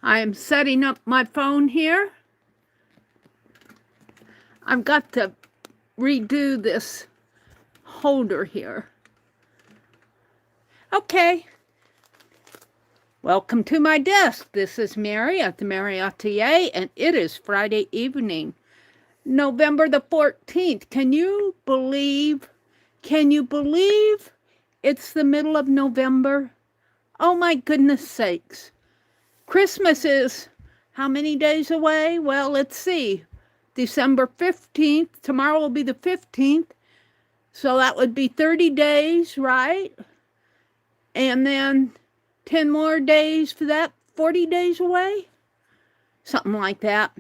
I am setting up my phone here. I've got to redo this holder here. Okay. Welcome to my desk. This is Meri at the Meri Atelier, and it is Friday evening, November the 14th. Can you believe it's the middle of November? Oh my goodness sakes. Christmas is how many days away? Well, let's see. December 15th. Tomorrow will be the 15th. So that would be 30 days, right? And then 10 more days for that, 40 days away? Something like that.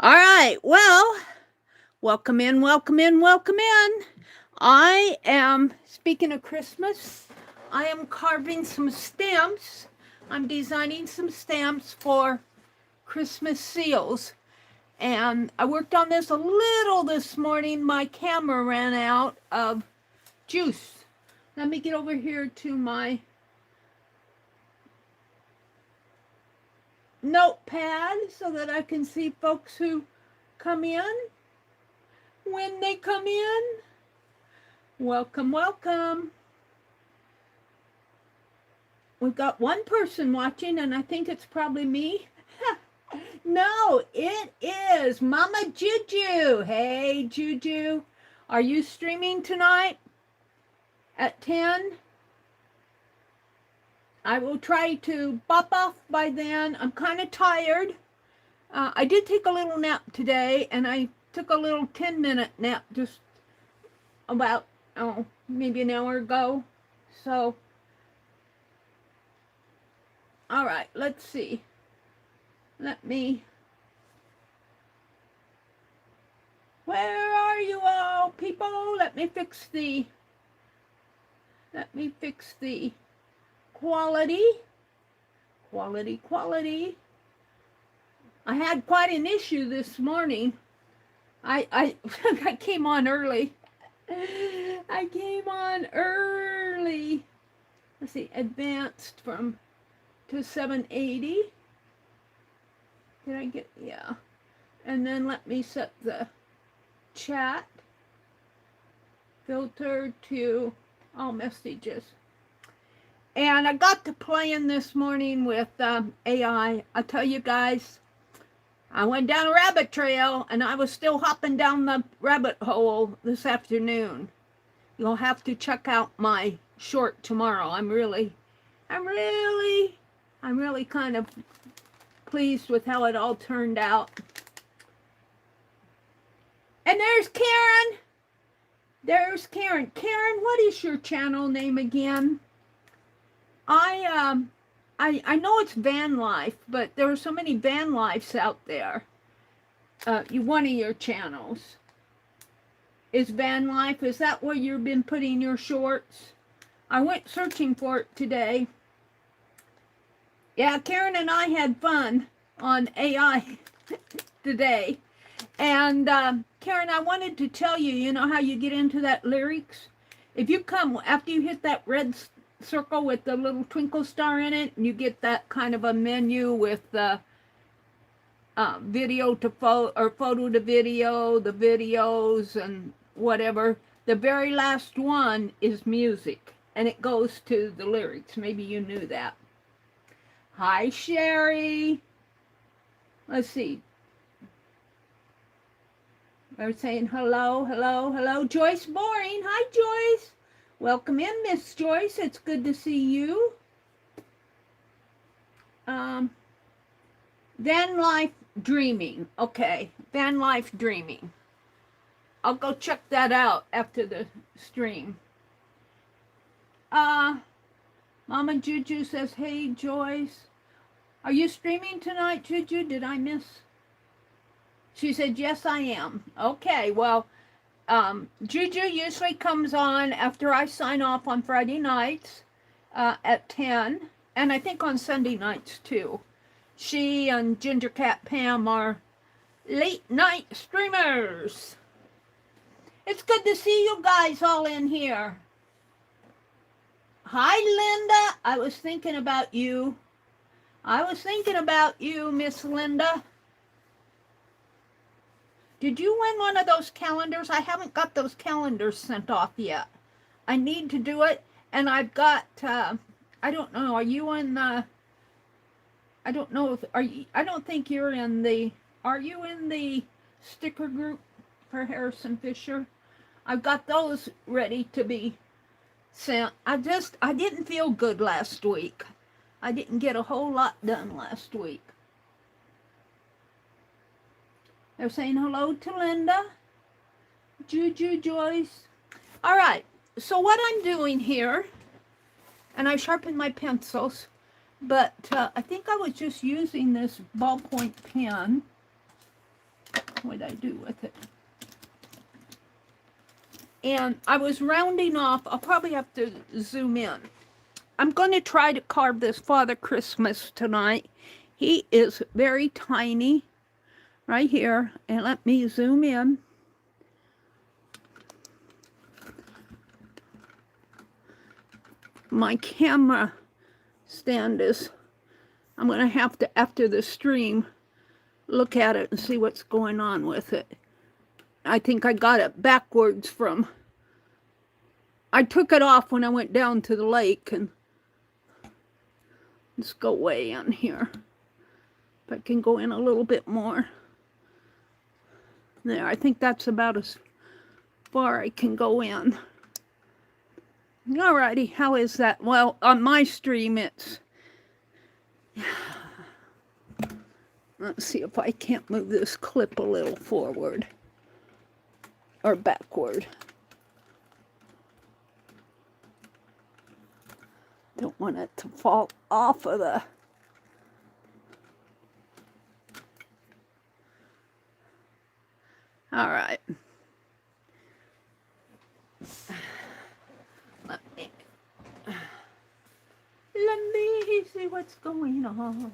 All right, well, welcome in, welcome in, welcome in. I am, speaking of Christmas, I am carving some stamps. I'm designing some stamps for Christmas seals. And I worked on this a little this morning. My camera ran out of juice. Let me get over here to my notepad so that I can see folks who come in. When they come in, welcome, welcome. We've got one person watching, and I think it's probably me. No, it is Mama Juju. Hey, Juju. Are you streaming tonight at 10? I will try to pop off by then. I'm kind of tired. I did take a little nap today, and I took a little 10-minute nap just about, maybe an hour ago. So, all right, let's see. Where are you all, people? Let me fix the quality. I had quite an issue this morning. I I came on early. Let's see, advanced to 780. Did I get, yeah. And then let me set the chat filter to all messages. And I got to playing this morning with AI. I tell you guys, I went down a rabbit trail and I was still hopping down the rabbit hole this afternoon. You'll have to check out my short tomorrow. I'm really kind of pleased with how it all turned out. And there's Karen. Karen, what is your channel name again? I know it's van life, but there are so many van lives out there. One of your channels is van life. Is that where you've been putting your shorts? I went searching for it today. Yeah, Karen and I had fun on AI today. And Karen, I wanted to tell you, you know how you get into that lyrics? If you come, after you hit that red circle with the little twinkle star in it, and you get that kind of a menu with the video to photo, or photo to video, the videos and whatever, the very last one is music, and it goes to the lyrics. Maybe you knew that. Hi, Sherry. Let's see. They're saying hello, hello, hello. Joyce Boring. Hi, Joyce. Welcome in, Miss Joyce. It's good to see you. Van Life Dreaming. Okay, Van Life Dreaming. I'll go check that out after the stream. Mama Juju says, hey, Joyce. Are you streaming tonight, Juju? Did I miss? She said, yes, I am. Okay, well, Juju usually comes on after I sign off on Friday nights at 10, and I think on Sunday nights, too. She and Ginger Cat Pam are late night streamers. It's good to see you guys all in here. Hi, Linda. I was thinking about you. I was thinking about you, Miss Linda. Did you win one of those calendars? I haven't got those calendars sent off yet. I need to do it, and I've got, I don't know, are you in the, I don't know if, are you, I don't think you're in the, are you in the sticker group for Harrison Fisher? I've got those ready to be sent. I didn't feel good last week. I didn't get a whole lot done last week. They're saying hello to Linda, Juju, Joyce. All right, so what I'm doing here, and I sharpened my pencils, but I think I was just using this ballpoint pen. What did I do with it? And I was rounding off. I'll probably have to zoom in. I'm going to try to carve this Father Christmas tonight. He is very tiny right here. And let me zoom in. My camera stand is, I'm going to have to, after the stream, look at it and see what's going on with it. I think I got it backwards from, I took it off when I went down to the lake, and let's go way in here. If I can go in a little bit more. There, I think that's about as far I can go in. Alrighty, how is that? Well, on my stream it's, let's see if I can't move this clip a little forward or backward. Don't want it to fall off of the, all right. Let me see what's going on.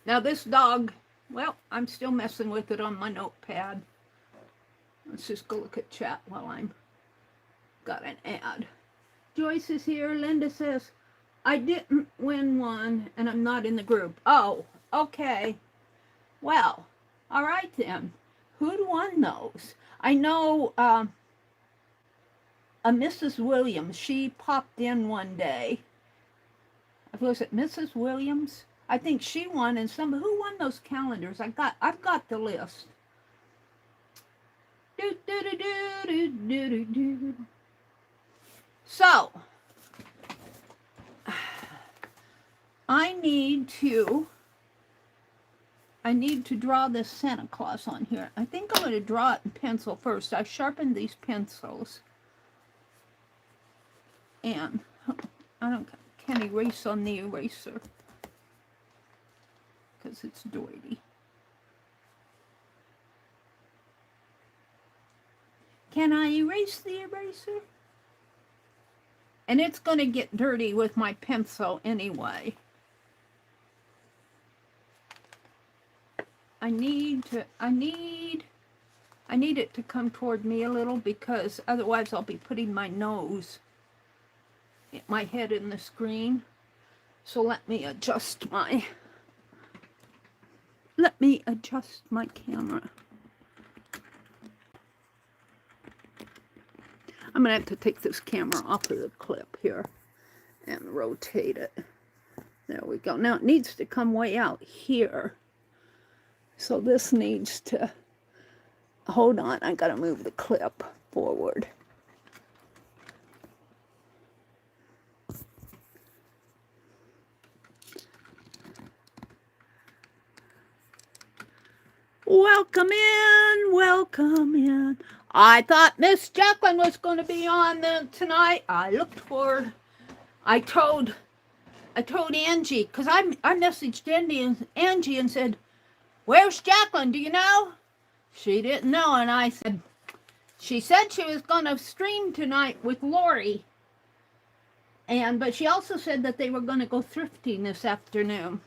Now this dog, well, I'm still messing with it on my notepad. Let's just go look at chat while I'm got an ad. Joyce is here. Linda says, I didn't win one and I'm not in the group. Oh, okay. Well, all right then. Who'd won those? I know a Mrs. Williams, she popped in one day. Was it Mrs. Williams? I think she won, and who won those calendars? I've got the list. So I need to draw this Santa Claus on here. I think I'm going to draw it in pencil first. I sharpened these pencils. And I can't erase on the eraser because it's dirty. Can I erase the eraser? And it's going to get dirty with my pencil anyway. I need it to come toward me a little because otherwise I'll be putting my nose, my head in the screen. So let me adjust my camera. I'm going to have to take this camera off of the clip here and rotate it. There we go. Now it needs to come way out here. So this needs to, hold on, I got to move the clip forward. Welcome in, welcome in. I thought Miss Jacqueline was going to be on tonight. I looked for her. I told Angie, because I messaged Angie and said, where's Jacqueline? Do you know? She didn't know, and I said, she said she was going to stream tonight with Lori. But she also said that they were going to go thrifting this afternoon.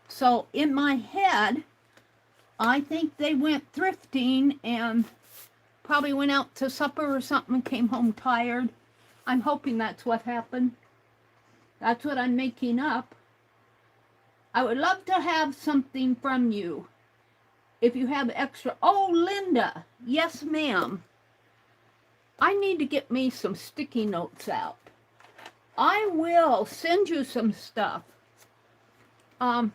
So in my head, I think they went thrifting and probably went out to supper or something and came home tired. I'm hoping that's what happened. That's what I'm making up. I would love to have something from you. If you have extra. Oh, Linda. Yes, ma'am. I need to get me some sticky notes out. I will send you some stuff. I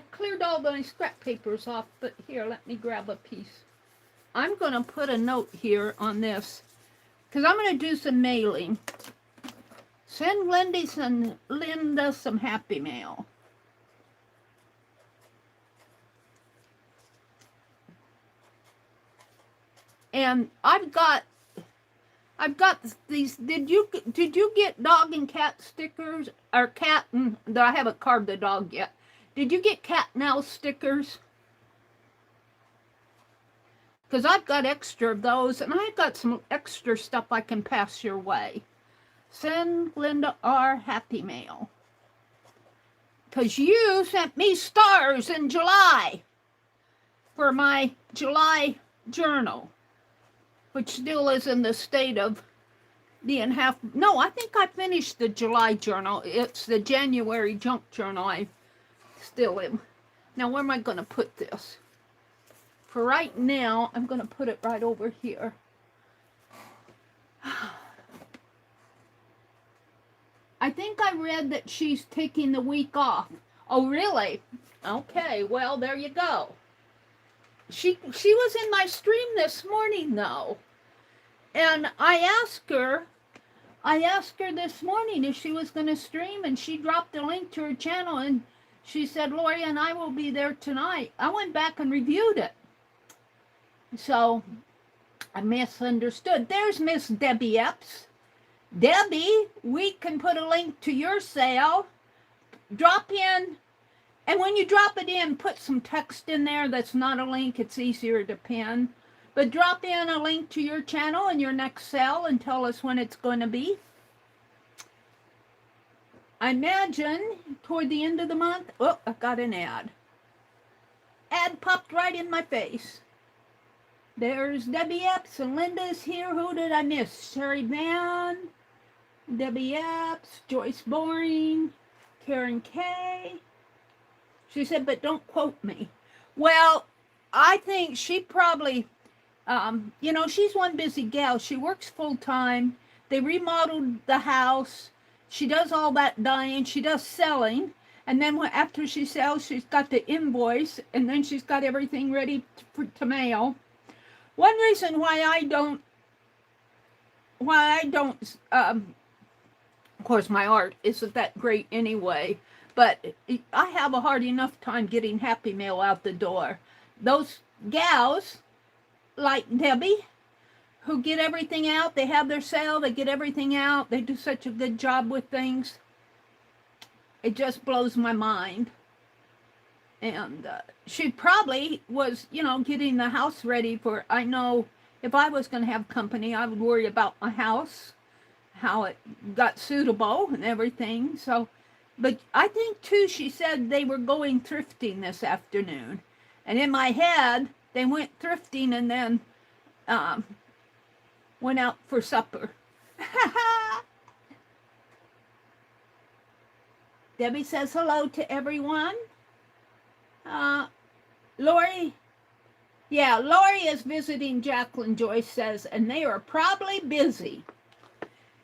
cleared all my scrap papers off, but here, let me grab a piece. I'm going to put a note here on this, because I'm going to do some mailing. Send Linda some happy mail. And I've got these. Did you get dog and cat stickers, or cat? I haven't carved the dog yet. Did you get cat nail stickers? Because I've got extra of those, and I've got some extra stuff I can pass your way. Send Linda our happy mail. Because you sent me stars in July for my July journal, which still is in the state of being half. No, I think I finished the July journal. It's the January junk journal I still am. Now, where am I going to put this? For right now, I'm going to put it right over here. I think I read that she's taking the week off. Oh, really? Okay, well, there you go. She was in my stream this morning, though. And I asked her this morning if she was going to stream, and she dropped a link to her channel, and she said, Lori and I will be there tonight. I went back and reviewed it. So, I misunderstood. There's Miss Debbie Epps. Debbie, we can put a link to your sale. Drop in, and when you drop it in, put some text in there that's not a link. It's easier to pin. But drop in a link to your channel and your next sale and tell us when it's going to be. I imagine toward the end of the month. Oh, I got an ad. Ad popped right in my face. There's Debbie Epps, and Linda's here. Who did I miss? Sherry Van, Debbie Epps, Joyce Boring, Karen Kay. She said, but don't quote me. Well, I think she probably, she's one busy gal. She works full time. They remodeled the house. She does all that dyeing. She does selling. And then after she sells, she's got the invoice, and then she's got everything ready to mail. One reason why I don't, of course, my art isn't that great anyway, but I have a hard enough time getting happy mail out the door. Those gals, like Debbie, who get everything out, they have their sale, they get everything out, they do such a good job with things. It just blows my mind. And she probably was, getting the house ready for, I know if I was going to have company, I would worry about my house, how it got suitable and everything. So, but I think too, she said they were going thrifting this afternoon. And in my head, they went thrifting and then went out for supper. Debbie says hello to everyone. Lori, Lori is visiting, Jacqueline Joyce says, and they are probably busy.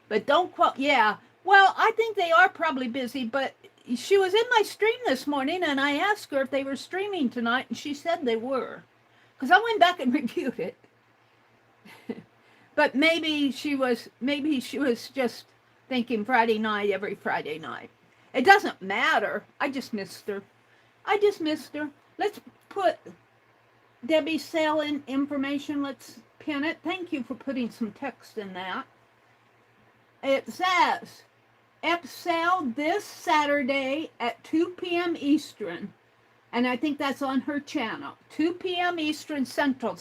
But don't quote, well, I think they are probably busy, but she was in my stream this morning, and I asked her if they were streaming tonight, and she said they were, because I went back and reviewed it. But maybe she was just thinking Friday night, every Friday night. It doesn't matter. I just missed her. Let's put Debbie's sale in information. Let's pin it. Thank you for putting some text in that. It says, Epps sale this Saturday at 2 p.m. Eastern. And I think that's on her channel. 2 p.m. Eastern Central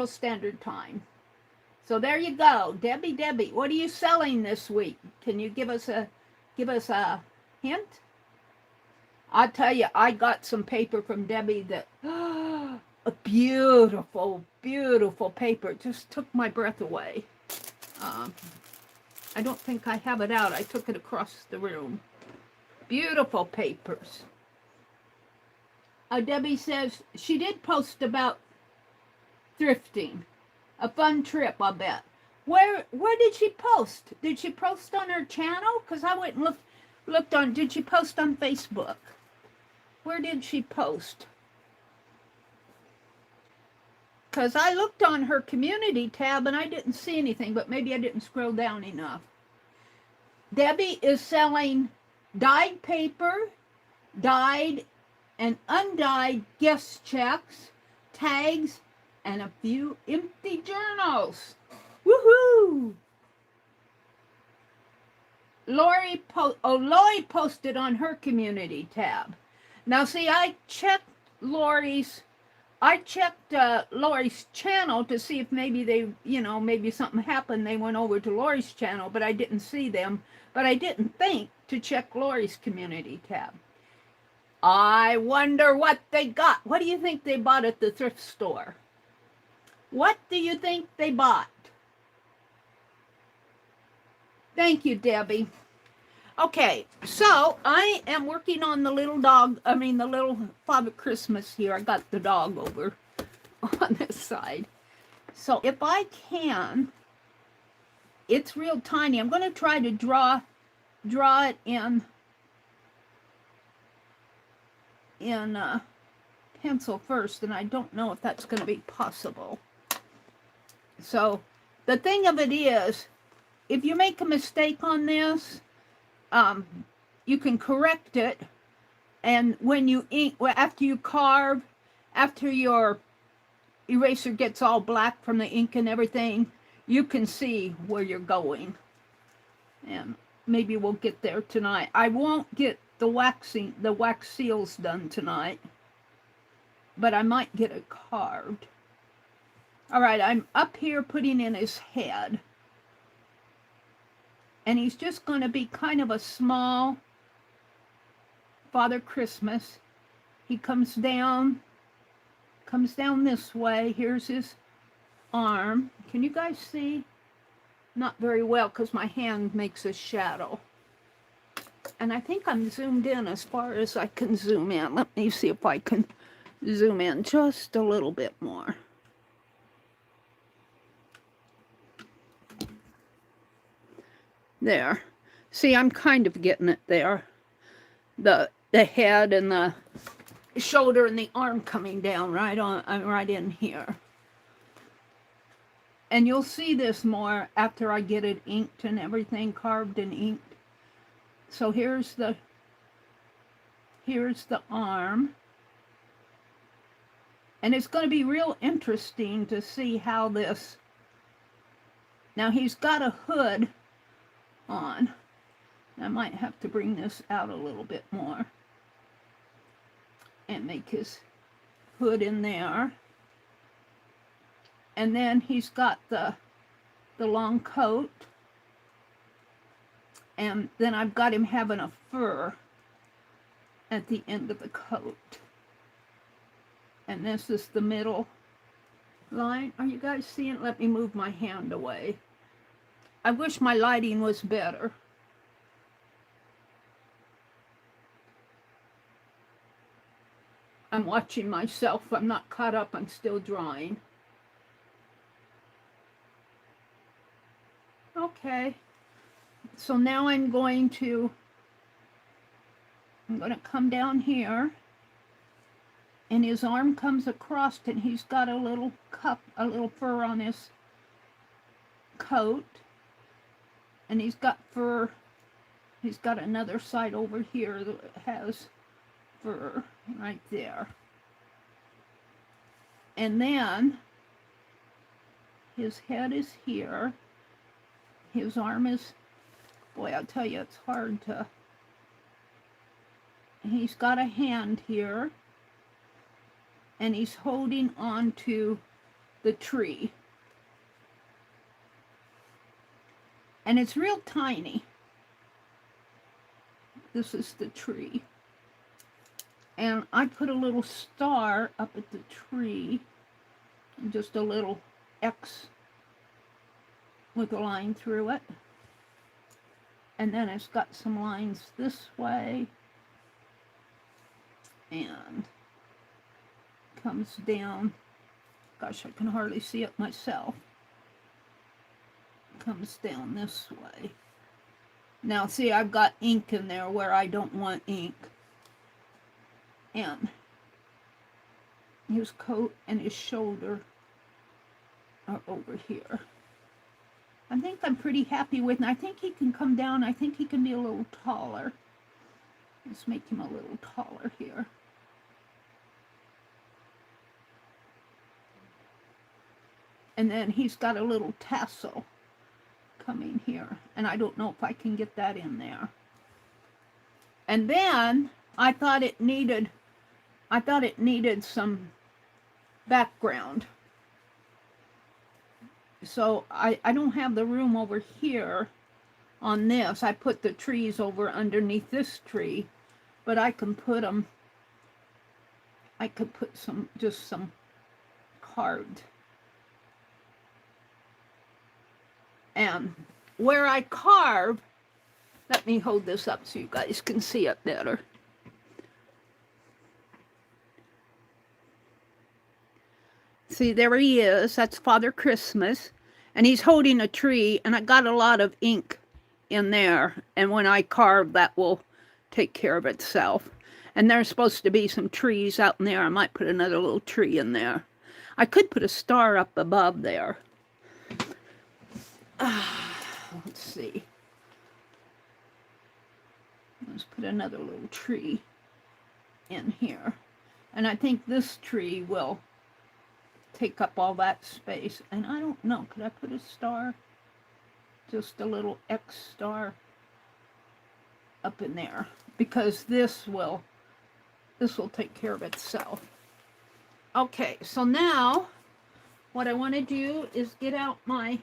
Standard Time. So there you go. Debbie, what are you selling this week? Can you give us a hint? I'll tell you, I got some paper from Debbie that a beautiful, beautiful paper. It just took my breath away. I don't think I have it out. I took it across the room. Beautiful papers. Debbie says she did post about thrifting. A fun trip, I bet. Where did she post? Did she post on her channel? Because I went and looked on. Did she post on Facebook? Where did she post? Because I looked on her community tab and I didn't see anything, but maybe I didn't scroll down enough. Debbie is selling dyed paper, dyed and undyed guest checks, tags, and a few empty journals. Woohoo! Lori posted on her community tab. Now see, I checked Lori's channel to see if maybe they, maybe something happened. They went over to Lori's channel, but I didn't see them. But I didn't think to check Lori's community tab. I wonder what they got. What do you think they bought at the thrift store? What do you think they bought? Thank you, Debbie. Okay, so I am working on the little Father Christmas here. I got the dog over on this side. So if I can, it's real tiny. I'm going to try to draw it in pencil first, and I don't know if that's going to be possible. So the thing of it is, if you make a mistake on this, you can correct it, and when you after you carve, after your eraser gets all black from the ink and everything, you can see where you're going. And maybe we'll get there tonight. I won't get the wax seals done tonight, but I might get it carved. All right, I'm up here putting in his head. And he's just going to be kind of a small Father Christmas. He comes down this way. Here's his arm. Can you guys see? Not very well because my hand makes a shadow. And I think I'm zoomed in as far as I can zoom in. Let me see if I can zoom in just a little bit more. There. See, I'm kind of getting it there. The head and the shoulder and the arm coming down right in here. And you'll see this more after I get it inked and everything, carved and inked. So here's the arm. And it's going to be real interesting to see how this... Now he's got a hood on. I might have to bring this out a little bit more and make his hood in there. And then he's got the long coat, and then I've got him having a fur at the end of the coat. And this is the middle line. Are you guys seeing? Let me move my hand away. I wish my lighting was better. I'm watching myself. I'm not caught up. I'm still drawing. Okay. So now I'm going to come down here. And his arm comes across, and he's got a little fur on his coat. And he's got fur. He's got another side over here that has fur right there. And then his head is here. His arm is, boy, I'll tell you, it's hard to. He's got a hand here. And he's holding on to the tree. And it's real tiny. This is the tree. And I put a little star up at the tree, just a little X with a line through it. And then it's got some lines this way and comes down. Gosh, I can hardly see it myself. Comes down this way. Now see, I've got ink in there where I don't want ink. And his coat and his shoulder are over here. I think I'm pretty happy with, and I think he can come down. I think he can be a little taller. Let's make him a little taller here. And then he's got a little tassel coming here, and I don't know if I can get that in there. And then I thought it needed some background. So I don't have the room over here on this. I put the trees over underneath this tree, but I can put them, I could put just some carved. And where I carve, let me hold this up so you guys can see it better. See, there he is. That's Father Christmas. And he's holding a tree, and I got a lot of ink in there. And when I carve, that will take care of itself. And there's supposed to be some trees out in there. I might put another little tree in there. I could put a star up above there. Let's see. Let's put another little tree in here. And I think this tree will take up all that space. And I don't know, could I put a star? Just a little X star up in there. Because this will take care of itself. Okay, so now what I want to do is get out my,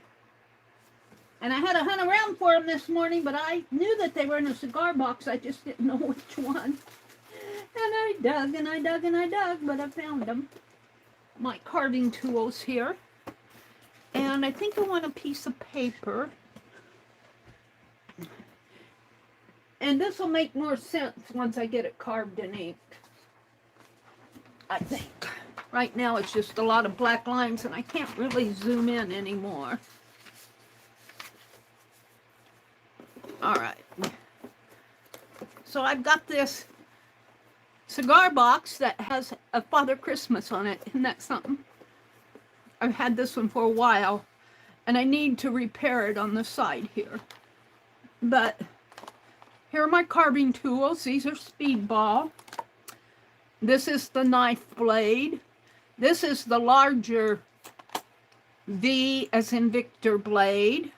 and I had to hunt around for them this morning, but I knew that they were in a cigar box. I just didn't know which one. And I dug and I dug and I dug, but I found them. My carving tools here. And I think I want a piece of paper. And this will make more sense once I get it carved and inked, I think. Right now it's just a lot of black lines and I can't really zoom in anymore. All right. So I've got this cigar box that has a Father Christmas on it. Isn't that something? I've had this one for a while and I need to repair it on the side here. But here are my carving tools. These are Speedball. This is the knife blade. This is the larger V as in Victor blade.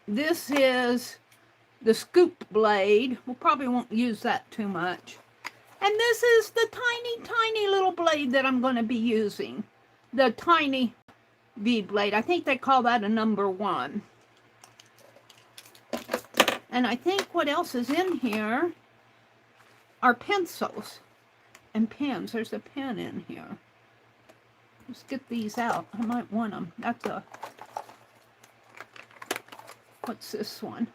This is the scoop blade. We probably won't use that too much. And this is the tiny, tiny little blade that I'm going to be using. The tiny V blade. I think they call that a number 1. And I think what else is in here are pencils and pens. There's a pen in here. Let's get these out. I might want them. That's a, what's this one?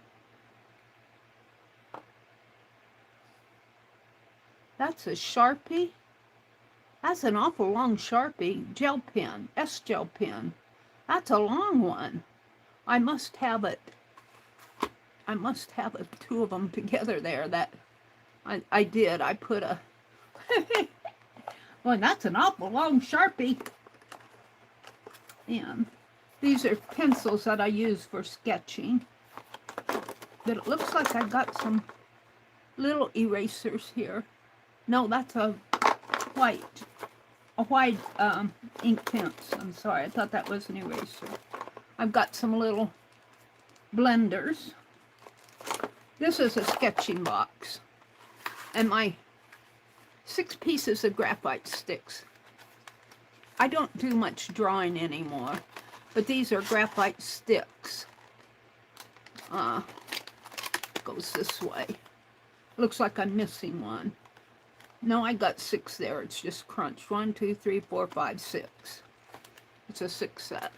That's a Sharpie. That's an awful long Sharpie. Gel pen. S-gel pen. That's a long one. I must have it. I must have it, 2 of them together there. That I did. I put a... Well, that's an awful long Sharpie. And these are pencils that I use for sketching. But it looks like I got some little erasers here. No, that's a white ink pen. I'm sorry, I thought that was an eraser. I've got some little blenders. This is a sketching box. And my 6 pieces of graphite sticks. I don't do much drawing anymore, but these are graphite sticks. Goes this way. Looks like I'm missing one. No, I got 6 there. It's just crunched. 1, 2, 3, 4, 5, 6. It's a 6 set.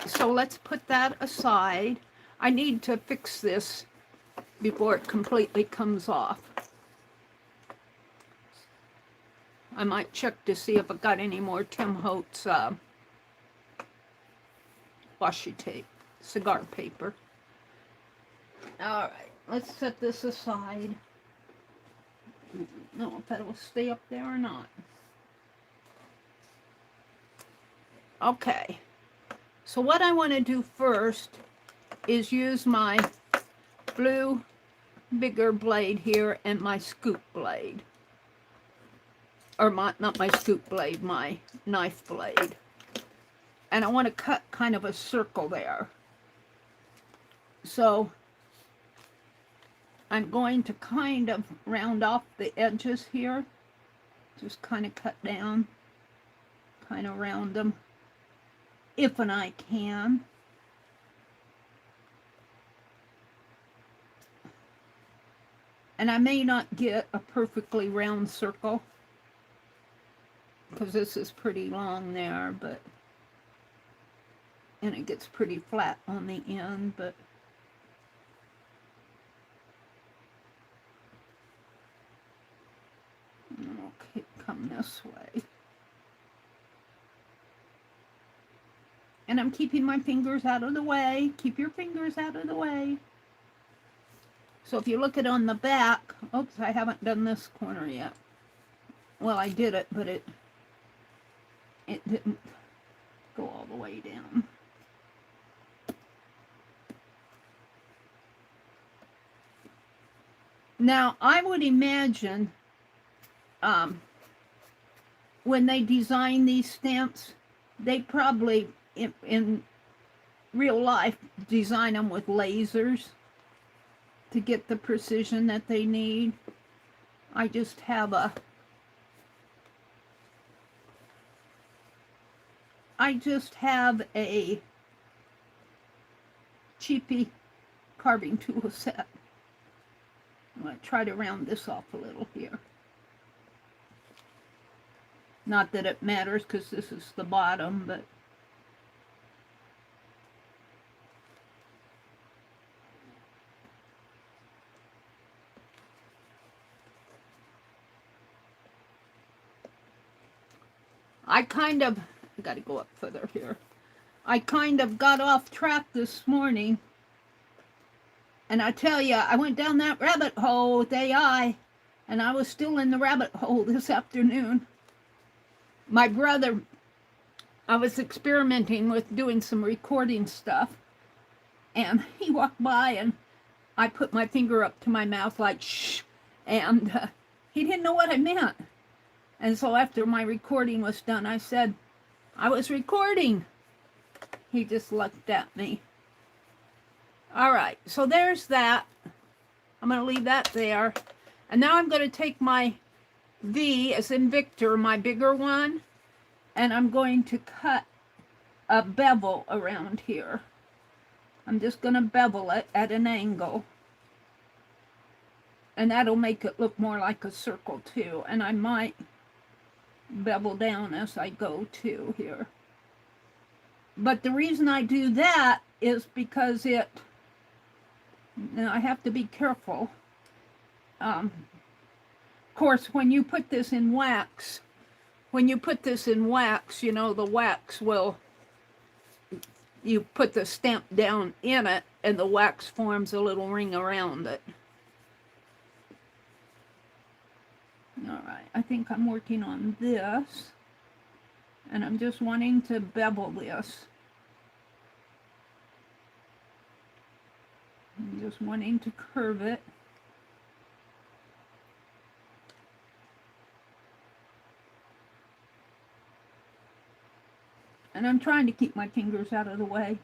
So let's put that aside. I need to fix this before it completely comes off. I might check to see if I got any more Tim Holtz washi tape, cigar paper. All right, let's set this aside. I don't know if that'll stay up there or not. Okay, so what I want to do first is use my blue bigger blade here and my scoop blade. Or not my scoop blade, my knife blade. And I want to cut kind of a circle there. So I'm going to kind of round off the edges here. Just kind of cut down, kind of round them, if and I can. And I may not get a perfectly round circle, because this is pretty long there, but, and it gets pretty flat on the end, but okay, come this way. And I'm keeping my fingers out of the way. Keep your fingers out of the way. So if you look at on the back, oops, I haven't done this corner yet. Well, I did it, but it didn't go all the way down. Now, I would imagine when they design these stamps, they probably, in real life, design them with lasers to get the precision that they need. I just have a cheapy carving tool set. I'm going to try to round this off a little here. Not that it matters because this is the bottom, but I got to go up further here. I kind of got off track this morning. And I tell you, I went down that rabbit hole with AI, and I was still in the rabbit hole this afternoon. My brother, I was experimenting with doing some recording stuff, and he walked by, and I put my finger up to my mouth like, shh, and he didn't know what I meant. And so after my recording was done, I said, I was recording. He just looked at me. All right, so there's that. I'm going to leave that there. And now I'm going to take my V, as in Victor, my bigger one, and I'm going to cut a bevel around here. I'm just going to bevel it at an angle. And that'll make it look more like a circle too. And I might bevel down as I go too here. But the reason I do that is because now I have to be careful. Of course, when you put this in wax, you know, the wax will, you put the stamp down in it and the wax forms a little ring around it. All right, I think I'm working on this, and I'm just wanting to bevel this. I'm just wanting to curve it. And I'm trying to keep my fingers out of the way.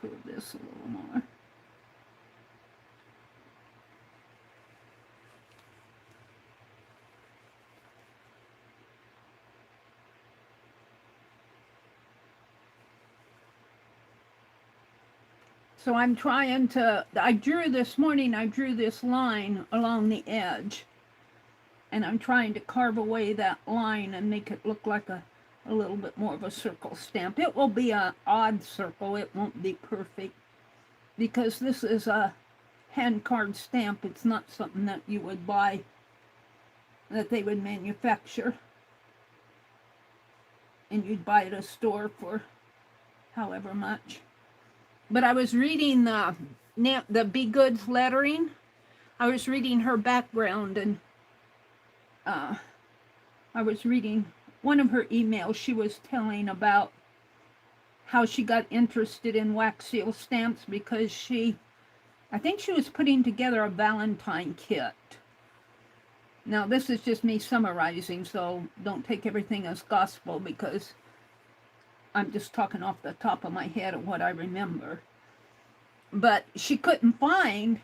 Curve this a little more. So I'm trying to, I drew this morning, I drew this line along the edge. And I'm trying to carve away that line and make it look like a little bit more of a circle stamp. It will be an odd circle. It won't be perfect because this is a hand carved stamp. It's not something that you would buy, that they would manufacture. And you'd buy at a store for however much. But I was reading the Be Good's lettering. I was reading her background, and I was reading one of her emails. She was telling about how she got interested in wax seal stamps because I think she was putting together a Valentine kit. Now, this is just me summarizing, so don't take everything as gospel because I'm just talking off the top of my head of what I remember. But she couldn't find,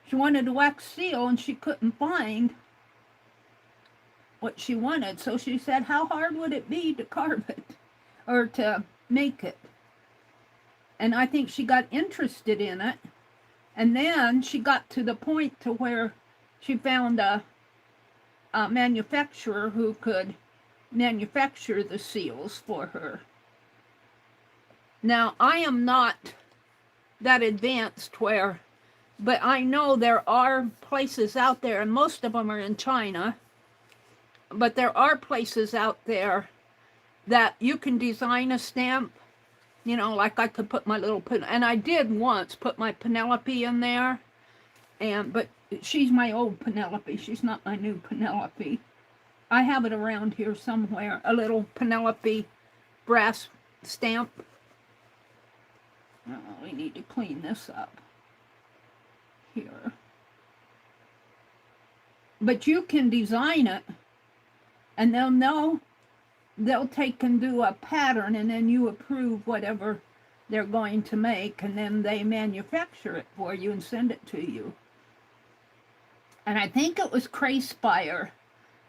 she wanted a wax seal and she couldn't find what she wanted. So she said, how hard would it be to carve it or to make it? And I think she got interested in it. And then she got to the point to where she found a manufacturer who could manufacture the seals for her. Now, I am not that advanced but I know there are places out there, and most of them are in China, but there are places out there that you can design a stamp, you know, like I could put my little, and I did once put my Penelope in there, but she's my old Penelope. She's not my new Penelope. I have it around here somewhere, a little Penelope brass stamp. Oh, we need to clean this up here. But you can design it, and they'll take and do a pattern, and then you approve whatever they're going to make, and then they manufacture it for you and send it to you. And I think it was Crayspire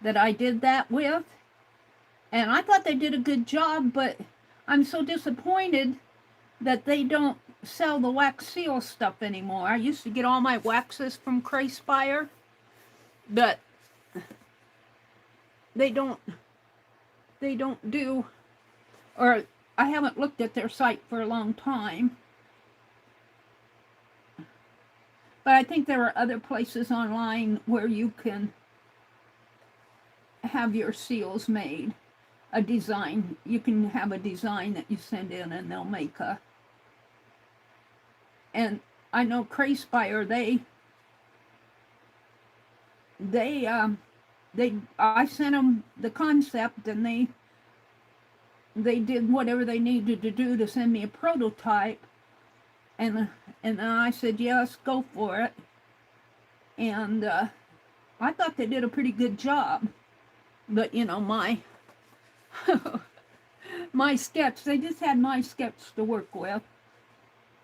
that I did that with, and I thought they did a good job, but I'm so disappointed that they don't sell the wax seal stuff anymore. I used to get all my waxes from Crayspire, but they don't do, or I haven't looked at their site for a long time. But I think there are other places online where you can have your seals made. A design, you can have a design that you send in and they'll make a, and I know Crayspire, I sent them the concept, and they did whatever they needed to do to send me a prototype, and I said, yes, go for it. And I thought they did a pretty good job. But, you know, my sketch, they just had my sketch to work with.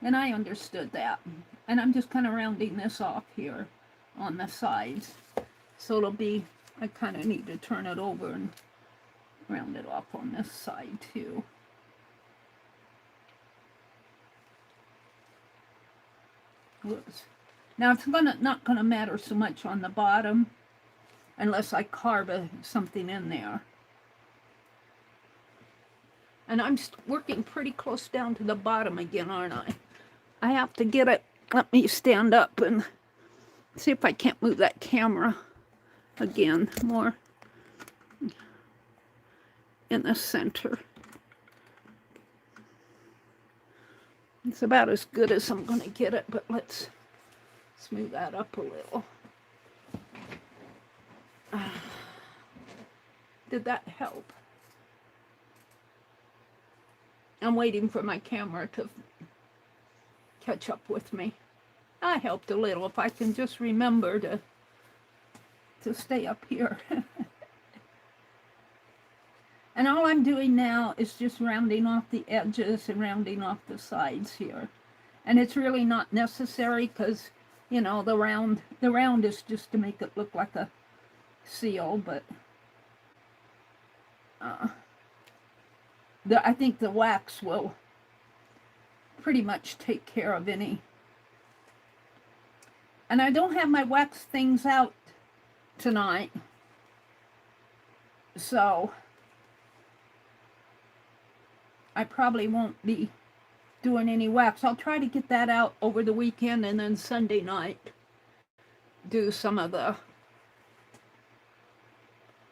And I understood that. And I'm just kind of rounding this off here on the sides. So it'll be, I kind of need to turn it over and round it off on this side too. Whoops. Now it's not gonna matter so much on the bottom unless I carve something in there. And I'm working pretty close down to the bottom again, aren't I? I have to get it. Let me stand up and see if I can't move that camera again more in the center. It's about as good as I'm going to get it, but let's smooth that up a little. Did that help? I'm waiting for my camera to catch up with me. I helped a little if I can just remember to stay up here. And all I'm doing now is just rounding off the edges and rounding off the sides here. And it's really not necessary because, you know, the round is just to make it look like a seal, but I think the wax will pretty much take care of any. And I don't have my wax things out tonight, so I probably won't be doing any wax. I'll try to get that out over the weekend, and then Sunday night do some of the,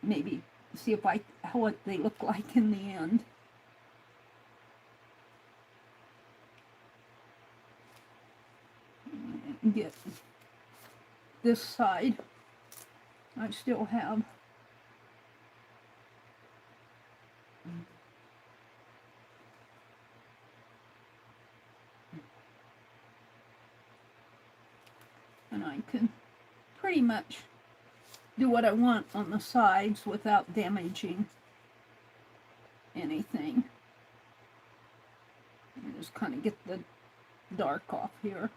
maybe see if what they look like in the end. And get this side. I still have and I can pretty much do what I want on the sides without damaging anything. And just kind of get the dark off here.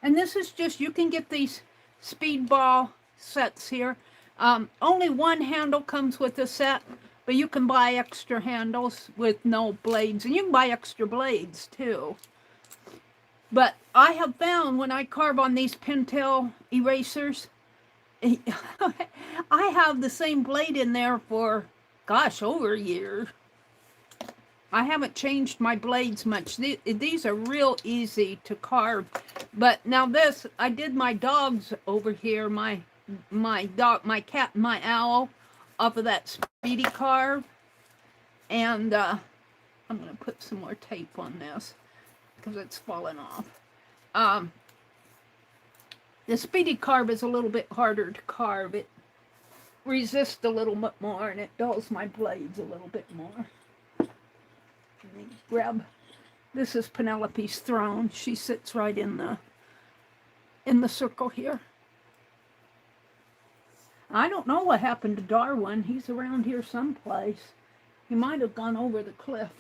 And this is just, you can get these speedball sets here. Only one handle comes with the set, but you can buy extra handles with no blades, and you can buy extra blades too. But I have found when I carve on these Pentel erasers, I have the same blade in there for, gosh, over a year. I haven't changed my blades much. These are real easy to carve. But now this, I did my dogs over here, my dog, my cat, and my owl, off of that Speedy Carve. And I'm going to put some more tape on this because it's falling off. The Speedy Carve is a little bit harder to carve. It resists a little bit more, and it dulls my blades a little bit more. Let me grab, this is Penelope's throne. She sits right in the circle here. I don't know what happened to Darwin. He's around here someplace. He might have gone over the cliff.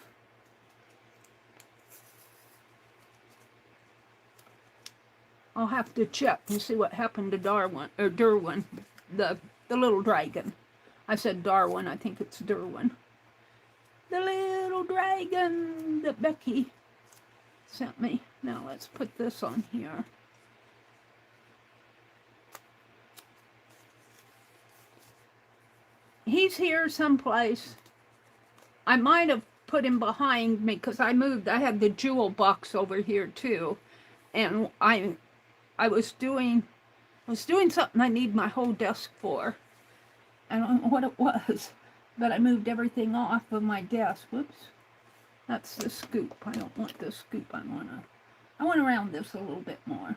I'll have to check and see what happened to Darwin, or Derwin, the little dragon. I said Darwin, I think it's Derwin. The little dragon that Becky sent me. Now let's put this on here. He's here someplace. I might have put him behind me because I moved. I had the jewel box over here too. And I was doing something I need my whole desk for. I don't know what it was. But I moved everything off of my desk. Whoops. That's the scoop. I don't want the scoop. I want to round this a little bit more.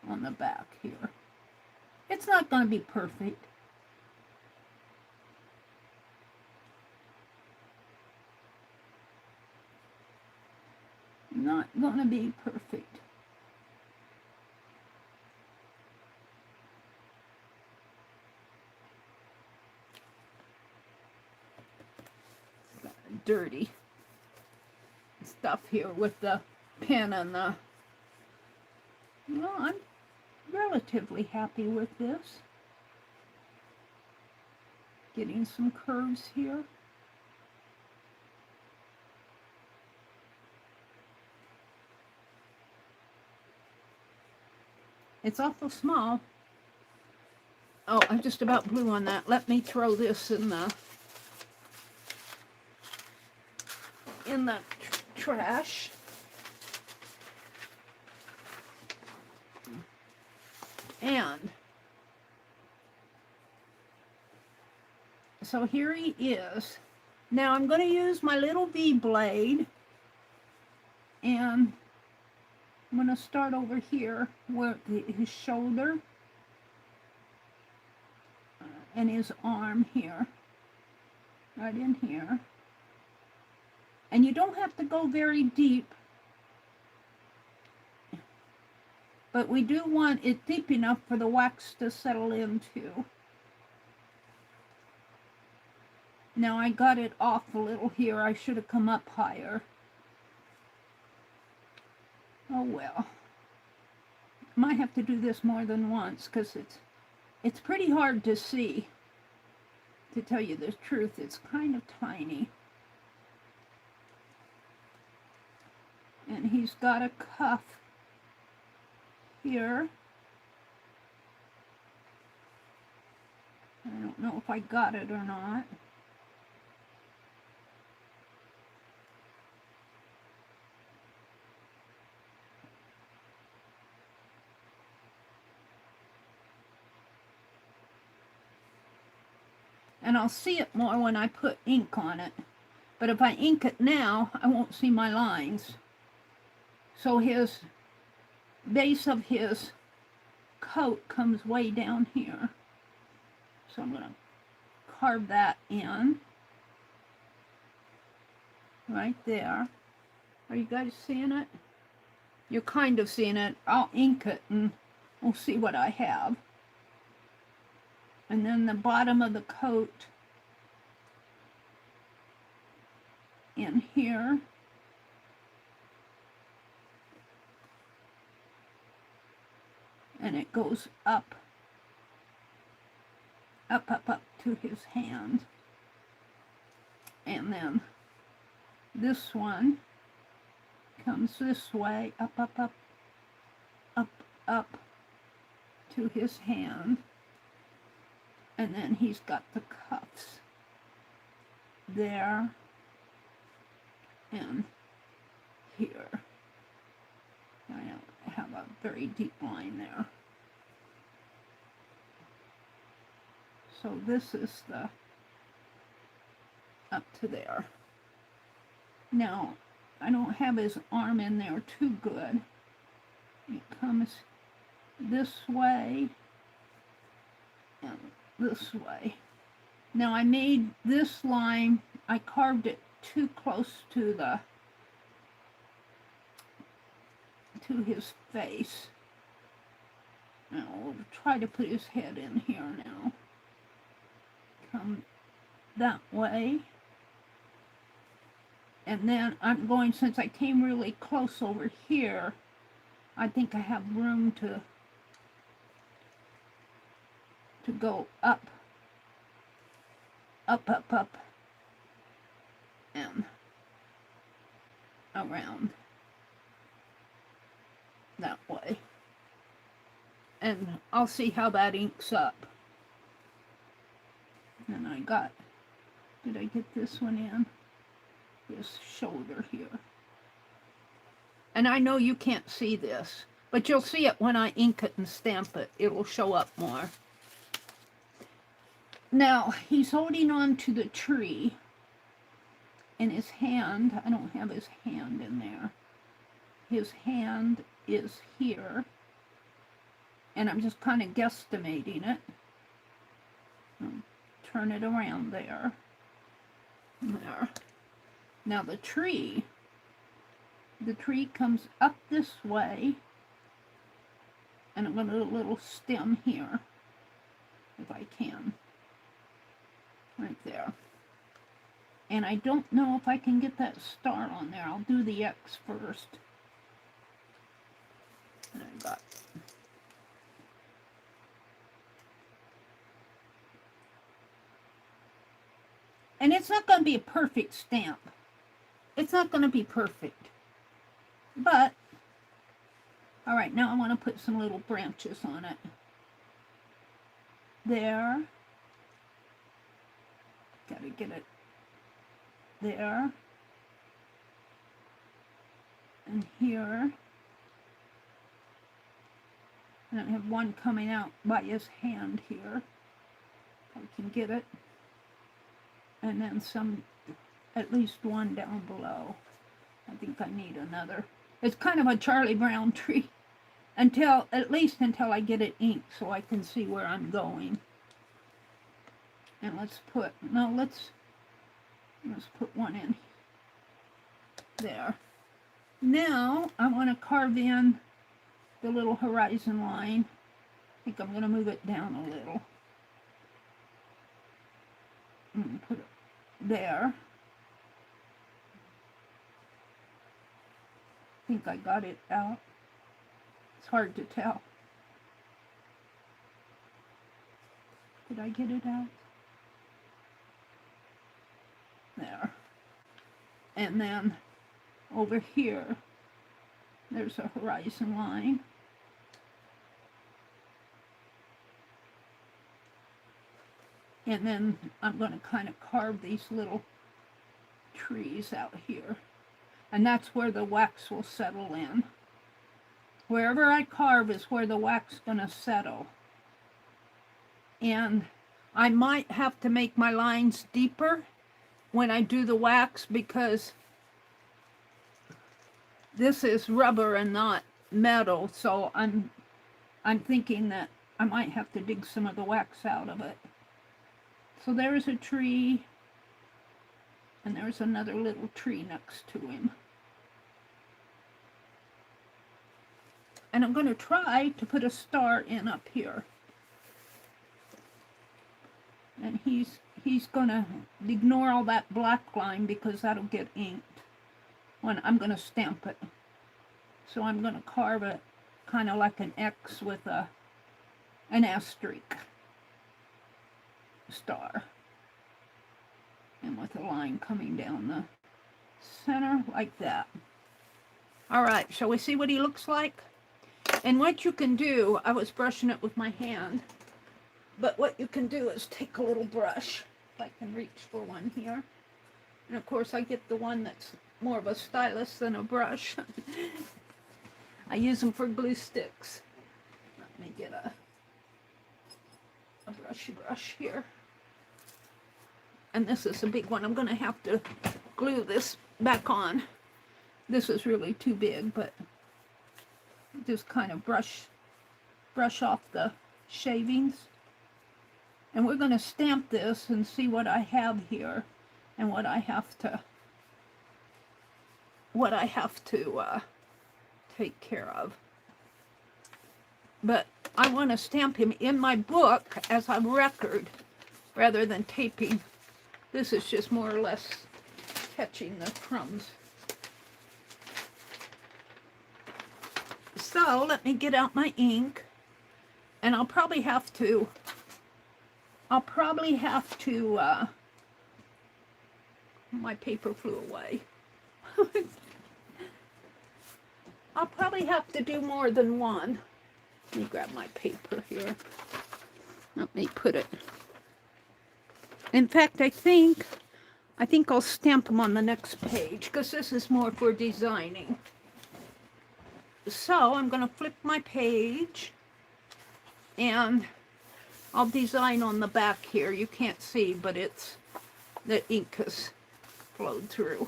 On the back here. It's not going to be perfect. Not going to be perfect. Dirty stuff here with the pen and the, well, I'm relatively happy with this. Getting some curves here. It's awful small. Oh, I just about blew on that. Let me throw this in the trash. And so here he is. Now I'm going to use my little V blade, and I'm going to start over here where his shoulder and his arm here, right in here. And you don't have to go very deep, but we do want it deep enough for the wax to settle into. Now I got it off a little here. I should have come up higher. Oh well. Might have to do this more than once because it's pretty hard to see. To tell you the truth, it's kind of tiny. And he's got a cuff here. I don't know if I got it or not. And I'll see it more when I put ink on it. But if I ink it now, I won't see my lines. So his base of his coat comes way down here. So I'm going to carve that in. Right there. Are you guys seeing it? You're kind of seeing it. I'll ink it and we'll see what I have. And then the bottom of the coat in here. And it goes up to his hand. And then this one comes this way, up to his hand. And then he's got the cuffs there and here. I don't have a very deep line there. So this is the up to there. Now, I don't have his arm in there too good. It comes this way and this way. Now I made this line, I carved it too close to his face. Now we'll try to put his head in here now. Come that way. And then I'm going, since I came really close over here, I think I have room to go up, and around that way. And I'll see how that inks up. And I got, did I get this one in? This shoulder here. And I know you can't see this, but you'll see it when I ink it and stamp it. It will show up more. Now, he's holding on to the tree in his hand. I don't have his hand in there. His hand is here. And I'm just kind of guesstimating it. Turn it around there. There. Now the tree comes up this way. And I'm going to do a little stem here, if I can. Right there. And I don't know if I can get that star on there. I'll do the X first. And I got, and it's not going to be a perfect stamp. It's not going to be perfect. But, alright, now I want to put some little branches on it. There. Gotta get it there. And here. And I have one coming out by his hand here. If I can get it. And then some, at least one down below. I think I need another. It's kind of a Charlie Brown tree. At least until I get it inked so I can see where I'm going. And let's put one in there. Now I want to carve in the little horizon line. I think I'm going to move it down a little. I'm going to put it there. I think I got it out. It's hard to tell. Did I get it out? There. And then over here, there's a horizon line. And then I'm going to kind of carve these little trees out here. And that's where the wax will settle in. Wherever I carve is where the wax is going to settle. And I might have to make my lines deeper when I do the wax, because this is rubber and not metal. So I'm thinking that I might have to dig some of the wax out of it. So there's a tree, and there's another little tree next to him. And I'm going to try to put a star in up here. And he's going to ignore all that black line, because that'll get inked when I'm going to stamp it. So I'm going to carve it kind of like an X with an asterisk star, and with a line coming down the center like that. All right, shall we see what he looks like? And what you can do, I was brushing it with my hand, but what you can do is take a little brush, if I can reach for one here. And of course I get the one that's more of a stylus than a brush. I use them for glue sticks. Let me get a brushy brush here. And this is a big one. I'm going to have to glue this back on. This is really too big, but just kind of brush off the shavings. And we're going to stamp this and see what I have here and what I have to take care of. But I want to stamp him in my book as a record rather than taping. This is just more or less catching the crumbs. So let me get out my ink, and I'll probably have to my paper flew away. I'll probably have to do more than one. Let me grab my paper here. Let me put it. In fact, I think I'll stamp them on the next page, because this is more for designing. So I'm going to flip my page, and I'll design on the back here. You can't see, but the ink has flowed through.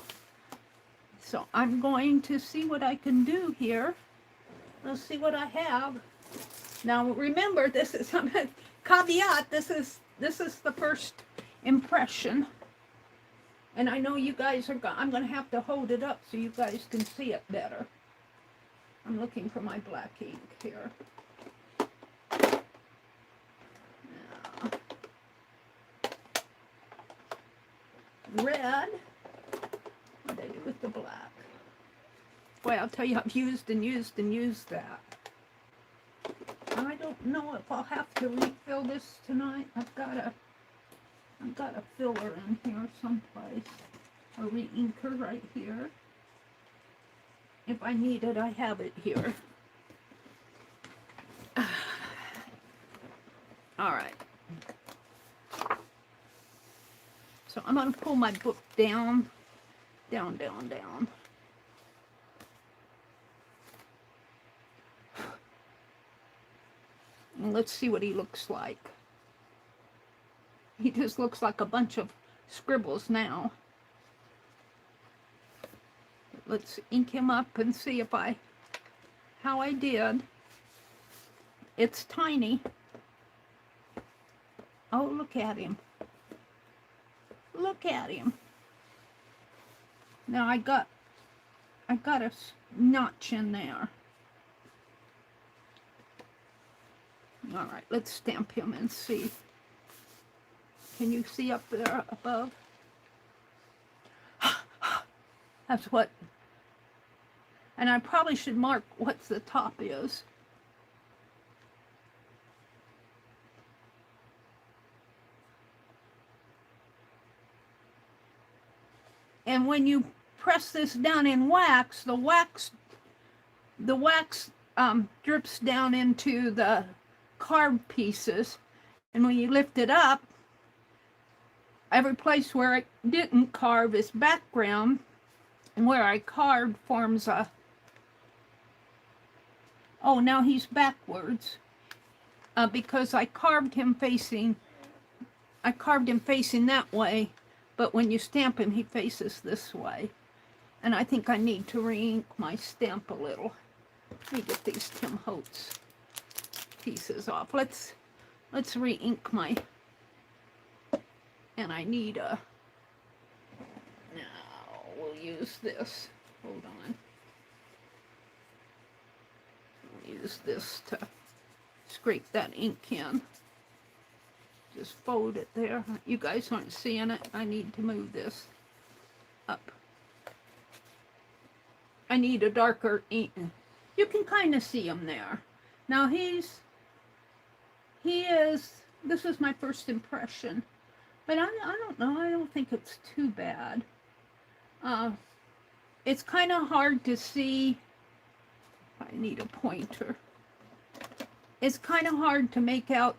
So I'm going to see what I can do here. Let's see what I have. Now remember, this is caveat. This is the first impression, and I know you guys are. I'm going to have to hold it up so you guys can see it better. I'm looking for my black ink here. Now, red. What did I do with the black? Boy, I'll tell you, I've used and used and used that. I don't know if I'll have to refill this tonight. I've got a filler in here someplace. A re-inker right here. If I need it, I have it here. All right. So I'm going to pull my book down. Down, down, down. And let's see what he looks like. He just looks like a bunch of scribbles now. Let's ink him up and see how I did. It's tiny. Oh, look at him. Look at him. Now I got a notch in there. All right, let's stamp him and see. Can you see up there above? That's what, and I probably should mark what the top is. And when you press this down in wax, the wax drips down into the carved pieces. And when you lift it up, every place where I didn't carve is background, and where I carved forms a, oh, now he's backwards, because I carved him facing that way, but when you stamp him, he faces this way. And I think I need to re-ink my stamp a little. Let me get these Tim Holtz pieces off. Let's re-ink my, and I need a, now we'll use this. Hold on. I'll use this to scrape that ink in. Just fold it there. You guys aren't seeing it. I need to move this up. I need a darker ink. You can kind of see him there. Now he is, this is my first impression, but I don't know, I don't think it's too bad. It's kind of hard to see. I need a pointer. It's kind of hard to make out.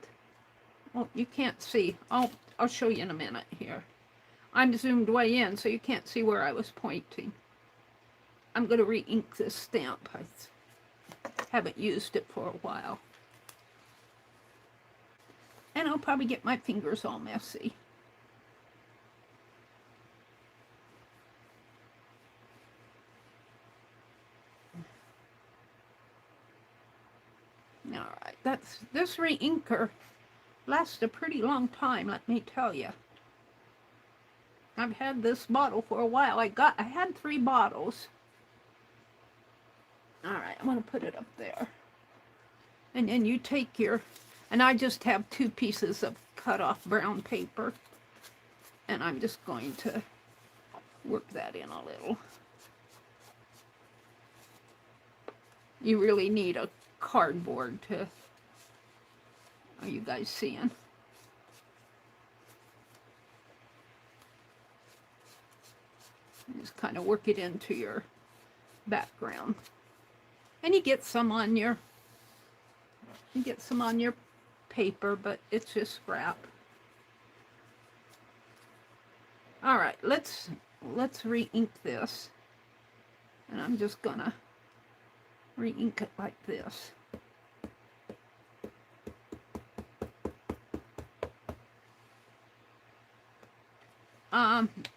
Well, you can't see. I'll show you in a minute here. I'm zoomed way in, so you can't see where I was pointing. I'm going to re-ink this stamp. I haven't used it for a while. And I'll probably get my fingers all messy. All right, this re-inker lasts a pretty long time, let me tell you. I've had this bottle for a while. I had 3 bottles. All right, I'm going to put it up there. And then you take your, and I just have 2 pieces of cut off brown paper. And I'm just going to work that in a little. You really need a cardboard to, are you guys seeing? Just kind of work it into your background. And you get some on your paper, but it's just scrap. All right, let's re-ink this. And I'm just gonna re-ink it like this.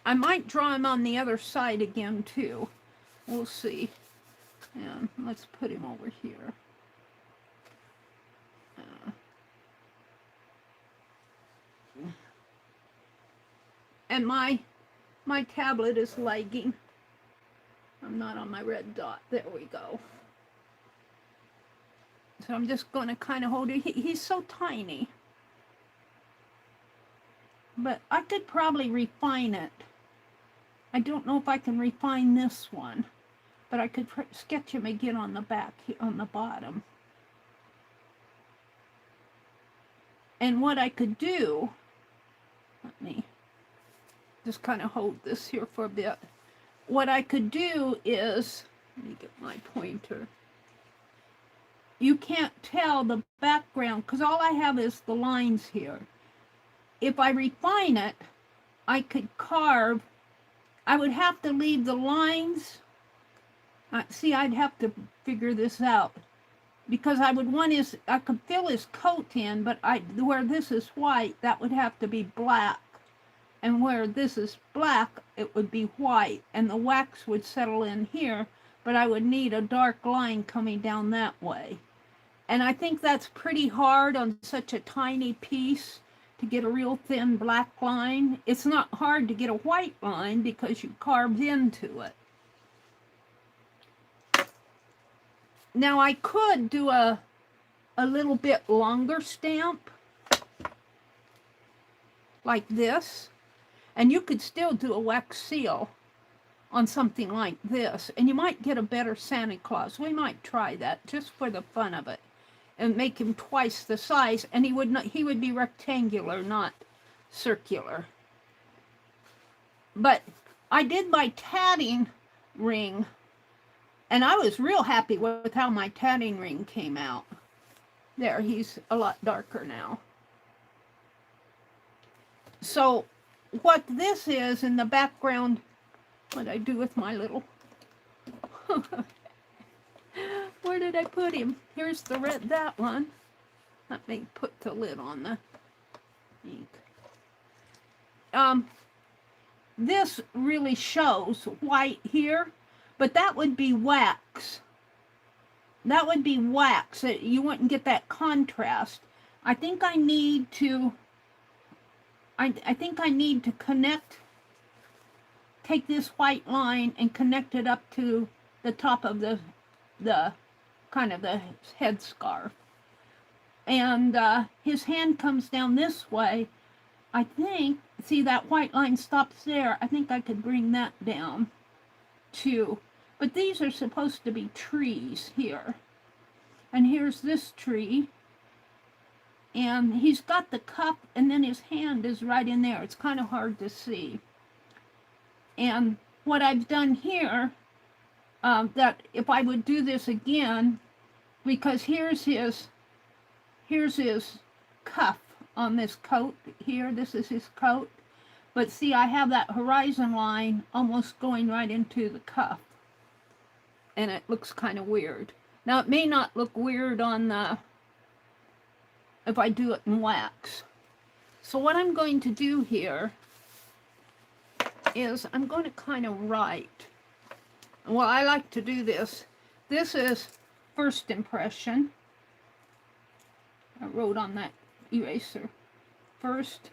I might draw him on the other side again too. We'll see. And let's put him over here. And my tablet is lagging. I'm not on my red dot. There we go. So I'm just going to kind of hold it. He's so tiny. But I could probably refine it. I don't know if I can refine this one. But I could sketch him again on the back, on the bottom. And what I could do, let me just kind of hold this here for a bit. What I could do is, let me get my pointer. You can't tell the background because all I have is the lines here. If I refine it, I could carve. I would have to leave the lines. See, I'd have to figure this out because I could fill his coat in, but where this is white, that would have to be black. And where this is black, it would be white. And the wax would settle in here, but I would need a dark line coming down that way. And I think that's pretty hard on such a tiny piece to get a real thin black line. It's not hard to get a white line because you carved into it. Now I could do a little bit longer stamp like this, and you could still do a wax seal on something like this, and you might get a better Santa Claus. We might try that just for the fun of it, and make him twice the size, and he would be rectangular, not circular. But I did my tatting ring, and I was real happy with how my tatting ring came out. There, he's a lot darker now. So what this is in the background, what did I do with my little, where did I put him? Here's the red, that one. Let me put the lid on the ink. This really shows white here, but that would be wax. That would be wax. You wouldn't get that contrast. I think I need to, I think I need to connect, take this white line and connect it up to the top of the kind of the headscarf. And his hand comes down this way. I think, see that white line stops there. I think I could bring that down too. But these are supposed to be trees here. And here's this tree. And he's got the cup, and then his hand is right in there. It's kind of hard to see. And what I've done here, that if I would do this again, because here's his cuff on this coat here. This is his coat. But see, I have that horizon line almost going right into the cuff. And it looks kind of weird. Now, it may not look weird on the, if I do it in wax. So what I'm going to do here is I'm going to kind of write. Well, I like to do this. This is first impression. I wrote on that eraser. First,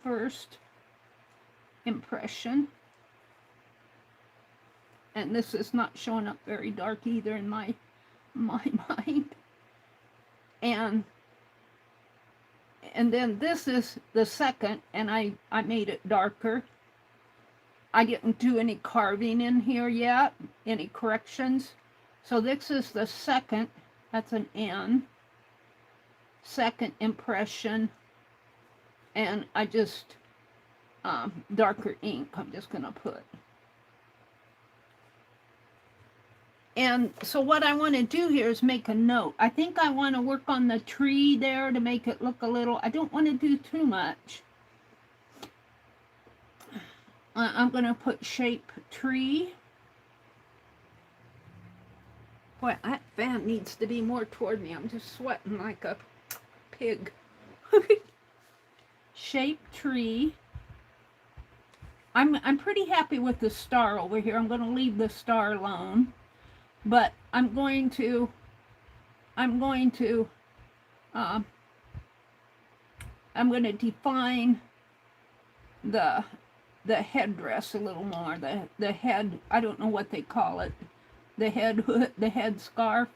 first impression. And this is not showing up very dark either in my mind. And then this is the second, and I made it darker. I didn't do any carving in here yet, any corrections. So this is the second, that's an N, second impression, and I just, darker ink I'm just going to put. And so what I want to do here is make a note. I think I want to work on the tree there to make it look a little, I don't want to do too much. I'm going to put shape tree. Boy, that fan needs to be more toward me. I'm just sweating like a pig. Shape tree. I'm pretty happy with the star over here. I'm going to leave the star alone. But I'm going to define the headdress a little more. The head, I don't know what they call it. The head hood, the head scarf.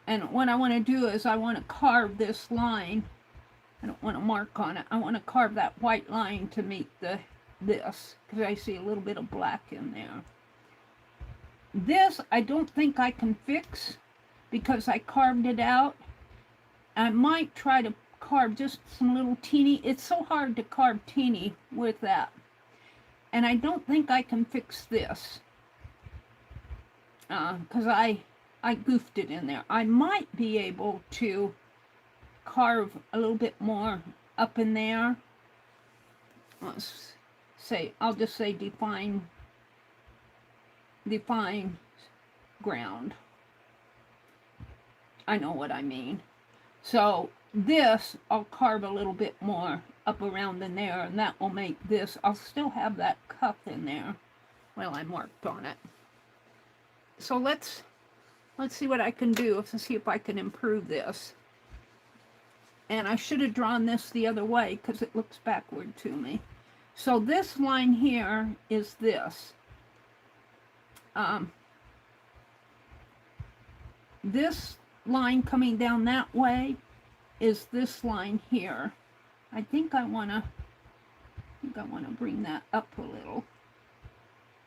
And what I want to do is I want to carve this line. I don't want to mark on it. I want to carve that white line to meet this, because I see a little bit of black in there. This I don't think I can fix because I carved it out. I might try to carve just some little teeny, it's so hard to carve teeny with that. And I don't think I can fix this because I goofed it in there. I might be able to carve a little bit more up in there. Let's say, I'll just say define ground. I know what I mean. So this I'll carve a little bit more up around in there, and that will make this, I'll still have that cuff in there. Well, I marked on it. So let's see what I can do to see if I can improve this. And I should have drawn this the other way because it looks backward to me. So this line here is this. This line coming down that way is this line here. I think I want to bring that up a little,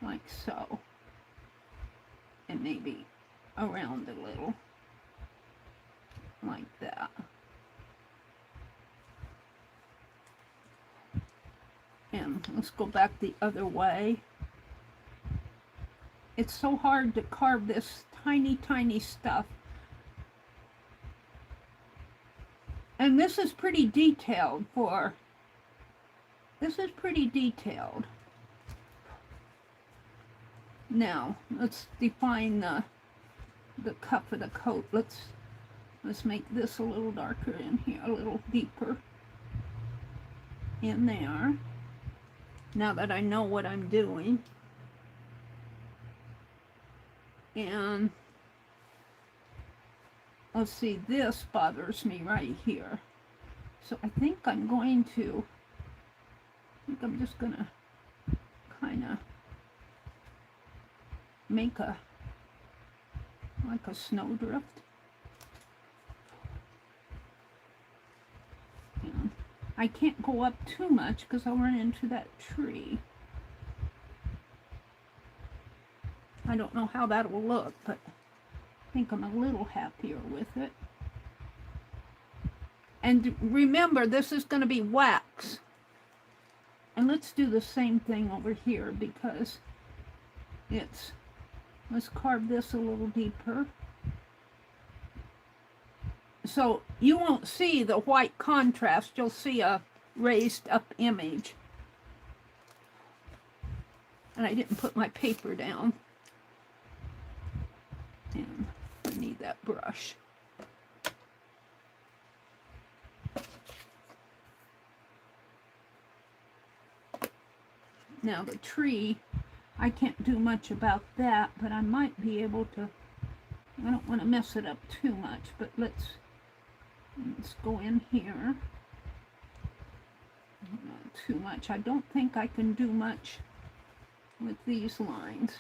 like so, and maybe around a little, like that. And let's go back the other way. It's so hard to carve this tiny, tiny stuff. And this is pretty detailed this is pretty detailed. Now, let's define the cuff of the coat. Let's make this a little darker in here, a little deeper in there. Now that I know what I'm doing. And let's see, this bothers me right here. So I think I'm just gonna kind of make like a snowdrift. And I can't go up too much because I'll run into that tree. I don't know how that will look, but I think I'm a little happier with it. And remember, this is going to be wax. And let's do the same thing over here because let's carve this a little deeper. So you won't see the white contrast, you'll see a raised up image. And I didn't put my paper down. And I need that brush. Now the tree, I can't do much about that, but I might be able to. I don't want to mess it up too much, but let's go in here. Not too much. I don't think I can do much with these lines.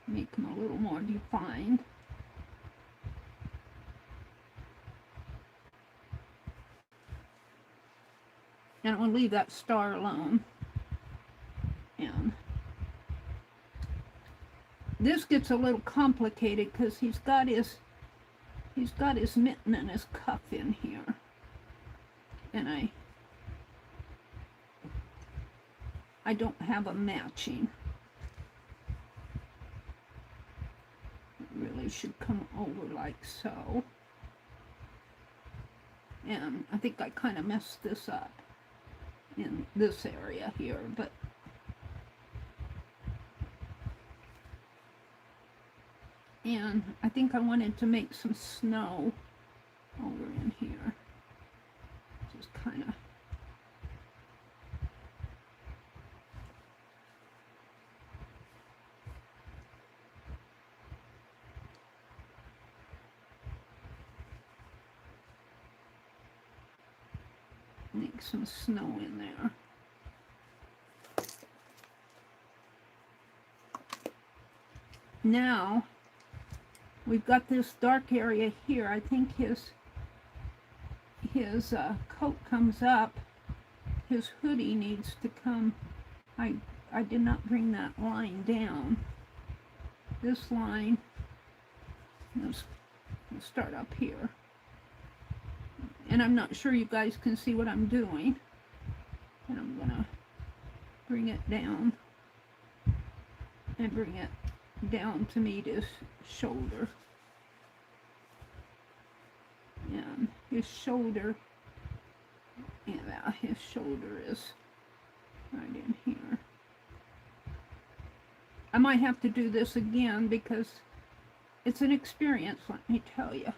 Make them a little more defined. And I'm going to leave that star alone. And this gets a little complicated because he's got his mitten and his cuff in here. And I don't have a matching. It really should come over like so. And I think I kind of messed this up in this area here, but and I think I wanted to make some snow over in here. Just kind of make some snow in there. Now we've got this dark area here. I think his coat comes up. His hoodie needs to come. I did not bring that line down. This line, let's start up here. And I'm not sure you guys can see what I'm doing. And I'm gonna bring it down and bring it down to meet his shoulder. And his shoulder, yeah, his shoulder is right in here. I might have to do this again because it's an experience, let me tell you.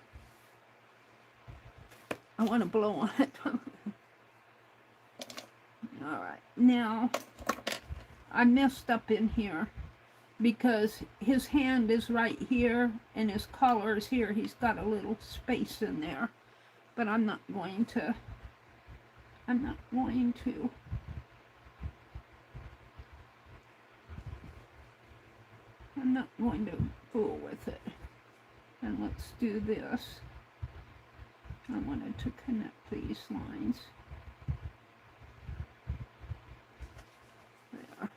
I want to blow on it. Alright, now I messed up in here because his hand is right here and his collar is here. He's got a little space in there, but I'm not going to I'm not going to fool with it. And let's do this. I wanted to connect these lines. There.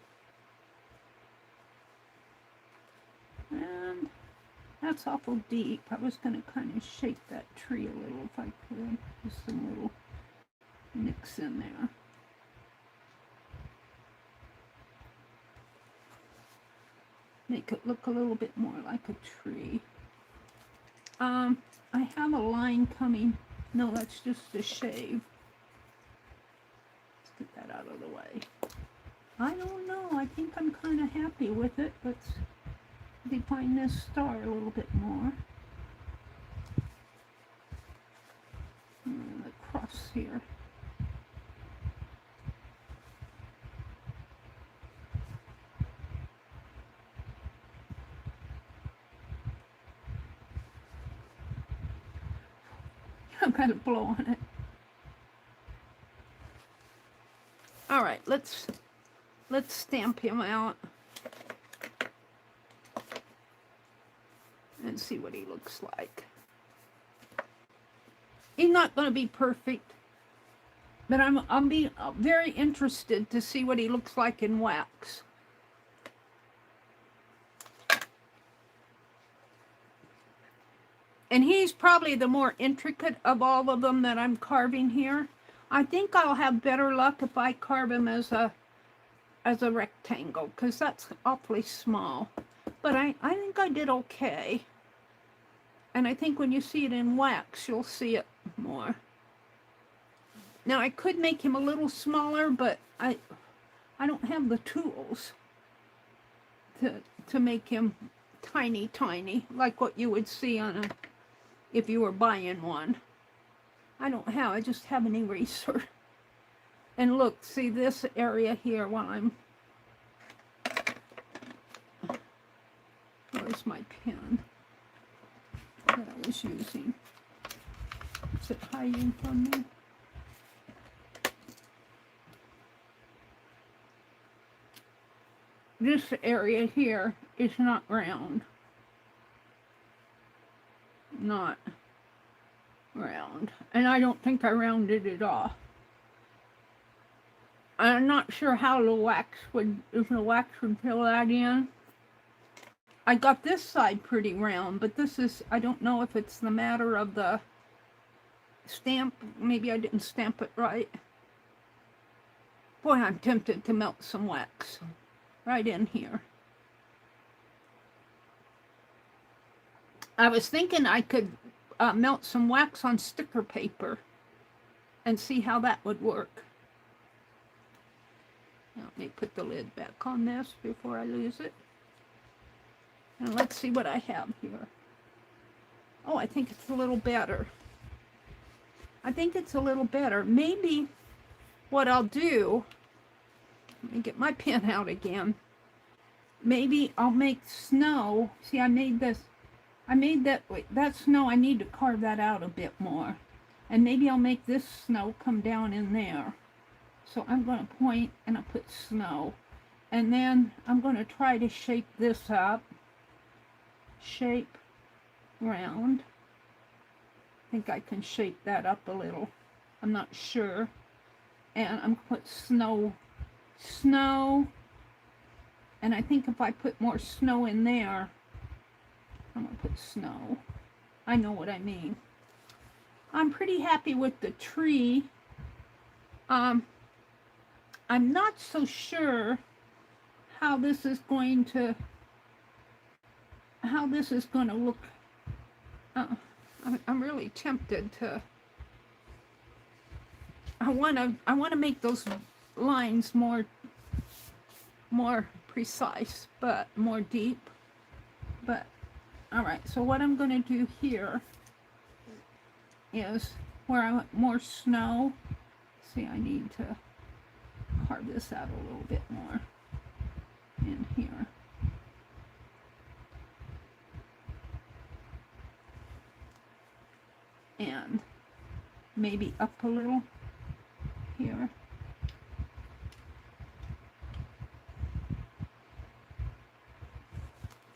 And that's awful deep. I was going to kind of shake that tree a little if I could. Just some little nicks in there. Make it look a little bit more like a tree. I have a line coming. No, that's just a shave. Let's get that out of the way. I don't know. I think I'm kind of happy with it. Let's define this star a little bit more. And the cross here. I've got to blow on it. All right, let's stamp him out and see what he looks like. He's not going to be perfect, but I'm being very interested to see what he looks like in wax. And he's probably the more intricate of all of them that I'm carving here. I think I'll have better luck if I carve him as a rectangle, because that's awfully small. But I think I did okay. And I think when you see it in wax, you'll see it more. Now, I could make him a little smaller, but I don't have the tools to make him tiny, tiny, like what you would see on a, if you were buying one. I don't have, I just have an eraser. And look, see this area here while I'm, where's my pen that I was using? Is it hiding from me? This area here is not round. Not round. And I don't think I rounded it off. I'm not sure how the wax would, if the wax would fill that in. I got this side pretty round, but this is, I don't know if it's the matter of the stamp. Maybe I didn't stamp it right. Boy, I'm tempted to melt some wax right in here. I was thinking I could melt some wax on sticker paper and see how that would work. Now, let me put the lid back on this before I lose it. And let's see what I have here. Oh, I think it's a little better. I think it's a little better. Maybe what I'll do, let me get my pen out again. Maybe I'll make snow. See, I made this. I made that, wait, that snow, I need to carve that out a bit more. And maybe I'll make this snow come down in there. So I'm going to point and I'll put snow. And then I'm going to try to shape this up. Shape round. I think I can shape that up a little. I'm not sure. And I'm going to put snow. Snow. And I think if I put more snow in there, I'm going to put snow. I know what I mean. I'm pretty happy with the tree. I'm not so sure how this is going to look. I'm really tempted to. I want to make those lines more precise, but more deep. But all right, so what I'm going to do here is where I want more snow. See, I need to carve this out a little bit more in here. And maybe up a little here.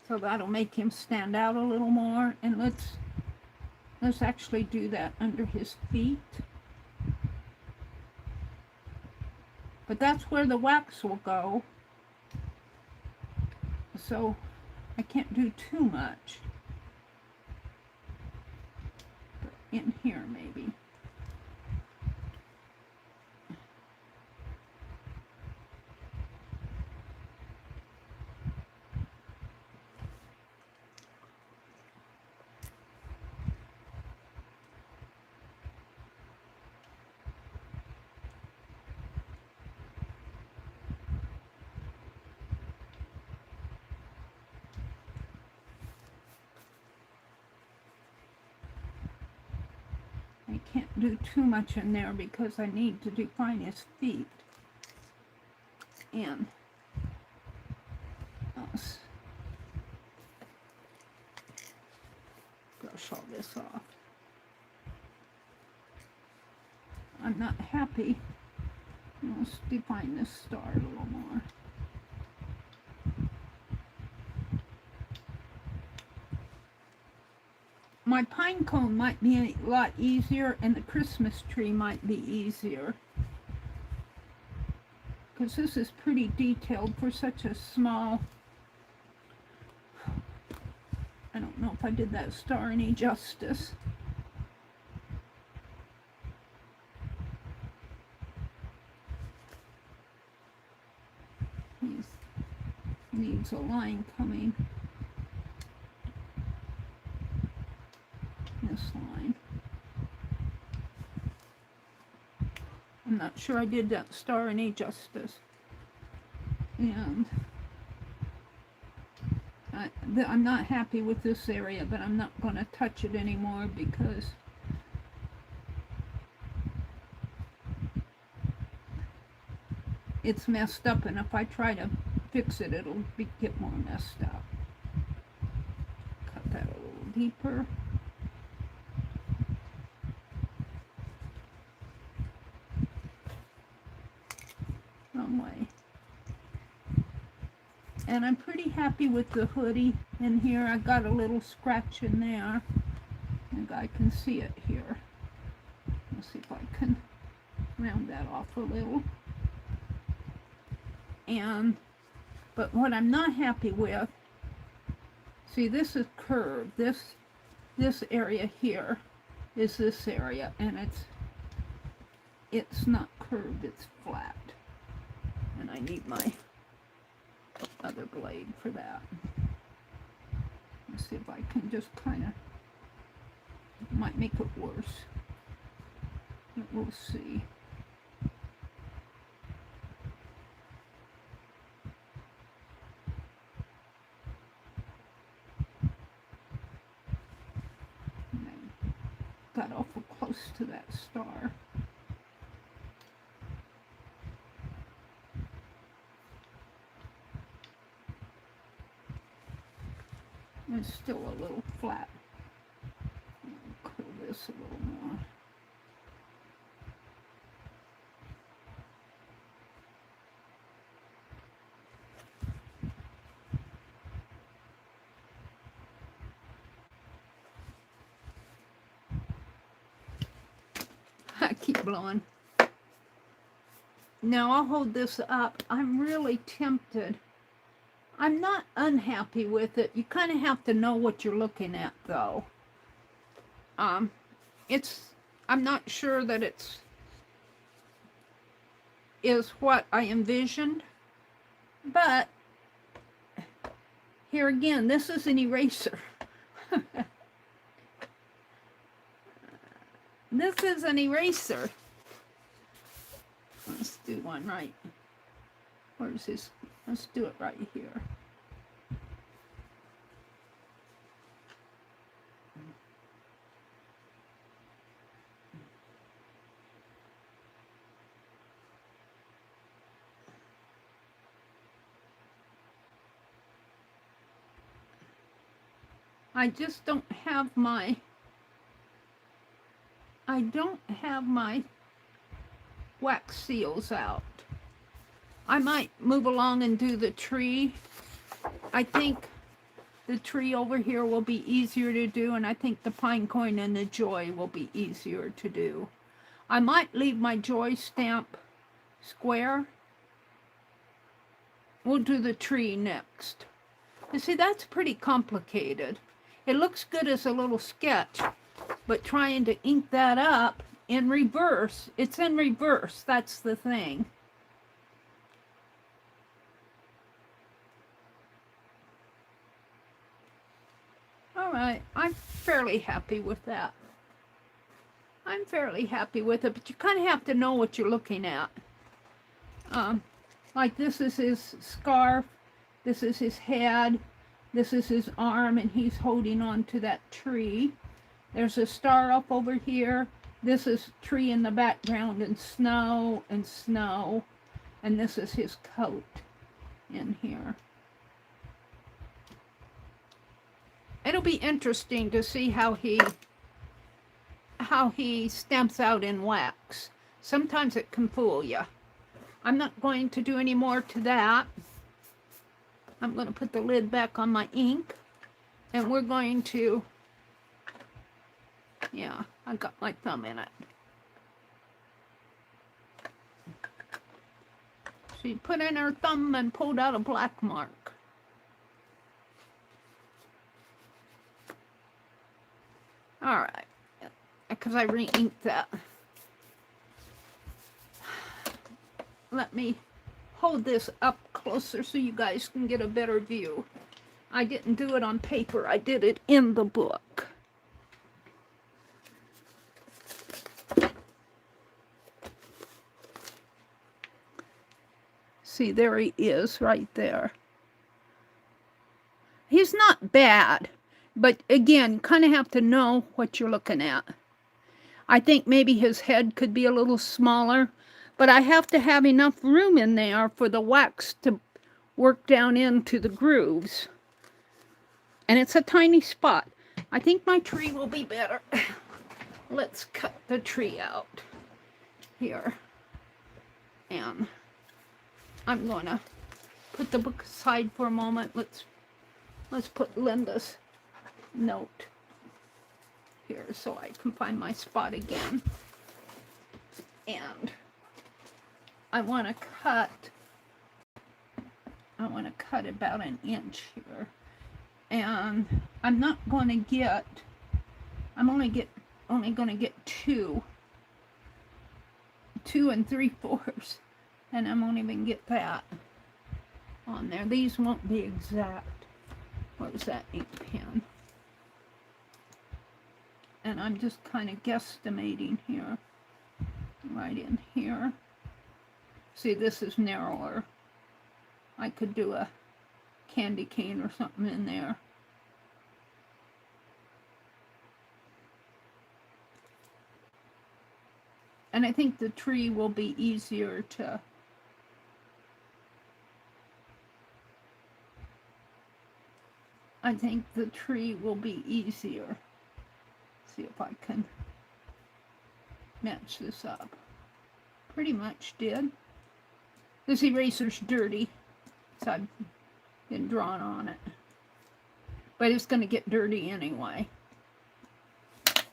So that'll make him stand out a little more. And let's actually do that under his feet. But that's where the wax will go. So I can't do too much. But in here maybe. I can't do too much in there because I need to define his feet. And brush all this off. I'm not happy. Let's define this star a little more. My pine cone might be a lot easier, and the Christmas tree might be easier. Because this is pretty detailed for such a small... I don't know if I did that star any justice. He needs a line coming. This line. I'm not sure I did that star any justice. And I'm not happy with this area, but I'm not going to touch it anymore because it's messed up, and if I try to fix it, it'll get more messed up. Cut that a little deeper. Wrong way. And I'm pretty happy with the hoodie in here. I got a little scratch in there. I think I can see it here. Let's see if I can round that off a little. But what I'm not happy with, see, this is curved. This area here is this area, and it's not curved, it's flat. And I need my other blade for that. Let's see if I can just kind of, might make it worse. But we'll see. Got awful close to that star. It's still a little flat. I'll curl this a little more. I keep blowing. Now I'll hold this up. I'm really tempted. I'm not unhappy with it. You kind of have to know what you're looking at, though. I'm not sure that is what I envisioned, but here again, this is an eraser. This is an eraser. Let's do one right. Where's this? Let's do it right here. I just don't have my wax seals out. I might move along and do the tree. I think the tree over here will be easier to do, and I think the pine cone and the joy will be easier to do. I might leave my joy stamp square. We'll do the tree next. You see, that's pretty complicated. It looks good as a little sketch, but trying to ink that up in reverse, it's in reverse, that's the thing. All right, I'm fairly happy with that. I'm fairly happy with it, but you kind of have to know what you're looking at. Like this is his scarf, this is his head, this is his arm, and he's holding on to that tree. There's a star up over here. This is tree in the background and snow, and this is his coat in here. It'll be interesting to see how he stamps out in wax. Sometimes it can fool you. I'm not going to do any more to that. I'm going to put the lid back on my ink, and we're going to, yeah, I got my thumb in it. She put in her thumb and pulled out a black mark. All right, because I re-inked that. Let me hold this up closer so you guys can get a better view. I didn't do it on paper, I did it in the book. See, there he is right there. He's not bad, but again, you kind of have to know what you're looking at. I think maybe his head could be a little smaller, but I have to have enough room in there for the wax to work down into the grooves. And it's a tiny spot. I think my tree will be better. Let's cut the tree out here. And I'm going to put the book aside for a moment. Let's put Linda's note here so I can find my spot again. And I want to cut about an inch here. And I'm not going to get, I'm only going to get 2 3/4, and I won't even get that on there. These won't be exact. Where's that ink pen? And I'm just kind of guesstimating here, right in here. See, this is narrower. I could do a candy cane or something in there. And I think the tree will be easier to see if I can match this up. Pretty much did. This eraser's dirty, so I've been drawing on it. But it's going to get dirty anyway.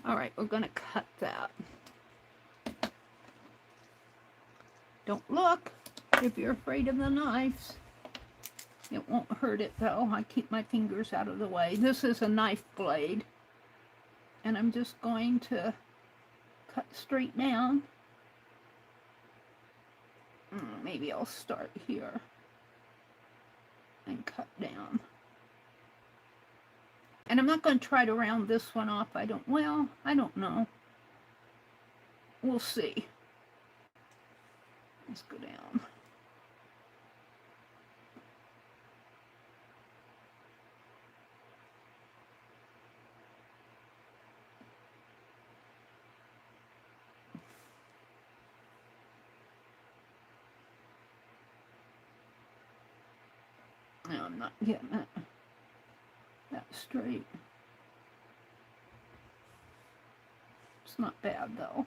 All right, we're going to cut that. Don't look if you're afraid of the knives. It won't hurt it though. I keep my fingers out of the way. This is a knife blade. And I'm just going to cut straight down. Maybe I'll start here and cut down. And I'm not going to try to round this one off. I don't know. We'll see. Let's go down. No, I'm not getting it that straight. It's not bad though.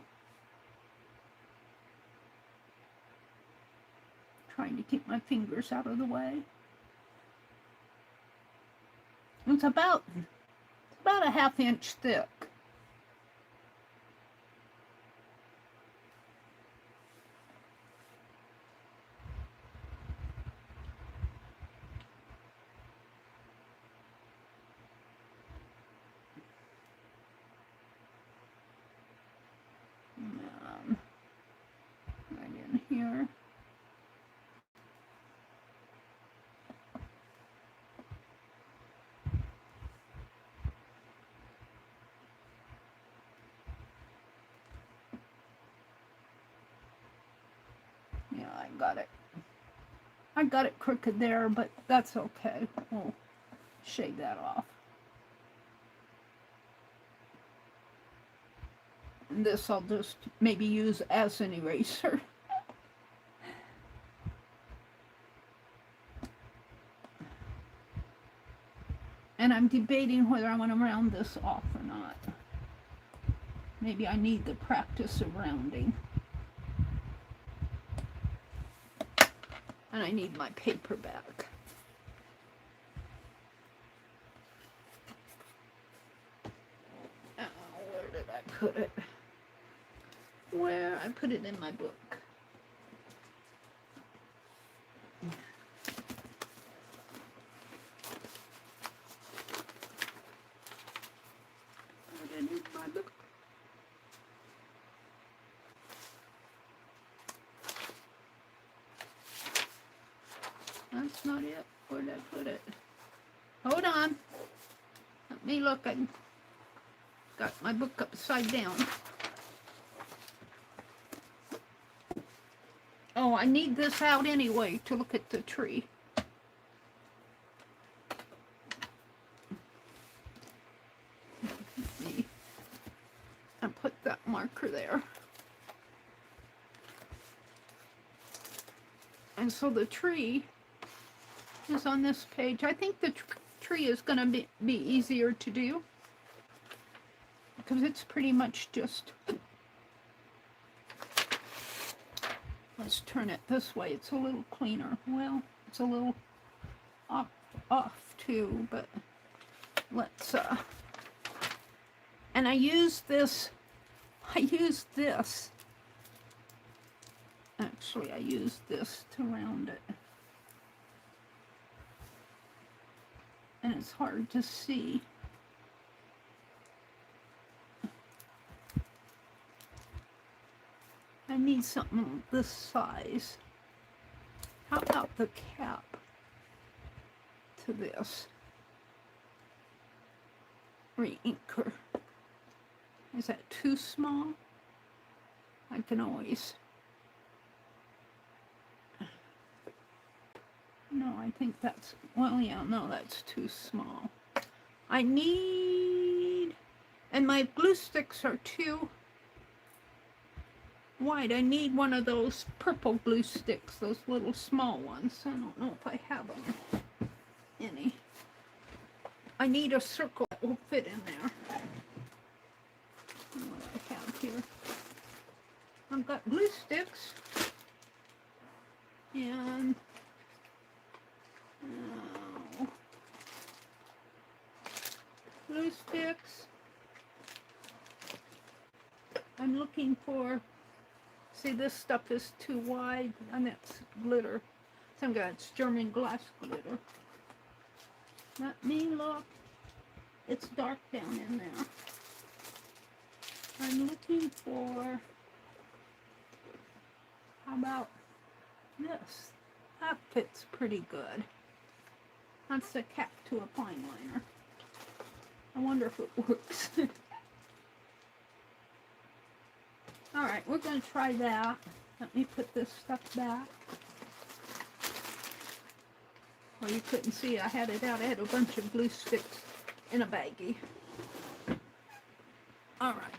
Trying to keep my fingers out of the way. It's about a ½-inch thick. Right in here. Yeah, I got it. I got it crooked there, but that's okay. We'll shave that off. And this I'll just maybe use as an eraser. And I'm debating whether I want to round this off or not. Maybe I need the practice of rounding. And I need my paper back. Oh, where did I put it? Where? I put it in my book. Put it in my book. That's not it. Where did I put it? Hold on. Let me look. I got my book upside down. Oh, I need this out anyway to look at the tree. I put that marker there. And so the tree is on this page. I think the tree is going to be easier to do because it's pretty much just... Let's turn it this way. It's a little cleaner. Well, it's a little off too, but let's and I use this actually I use this to round it, and it's hard to see. I need something this size. How about the cap to this? Re-inker. Is that too small? I can always... No, I think that's... Well, yeah, no, that's too small. I need... And my glue sticks are too wide. I need one of those purple glue sticks, those little small ones. I don't know if I have them any. I need a circle that will fit in there. What do I have here? I've got glue sticks and glue sticks. I'm looking for... See, this stuff is too wide, and that's glitter. Some guy, it's German glass glitter. Let me look. It's dark down in there. I'm looking for... How about this? That fits pretty good. That's the cap to a fine liner. I wonder if it works. Alright, we're going to try that. Let me put this stuff back. Well, you couldn't see, I had it out. I had a bunch of glue sticks in a baggie. Alright.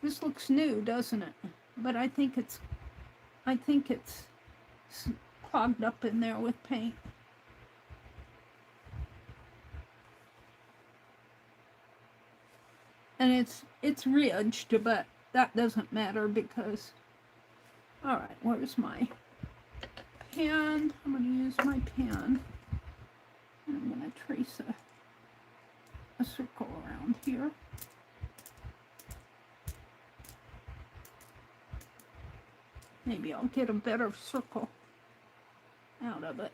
This looks new, doesn't it? But I think it's clogged up in there with paint. And it's ridged, but that doesn't matter because... Alright, where's my pen. I'm going to use my pen. And I'm going to trace a circle around here. Maybe I'll get a better circle out of it.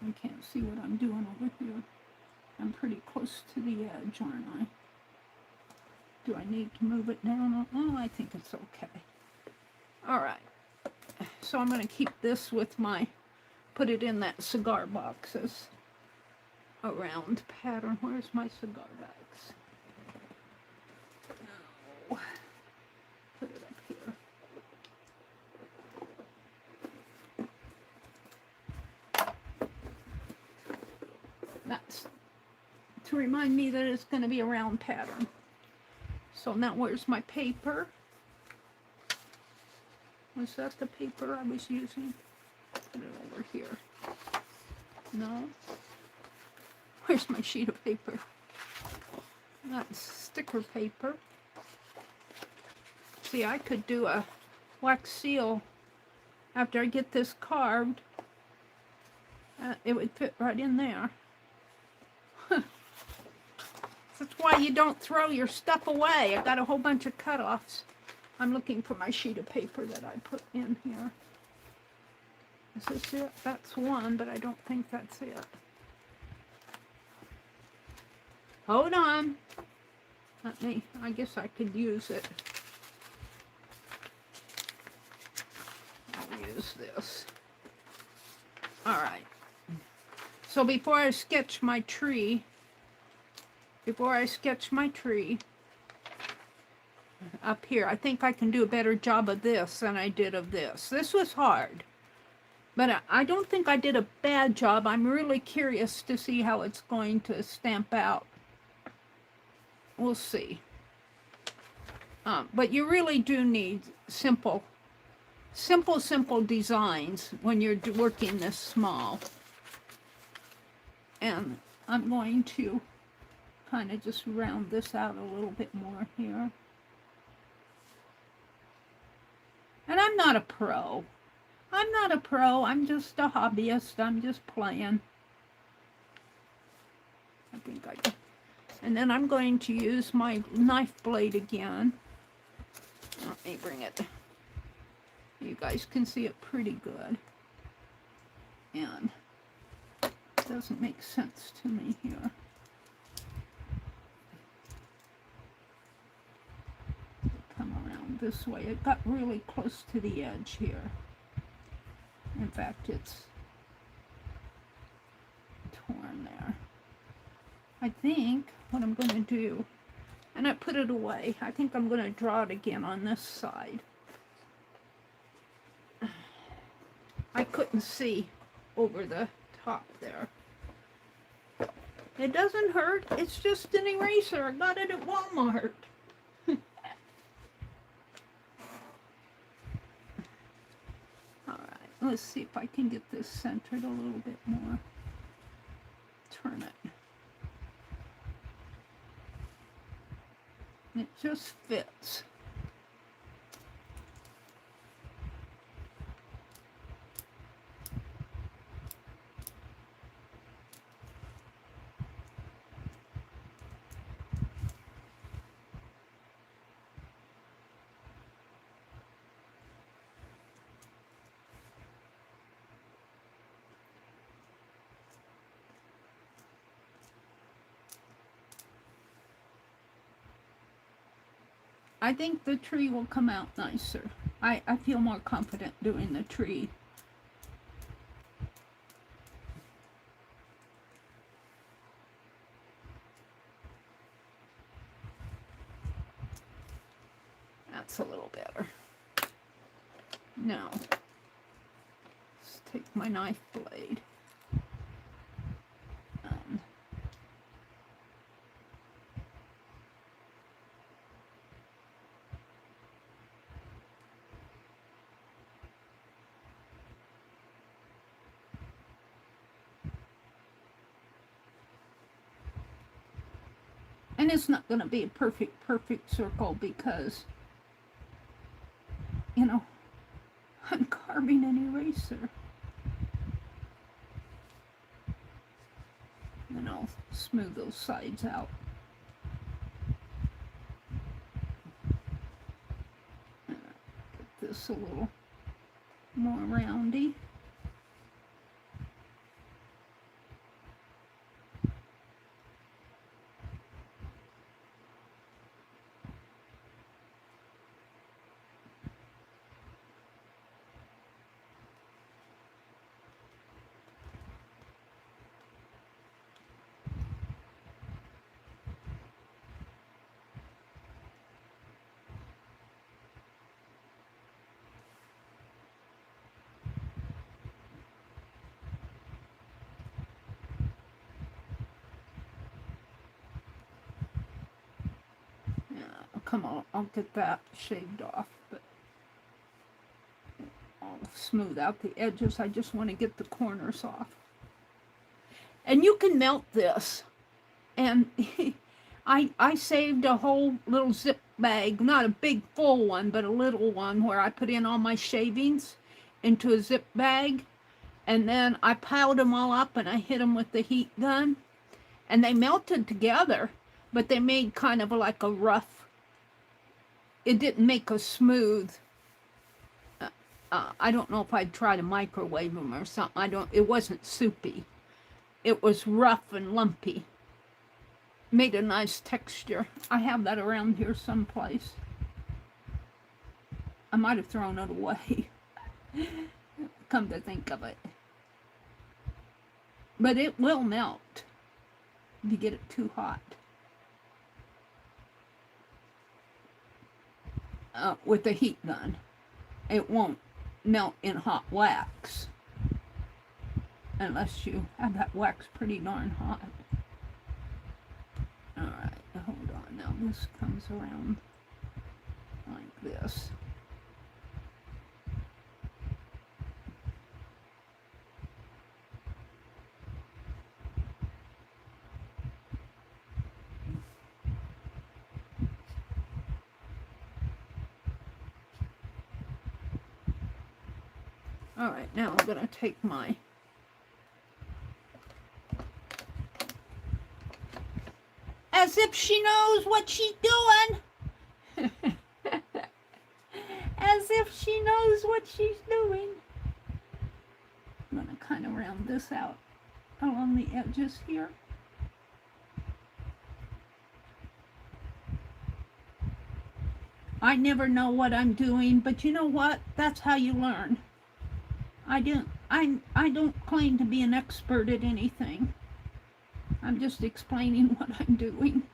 I can't see what I'm doing over here. I'm pretty close to the edge, aren't I? Do I need to move it down? Oh, I think it's okay. All right. So I'm going to keep this with my, put it in that cigar boxes around pattern. Where's my cigar bags? Oh, put it up here. That's to remind me that it's going to be a round pattern. So now where's my paper? Was that the paper I was using? Put it over here. No. Where's my sheet of paper? That's sticker paper. See, I could do a wax seal after I get this carved. It would fit right in there. That's why you don't throw your stuff away. I got a whole bunch of cutoffs. I'm looking for my sheet of paper that I put in here. Is this it? That's one, but I don't think that's it. Hold on. Let me, I guess I could use it. I'll use this. All right. So before I sketch my tree, up here, I think I can do a better job of this than I did of this. This was hard, but I don't think I did a bad job. I'm really curious to see how it's going to stamp out. We'll see. But you really do need simple designs when you're working this small. And I'm going to kind of just round this out a little bit more here. And I'm not a pro. I'm just a hobbyist. I'm just playing. I think I can. And then I'm going to use my knife blade again. Let me bring it. You guys can see it pretty good. And it doesn't make sense to me here. Come around this way. It got really close to the edge here. In fact, it's torn there. I think what I'm going to do, and I put it away, I think I'm going to draw it again on this side. I couldn't see over the top there. It doesn't hurt. It's just an eraser. I got it at Walmart. Alright, let's see if I can get this centered a little bit more. Turn it. It just fits. I think the tree will come out nicer. I feel more confident doing the tree. That's a little better. Now, let's take my knife blade. And it's not going to be a perfect circle because, you know, I'm carving an eraser. And I'll smooth those sides out. Get this a little more roundy. Come on, I'll get that shaved off, but I'll smooth out the edges. I just want to get the corners off. And you can melt this. And I saved a whole little zip bag, not a big full one, but a little one where I put in all my shavings into a zip bag. And then I piled them all up and I hit them with the heat gun. And they melted together, but they made kind of like a rough. It didn't make a smooth. I don't know if I'd try to microwave them or something. It wasn't soupy. It was rough and lumpy. Made a nice texture. I have that around here someplace. I might have thrown it away. Come to think of it. But it will melt if you get it too hot. With the heat gun. It won't melt in hot wax unless you have that wax pretty darn hot. Alright, hold on. Now this comes around like this. All right, now I'm going to take my as if she knows what she's doing. As if she knows what she's doing. I'm going to kind of round this out along the edges here. I never know what I'm doing, but you know what? That's how you learn. I don't claim to be an expert at anything. I'm just explaining what I'm doing.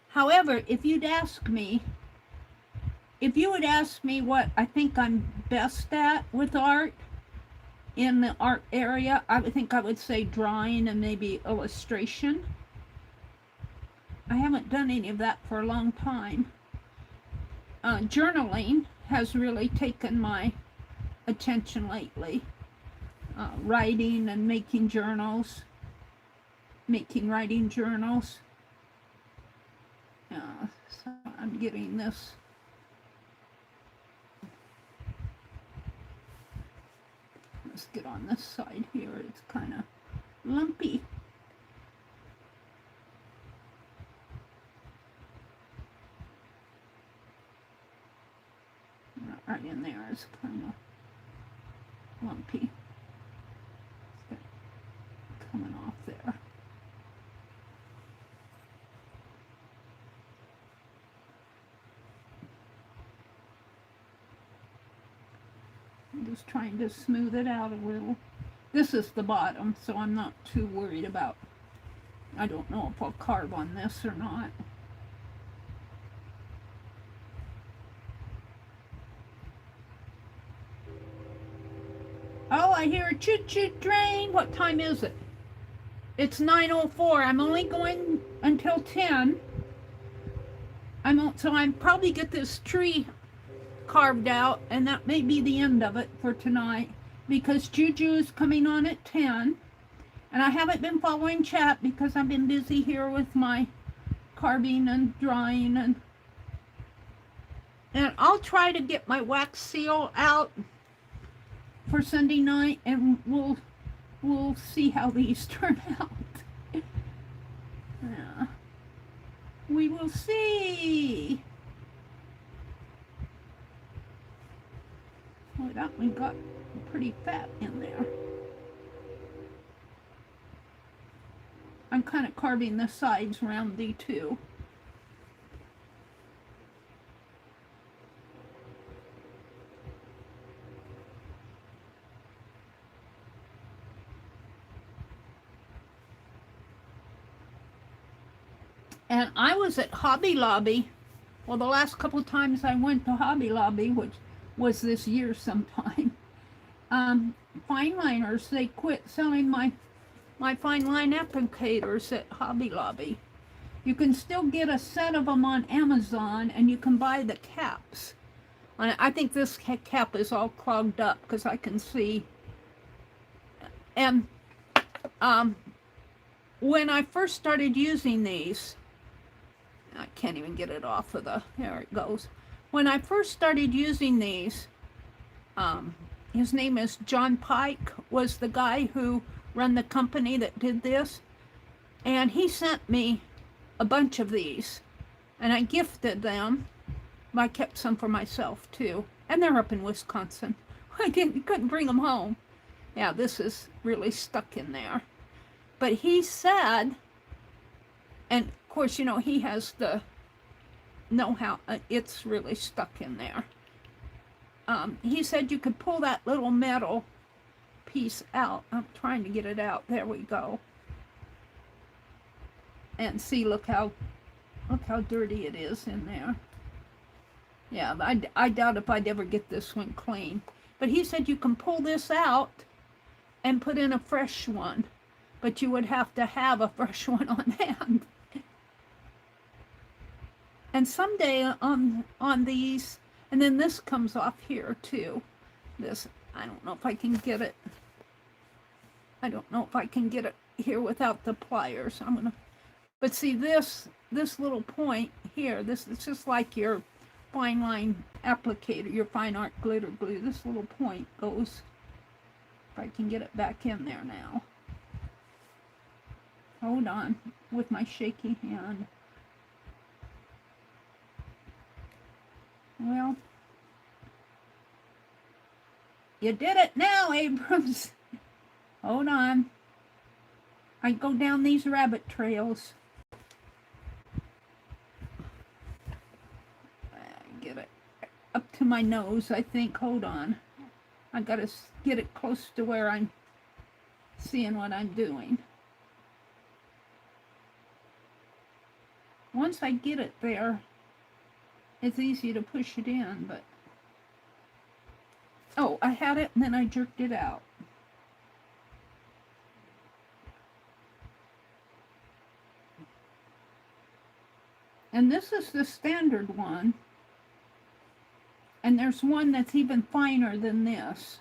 However, if you would ask me what I think I'm best at with art, in the art area, I would say drawing and maybe illustration. I haven't done any of that for a long time. Journaling has really taken my attention lately. Writing and making journals. Making writing journals. So I'm getting this. Let's get on this side here. It's kind of lumpy. Right in there is kind of lumpy. It's coming off there. I'm just trying to smooth it out a little. This is the bottom, so I'm not too worried about. I don't know if I'll carve on this or not. Oh, I hear a choo-choo train. What time is it? It's 9:04. I'm only going until 10. So I'm probably get this tree carved out, and that may be the end of it for tonight, because Juju is coming on at 10, And I haven't been following chat because I've been busy here with my carving and drawing, and I'll try to get my wax seal out for Sunday night, and we'll see how these turn out. Yeah. We will see. Oh, that one got pretty fat in there. I'm kind of carving the sides roundy too. And I was at Hobby Lobby. Well, the last couple of times I went to Hobby Lobby, which was this year sometime, fine liners, they quit selling my fine line applicators at Hobby Lobby. You can still get a set of them on Amazon, and you can buy the caps. I think this cap is all clogged up because I can see. And when I first started using these, I can't even get it off of the, there it goes. When I first started using these, his name is John Pike, was the guy who ran the company that did this. And he sent me a bunch of these, and I gifted them. I kept some for myself too. And they're up in Wisconsin. Couldn't bring them home. Yeah, this is really stuck in there. But he said, and of course, you know, he has the know-how, it's really stuck in there. He said you could pull that little metal piece out. I'm trying to get it out. There we go. And see, look how dirty it is in there. Yeah, I doubt if I'd ever get this one clean. But he said you can pull this out and put in a fresh one. But you would have to have a fresh one on hand. And someday on these, and then this comes off here too. This, I don't know if I can get it. I don't know if I can get it here without the pliers. I'm gonna, but see this little point here, this is just like your fine line applicator, your fine art glitter glue. This little point goes, if I can get it back in there now. Hold on, with my shaky hand. Well, you did it now, Abrams. Hold on. I go down these rabbit trails. Get it up to my nose, I think. Hold on. I gotta get it close to where I'm seeing what I'm doing. Once I get it there, it's easy to push it in, but... Oh, I had it and then I jerked it out. And this is the standard one. And there's one that's even finer than this.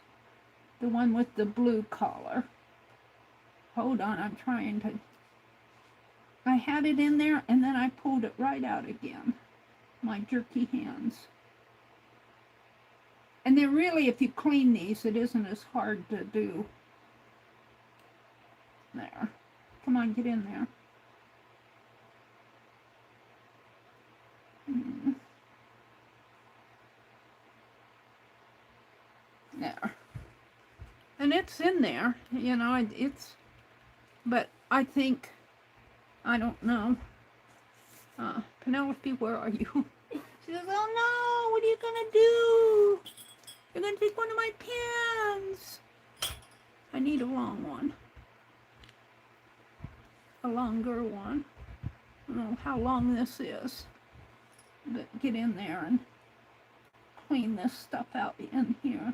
The one with the blue collar. Hold on, I'm trying to... I had it in there and then I pulled it right out again. My jerky hands. And then really, if you clean these, it isn't as hard to do. There. Come on, get in there. There. And it's in there, you know, it's, but I think, I don't know. Penelope, where are you? She says, oh no, what are you gonna do? You're gonna take one of my pens. I need a long one. A longer one. I don't know how long this is. But get in there and clean this stuff out in here.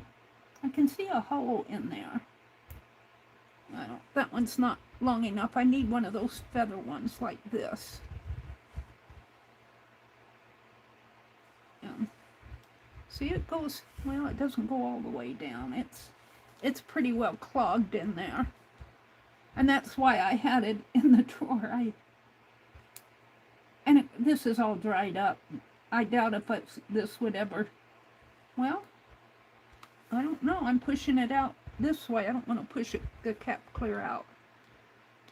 I can see a hole in there. That one's not long enough. I need one of those feather ones like this. See, it goes, well, it doesn't go all the way down. It's pretty well clogged in there. And that's why I had it in the drawer. This is all dried up. I doubt if this would ever, well, I don't know. I'm pushing it out this way. I don't want to push the cap clear out.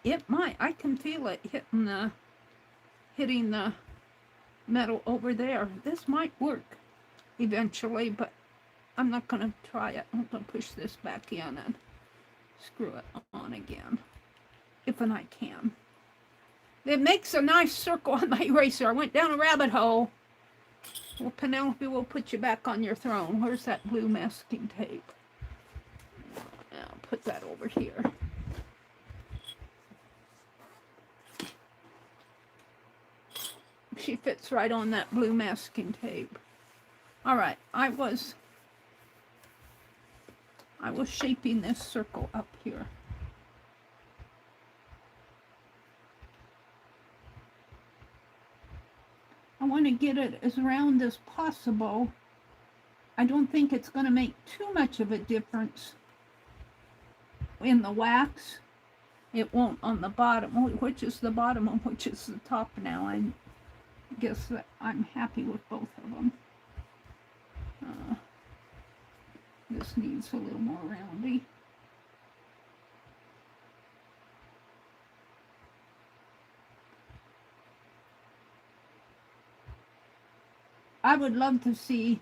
It might. I can feel it hitting the metal over there. This might work eventually, but I'm not going to try it. I'm going to push this back in and screw it on again, if and I can. It makes a nice circle on my eraser. I went down a rabbit hole. Well, Penelope will put you back on your throne. Where's that blue masking tape? I'll put that over here. She fits right on that blue masking tape. All right, I was shaping this circle up here. I want to get it as round as possible. I don't think it's going to make too much of a difference in the wax. It won't on the bottom, which is the bottom and which is the top now. I guess that I'm happy with both of them. This needs a little more roundy. I would love to see,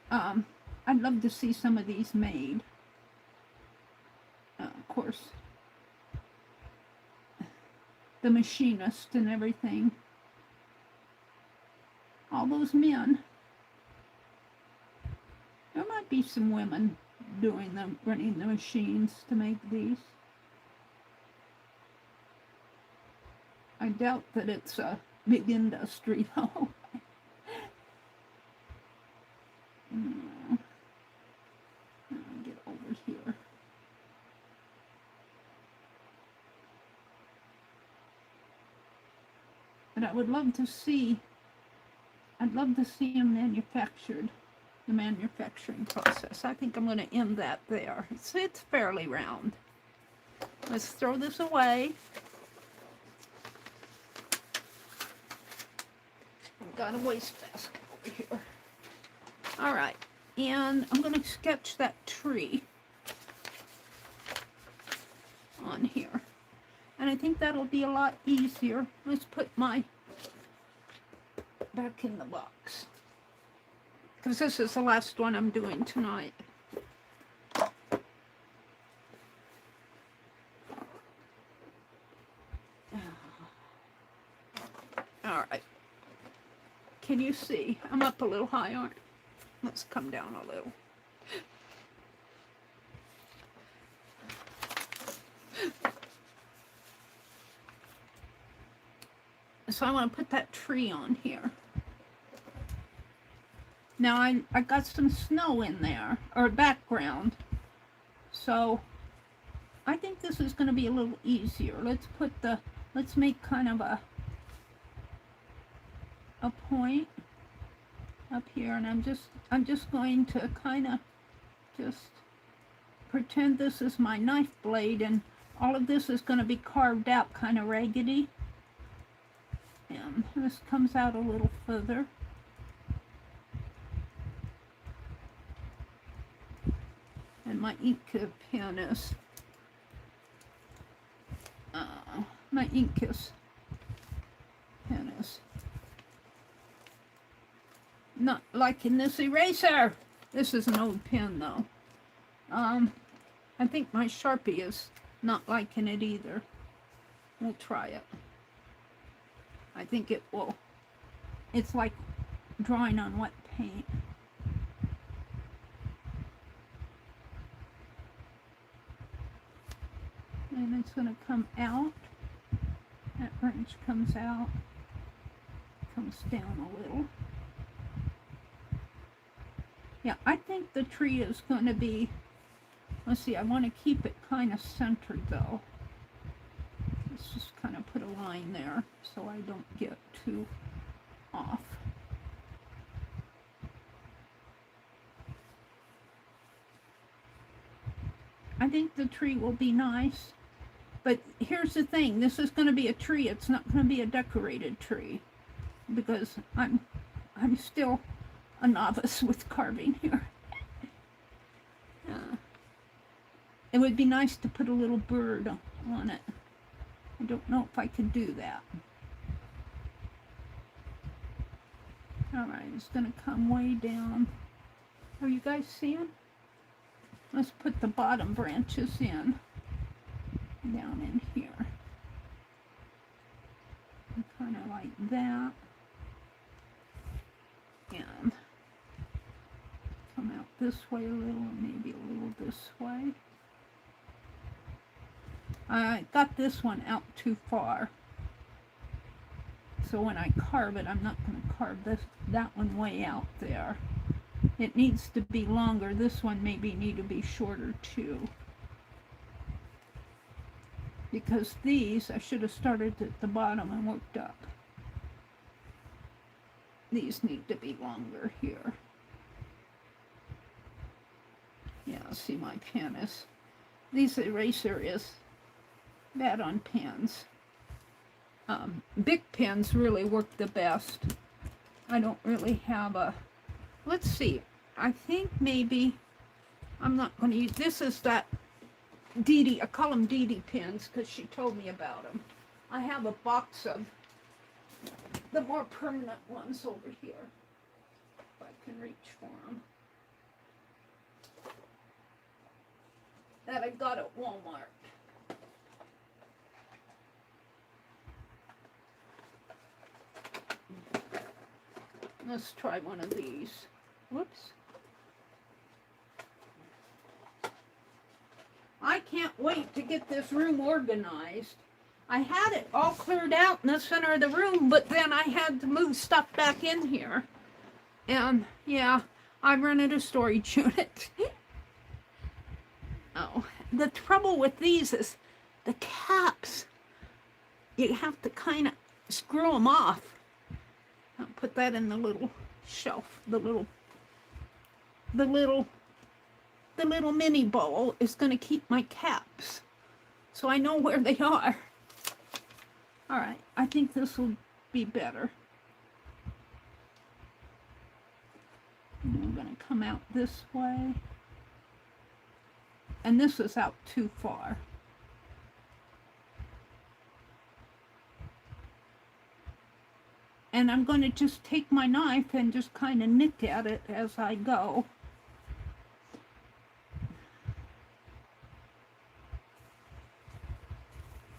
I'd love to see some of these made. Of course, the machinist and everything. All those men. There might be some women doing them, running the machines to make these. I doubt that it's a big industry though. Get over here. But I would love to see, I'd love to see them manufactured, the manufacturing process. I think I'm going to end that there. It's fairly round. Let's throw this away. I've got a wastebasket over here. All right, and I'm going to sketch that tree on here. And I think that'll be a lot easier. Let's put my back in the box, because this is the last one I'm doing tonight. All right. Can you see? I'm up a little high, aren't I? Let's come down a little. So I want to put that tree on here. Now I got some snow in there, or background. So I think this is going to be a little easier. Let's make kind of a point up here, and I'm just going to kind of just pretend this is my knife blade, and all of this is going to be carved out kind of raggedy. And this comes out a little further. And my ink pen is not liking this eraser. This is an old pen though. I think my Sharpie is not liking it either. We'll try it. I think it will. It's like drawing on wet paint. And it's going to come out. That wrench comes out. Comes down a little. Yeah, I think the tree is going to be, let's see, I want to keep it kind of centered though. Let's just kind of put a line there so I don't get too off. I think the tree will be nice. But here's the thing, this is going to be a tree. It's not going to be a decorated tree because I'm still a novice with carving here. It would be nice to put a little bird on it. I don't know if I could do that. All right, it's going to come way down. Are you guys seeing? Let's put the bottom branches in, down in here. Kind of like that. And come out this way a little, and maybe a little this way. I got this one out too far. So when I carve it, I'm not going to carve that one way out there. It needs to be longer. This one maybe need to be shorter too. Because these, I should have started at the bottom and worked up. These need to be longer here. Yeah, see my pen is, this eraser is bad on pens. Big pens really work the best. I don't really have a, let's see, I think maybe, I'm not going to use, this is that Dee, I call them Dee pens because she told me about them. I have a box of the more permanent ones over here, if I can reach for them, that I got at Walmart. Let's try one of these. Whoops. I can't wait to get this room organized. I had it all cleared out in the center of the room, but then I had to move stuff back in here. And yeah, I rented a storage unit. Oh, the trouble with these is the caps. You have to kind of screw them off. I'll put that in the little shelf. The little mini bowl is going to keep my caps, so I know where they are. All right, I think this will be better. And I'm going to come out this way, and this is out too far. And I'm going to just take my knife and just kind of nick at it as I go.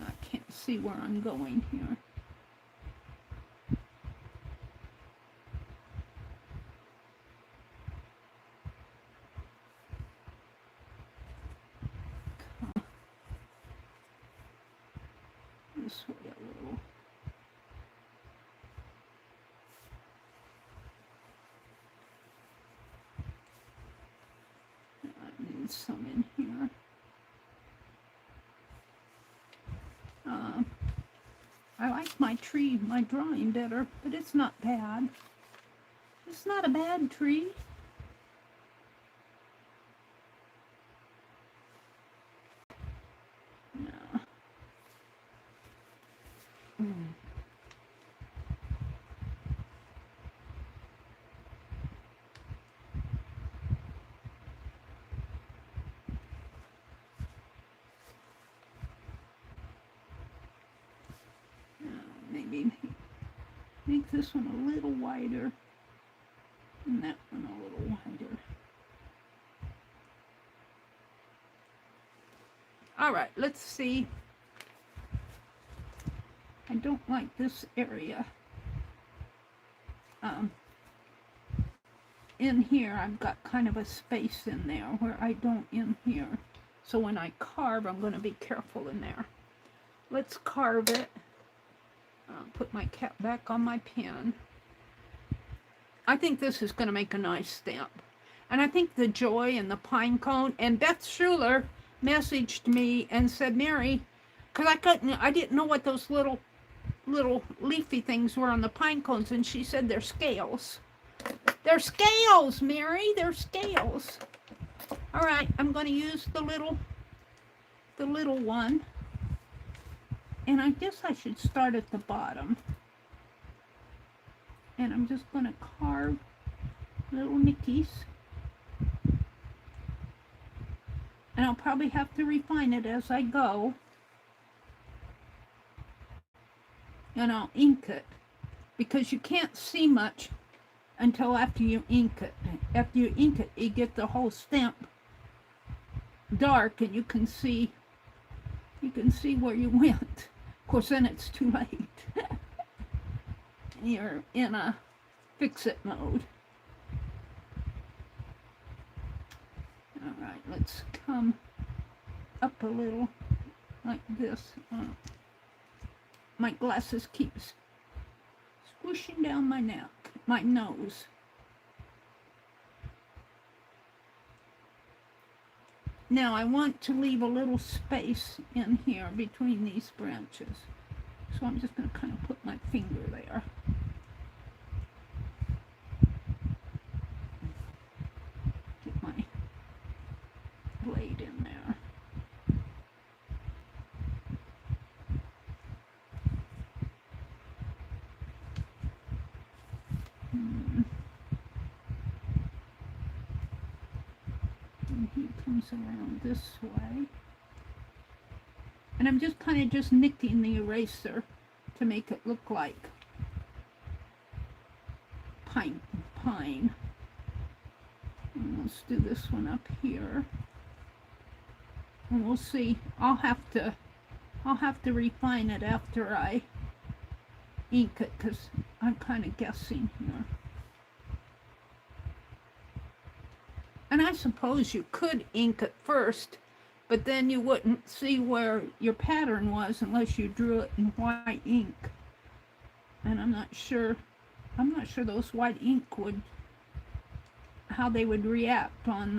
I can't see where I'm going here. This way a little. Some in here. I like my tree, my drawing better, but it's not bad. It's not a bad tree. No. Maybe make this one a little wider and that one a little wider. All right, let's see. I don't like this area. In here, I've got kind of a space in there where I don't in here. So when I carve, I'm going to be careful in there. Let's carve it. Put my cap back on my pen. I think this is going to make a nice stamp. And I think the joy and the pine cone, and Beth Schuler messaged me and said, Meri, because I didn't know what those little leafy things were on the pine cones, and she said they're scales. They're scales, Meri, they're scales. All right, I'm going to use the little one. And I guess I should start at the bottom. And I'm just going to carve little nickies. And I'll probably have to refine it as I go. And I'll ink it, because you can't see much until after you ink it. After you ink it, you get the whole stamp dark, and you can see where you went. Of course, then it's too late. You're in a fix-it mode. All right, let's come up a little like this. My glasses keeps squishing down my neck, my nose. Now I want to leave a little space in here between these branches. So I'm just going to kind of put my finger there. Get my blade in there. And he comes around this way. And I'm just kind of just nicking the eraser to make it look like pine. And let's do this one up here. And we'll see. I'll have to refine it after I ink it, because I'm kind of guessing here. And I suppose you could ink it first, but then you wouldn't see where your pattern was unless you drew it in white ink. And I'm not sure those white ink would, how they would react on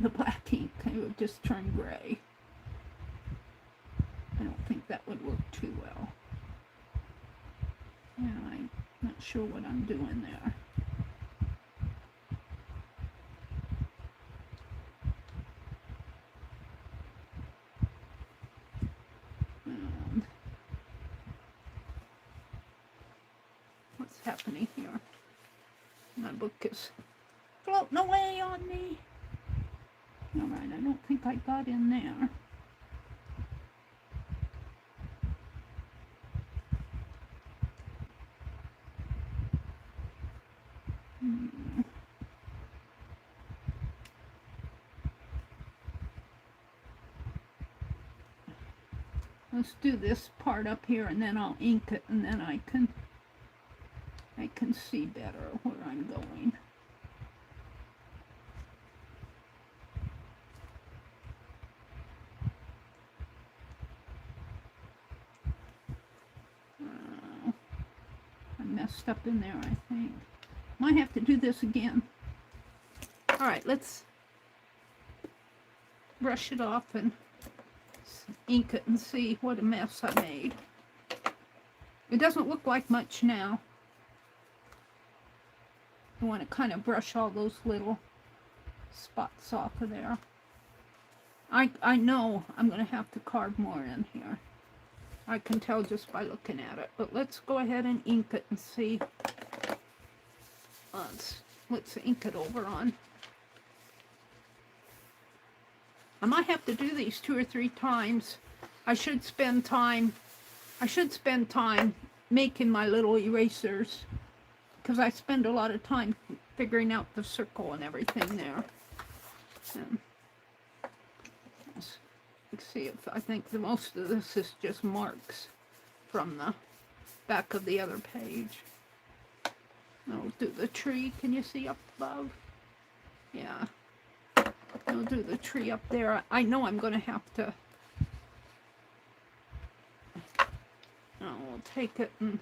the black ink. It would just turn gray. I don't think that would work too well. Yeah, I'm not sure what I'm doing there. What's happening here? My book is floating away on me. All right, I don't think I got in there. Let's do this part up here, and then I'll ink it, and then I can see better where I'm going. I messed up in there, I think. Might have to do this again. All right, let's brush it off and ink it and see what a mess I made. It doesn't look like much now. I want to kind of brush all those little spots off of there. I know I'm going to have to carve more in here. I can tell just by looking at it. But let's go ahead and ink it and see. Let's ink it over on. I might have to do these 2 or 3 times. I should spend time making my little erasers, because I spend a lot of time figuring out the circle and everything there. Let's see if I think the most of this is just marks from the back of the other page. I'll do the tree. Can you see up above? Yeah. I'll do the tree up there. I know I'm going to have to. I'll take it and.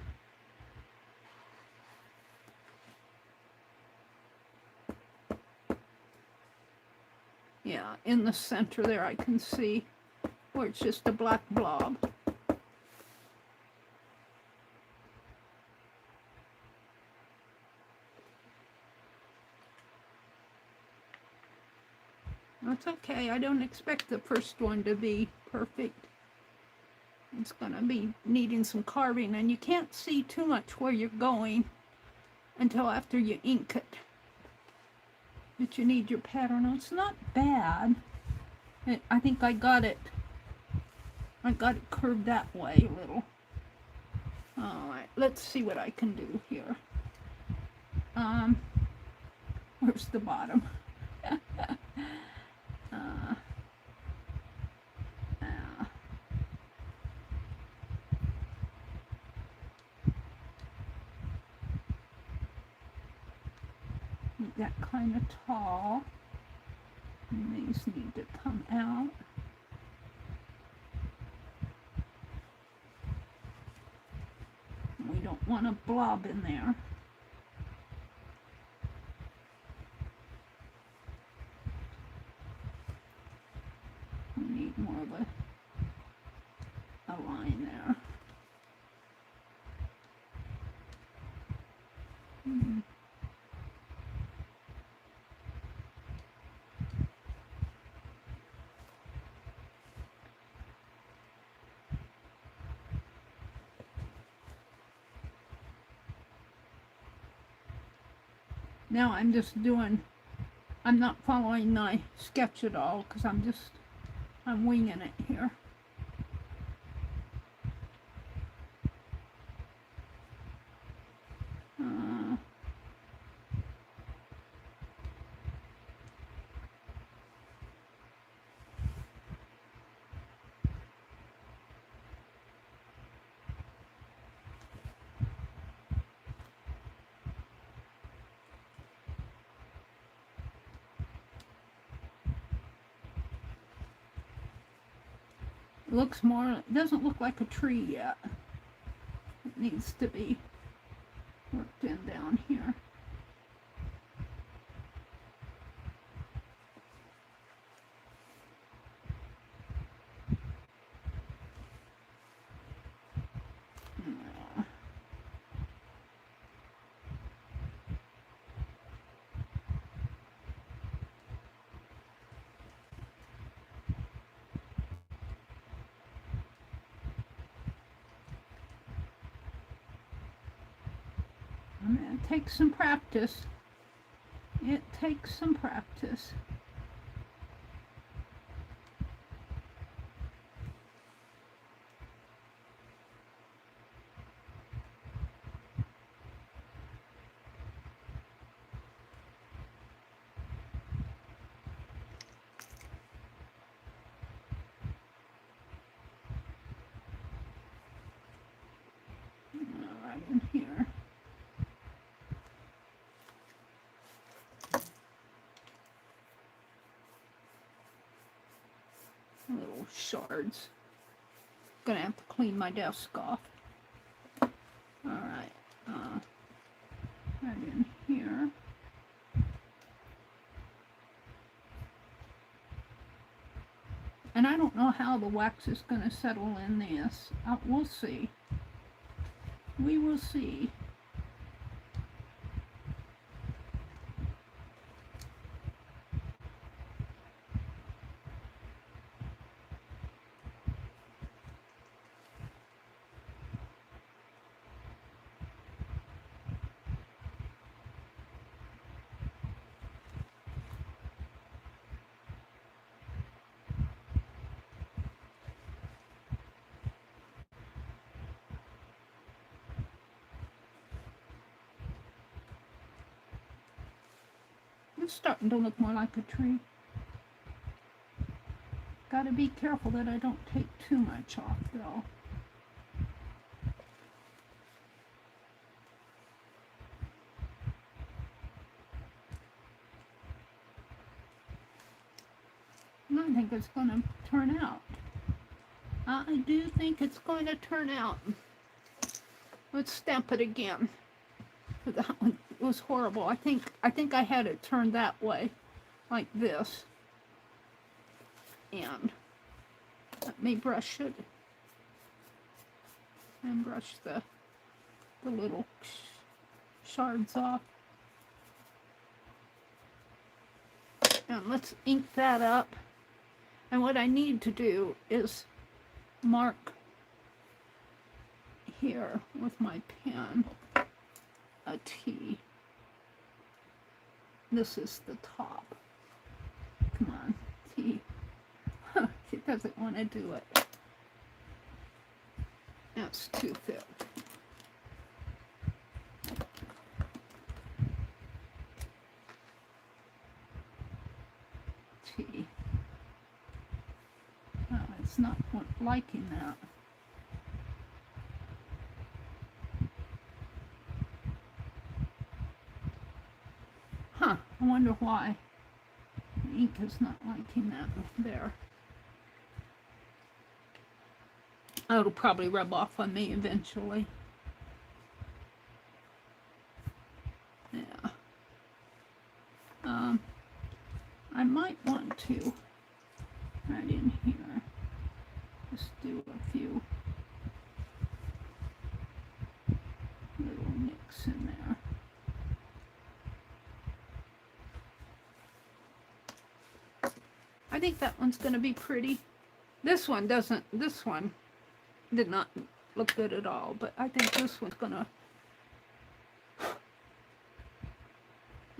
Yeah, in the center there I can see where it's just a black blob. That's okay. I don't expect the first one to be perfect. It's going to be needing some carving, and you can't see too much where you're going until after you ink it. But you need your pattern. It's not bad. I think I got it curved that way a little. Alright, let's see what I can do here. Where's the bottom? That kind of tall, and these need to come out. We don't want a blob in there. We need more of a line there. Now I'm not following my sketch at all because I'm winging it here. It doesn't look like a tree yet. It needs to be worked in down here. It takes some practice. It takes some practice. Right in here. Little shards. Gonna have to clean my desk off. Alright, right in here. And I don't know how the wax is gonna settle in this. We'll see. We will see. It's starting to look more like a tree. Gotta be careful that I don't take too much off though. I think it's going to turn out. I do think it's going to turn out. Let's stamp it again. That one was horrible. I think I had it turned that way, like this. And let me brush it and brush the little shards off. And let's ink that up. And what I need to do is mark here with my pen a T. This is the top. Come on, T. She doesn't want to do it. That's too thick. T. Oh, it's not liking that. Huh, I wonder why. The ink is not liking that there. Oh, it'll probably rub off on me eventually. Yeah. I might want to, right in here, just do a few little nicks in there. I think that one's going to be pretty. This one doesn't, this one did not look good at all, but I think this one's going to,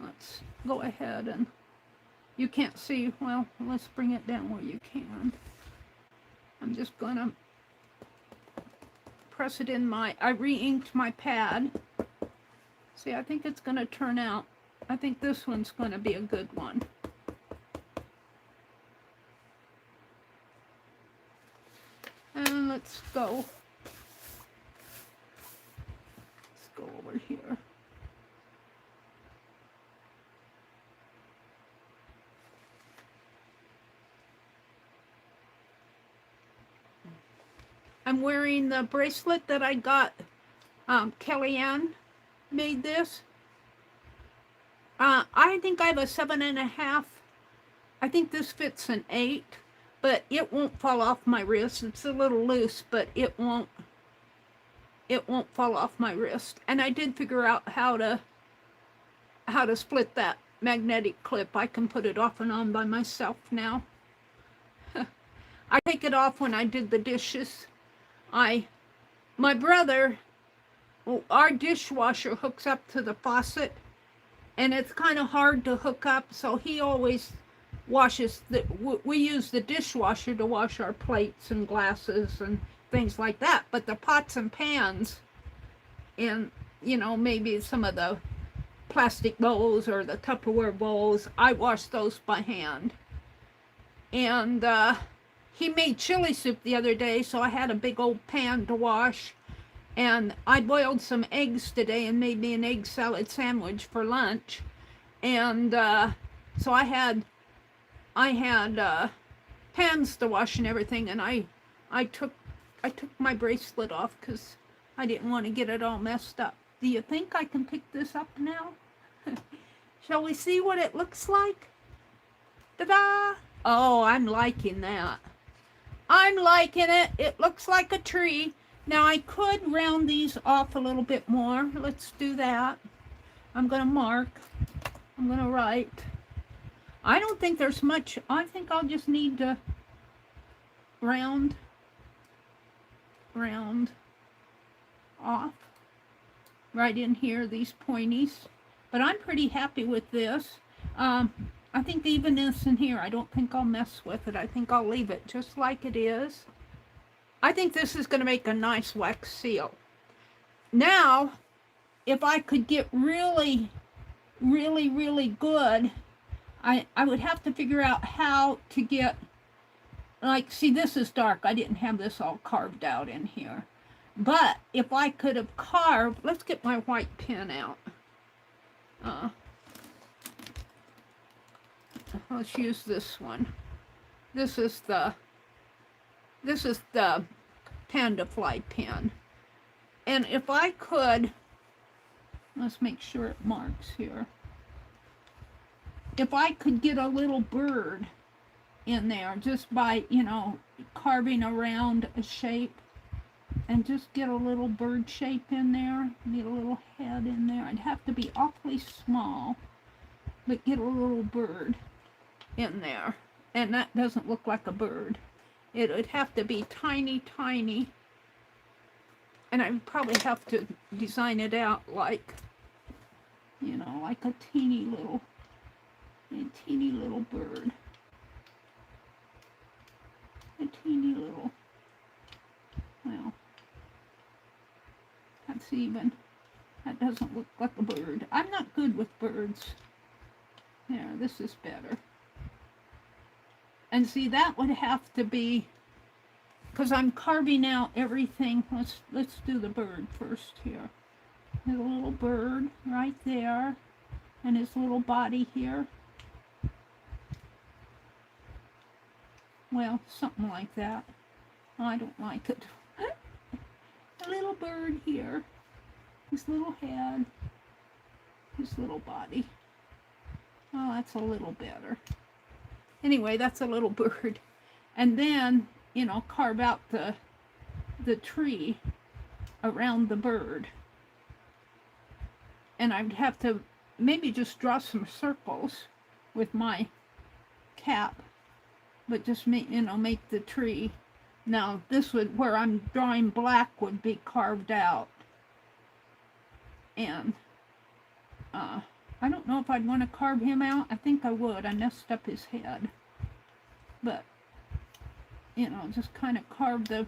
let's go ahead and, you can't see, well, let's bring it down where you can. I'm just going to press it in my, I re-inked my pad. See, I think it's going to turn out, I think this one's going to be a good one. And let's go over here. I'm wearing the bracelet that I got. Kellyanne made this. I think I have a 7.5. I think this fits an 8, but it won't fall off my wrist. It's a little loose, but it won't fall off my wrist. And I did figure out how to split that magnetic clip. I can put it off and on by myself now. I take it off when I did the dishes. My brother, our dishwasher hooks up to the faucet, and it's kind of hard to hook up, so he always washes, we use the dishwasher to wash our plates and glasses and things like that, but the pots and pans and, you know, maybe some of the plastic bowls or the Tupperware bowls, I wash those by hand. And he made chili soup the other day, so I had a big old pan to wash. And I boiled some eggs today and made me an egg salad sandwich for lunch. And so I had pans to wash and everything. And I took my bracelet off because I didn't want to get it all messed up. Do you think I can pick this up now? Shall we see what it looks like? Ta-da! Oh, I'm liking that. I'm liking it. It looks like a tree. Now I could round these off a little bit more. Let's do that. I'm going to mark. I'm going to write. I don't think there's much. I think I'll just need to round off right in here, these pointies. But I'm pretty happy with this. I think even this in here, I don't think I'll mess with it. I think I'll leave it just like it is. I think this is going to make a nice wax seal. Now, if I could get really, really, really good, I would have to figure out how to get, like, see, this is dark. I didn't have this all carved out in here. But if I could have carved, let's get my white pen out. Let's use this one. This is the Panda Fly pen. And if I could, let's make sure it marks here. If I could get a little bird in there just by, you know, carving around a shape and just get a little bird shape in there, get a little head in there. I'd have to be awfully small, but get a little bird in there. And that doesn't look like a bird. It would have to be tiny, tiny. And I probably have to design it out like, you know, like a teeny little bird. A teeny little, well, that doesn't look like a bird. I'm not good with birds. There, this is better. And see, that would have to be, because I'm carving out everything. Let's do the bird first here. There's a little bird right there, and his little body here. Well, something like that. Oh, I don't like it. A little bird here. His little head. His little body. Oh, that's a little better. Anyway, that's a little bird. And then, you know, carve out the tree around the bird. And I'd have to maybe just draw some circles with my cap, but just make the tree. Now this would, where I'm drawing black, would be carved out. And I don't know if I'd want to carve him out. I think I would. I messed up his head. But, you know, just kind of carve the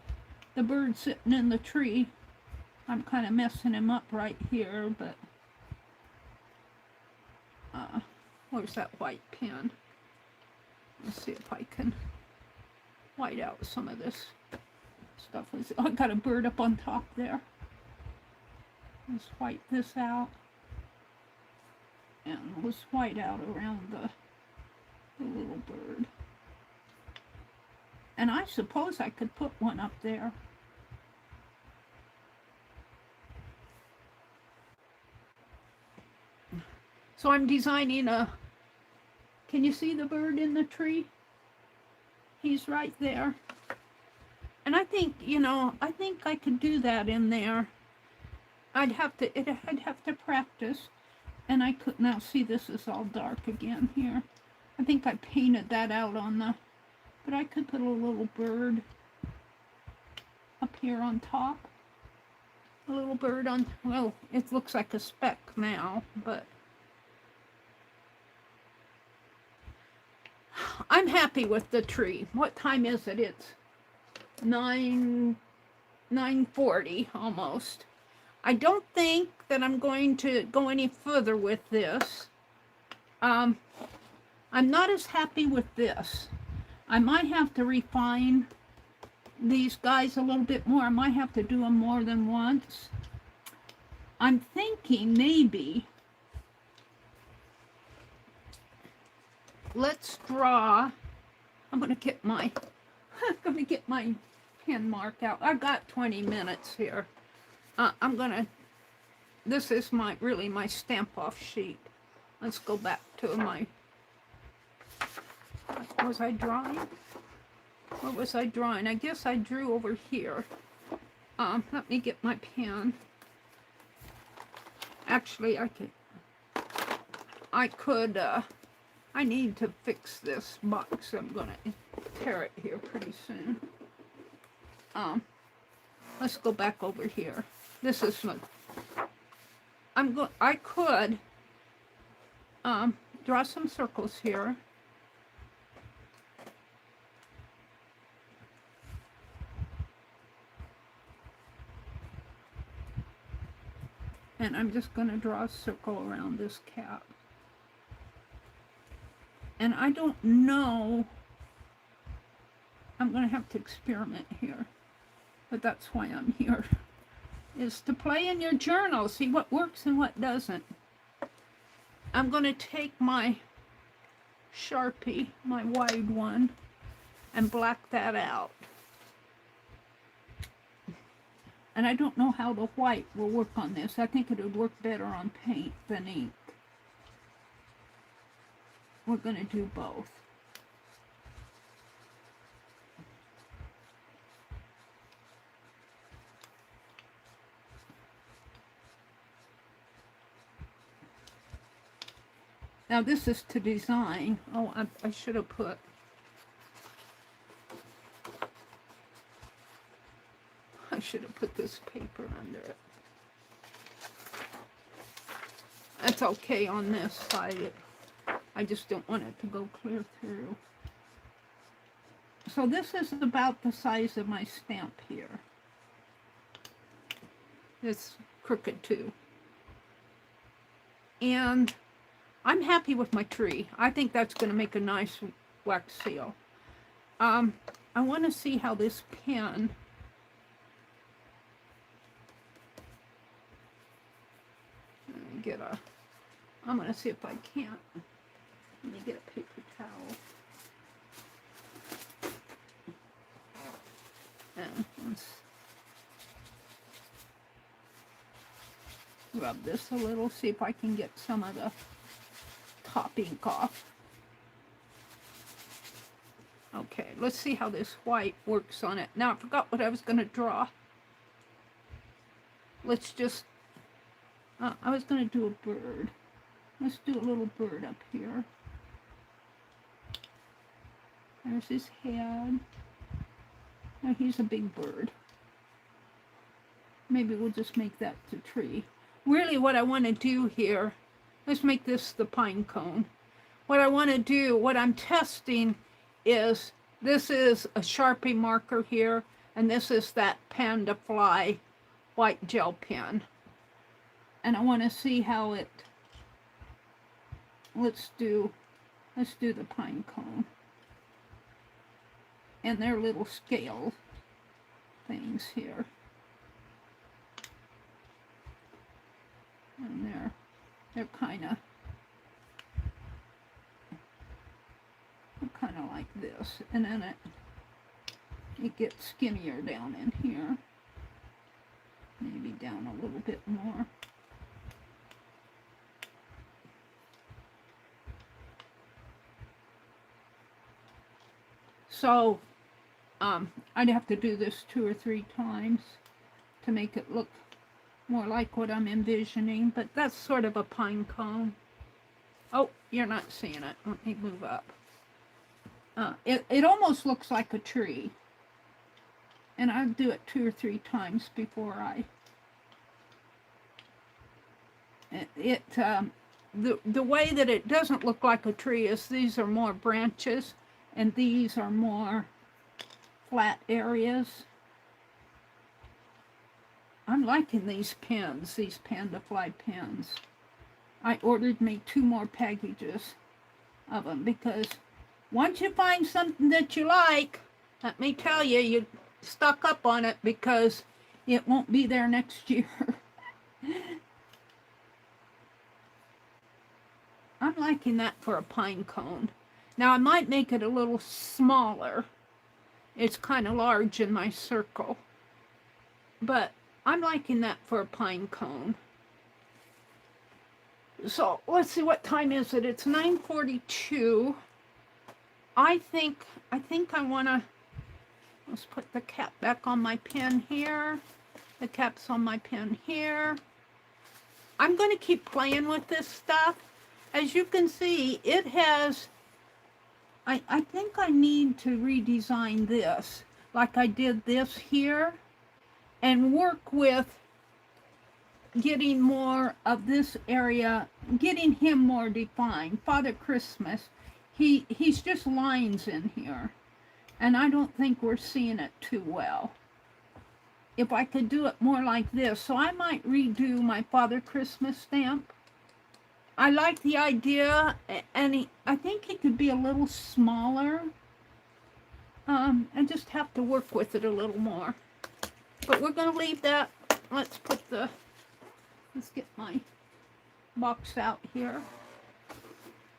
bird sitting in the tree. I'm kind of messing him up right here, but where's that white pen? Let's see if I can white out some of this stuff. I got a bird up on top there. Let's white this out. And let's white out around the little bird. And I suppose I could put one up there. So I'm designing a, can you see the bird in the tree? He's right there. And I think, you know, I think I could do that in there. I'd have to practice. And I could, now see, this is all dark again here. I think I painted that out on the, but I could put a little bird up here on top. A little bird on, well, it looks like a speck now, but I'm happy with the tree. What time is it? It's 9:40 almost. I don't think that I'm going to go any further with this. I'm not as happy with this. I might have to refine these guys a little bit more. I might have to do them more than once. I'm thinking maybe let's draw. I'm gonna get my pen mark out. I got 20 minutes here. This is really my stamp off sheet. Let's go back to my, what was I drawing? What was I drawing? I guess I drew over here. Let me get my pen. Actually, I need to fix this box. I'm gonna tear it here pretty soon. Let's go back over here. This is what I could draw some circles here. And I'm just going to draw a circle around this cap. And I don't know, I'm going to have to experiment here. But that's why I'm here, is to play in your journal, see what works and what doesn't. I'm going to take my Sharpie, my wide one, and black that out. And I don't know how the white will work on this. I think it would work better on paint than ink. We're going to do both. Now this is to design. Oh, I should have put. I should have put this paper under it. That's okay on this side. I just don't want it to go clear through. So this is about the size of my stamp here. It's crooked too. And I'm happy with my tree. I think that's going to make a nice wax seal. I want to see how this pen... I'm going to see if I can't. Let me get a paper towel. And let's rub this a little, see if I can get some of the top ink off. Okay, let's see how this white works on it. Now I forgot what I was going to draw. Let's just... I was going to do a bird. Let's do a little bird up here. There's his head. Now he's a big bird. Maybe we'll just make that the tree. Really what I want to do here, let's make this the pine cone. What I want to do, what I'm testing is, this is a Sharpie marker here, and this is that Panda Fly white gel pen. And I want to see how it, let's do the pine cone. And their little scale things here. And they're kind of like this. And then it gets skinnier down in here. Maybe down a little bit more. So, I'd have to do this 2 or 3 times to make it look more like what I'm envisioning, but that's sort of a pine cone. Oh, you're not seeing it. Let me move up. It almost looks like a tree. And I'll do it 2 or 3 times before I... The way that it doesn't look like a tree is these are more branches, and these are more flat areas. I'm liking these pens, these Panda Fly pens. I ordered me 2 more packages of them, because once you find something that you like, let me tell you, you stock up on it, because it won't be there next year. I'm liking that for a pine cone. Now I might make it a little smaller. It's kind of large in my circle. But I'm liking that for a pine cone. So let's see, what time is it? It's 9:42. I think I want to, let's put the cap back on my pen here. The cap's on my pen here. I'm going to keep playing with this stuff. As you can see, it has, I think I need to redesign this, like I did this here, and work with getting more of this area, getting him more defined. Father Christmas, he's just lines in here, and I don't think we're seeing it too well. If I could do it more like this, so I might redo my Father Christmas stamp. I like the idea, and I think it could be a little smaller. I just have to work with it a little more. But we're going to leave that. Let's get my box out here.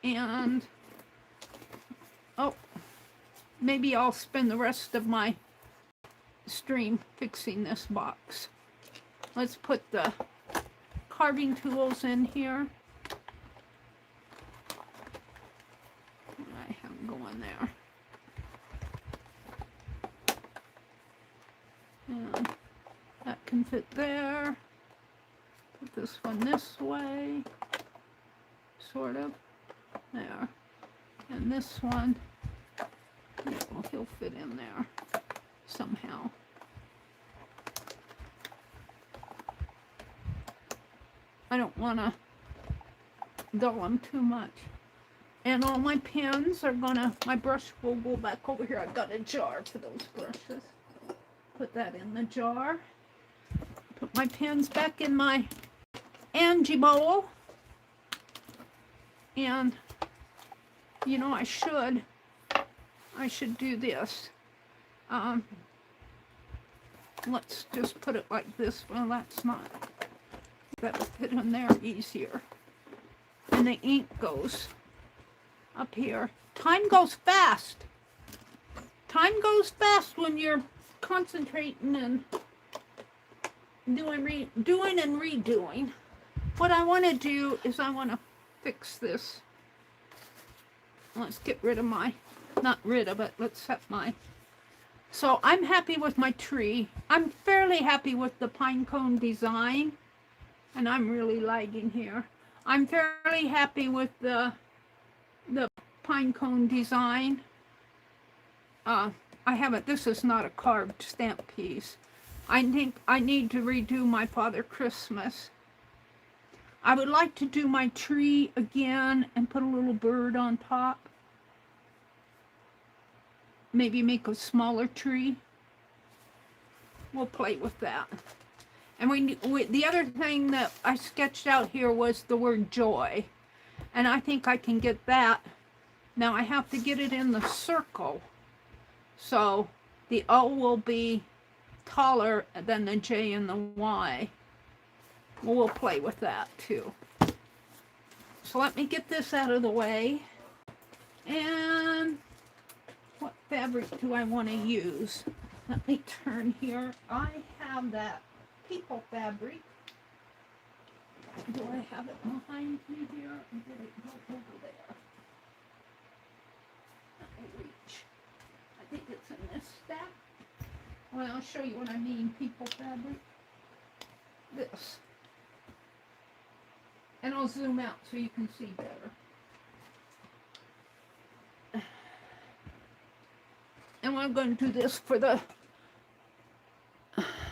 And, oh, maybe I'll spend the rest of my stream fixing this box. Let's put the carving tools in here. I have them going there. And that can fit there. Put this one this way, sort of, there. And this one, yeah, well, he'll fit in there somehow. I don't want to dull them too much. And all my pens are gonna, my brush will go back over here. I've got a jar for those brushes. Put that in the jar. Put my pens back in my Angie bowl. And, you know, I should do this. Let's just put it like this. Well, that's not, that'll fit in there easier. And the ink goes up here. Time goes fast. Time goes fast when you're concentrating and doing and redoing. What I want to do is I want to fix this. Let's get rid of my, not rid of it, let's set my. So I'm happy with my tree. I'm fairly happy with the pine cone design. And I'm really lagging here. I'm fairly happy with the pine cone design. I haven't, this is not a carved stamp piece. I think I need to redo my Father Christmas. I would like to do my tree again and put a little bird on top. Maybe make a smaller tree. We'll play with that. And the other thing that I sketched out here was the word joy. And I think I can get that. Now I have to get it in the circle. So the O will be taller than the J and the Y. Well, we'll play with that too. So let me get this out of the way. And what fabric do I want to use? Let me turn here. I have that people fabric. Do I have it behind me here? Or did it go over there? Let me reach. I think it's in this stack. Well, I'll show you what I mean, people fabric. This. And I'll zoom out so you can see better. And I'm going to do this for the,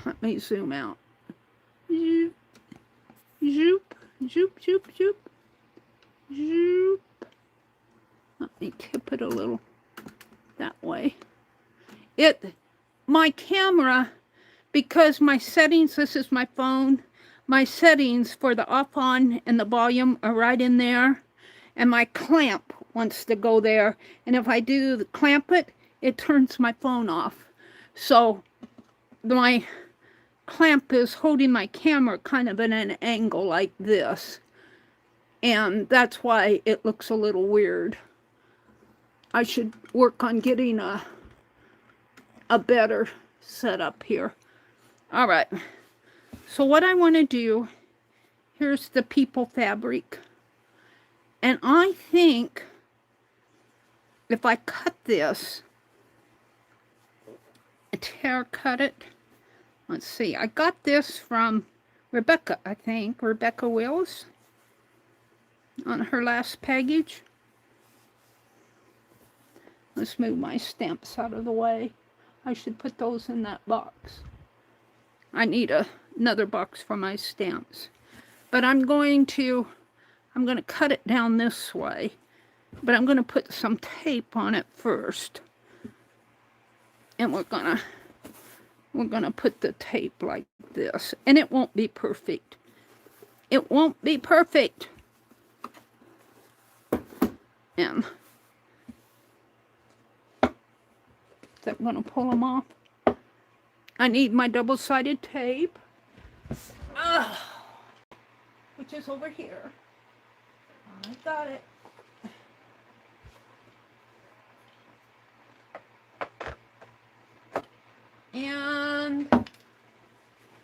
let me zoom out. Zoop, zoop, zoop, zoop, zoop, zoop. Let me tip it a little that way. My camera, because my settings, this is my phone, my settings for the off on and the volume are right in there. And my clamp wants to go there. And if I do clamp it, it turns my phone off. So my clamp is holding my camera kind of in an angle like this. And that's why it looks a little weird. I should work on getting a better setup here. All right. So what I want to do, here's the people fabric. And I think if I cut this, cut it. Let's see. I got this from Rebecca, I think. Rebecca Wills on her last package. Let's move my stamps out of the way. I should put those in that box. I need another box for my stamps. But I'm going to cut it down this way. But I'm going to put some tape on it first. And we're gonna put the tape like this. And it won't be perfect. It won't be perfect. And is that gonna pull them off? I need my double-sided tape. Which is over here. I got it. And,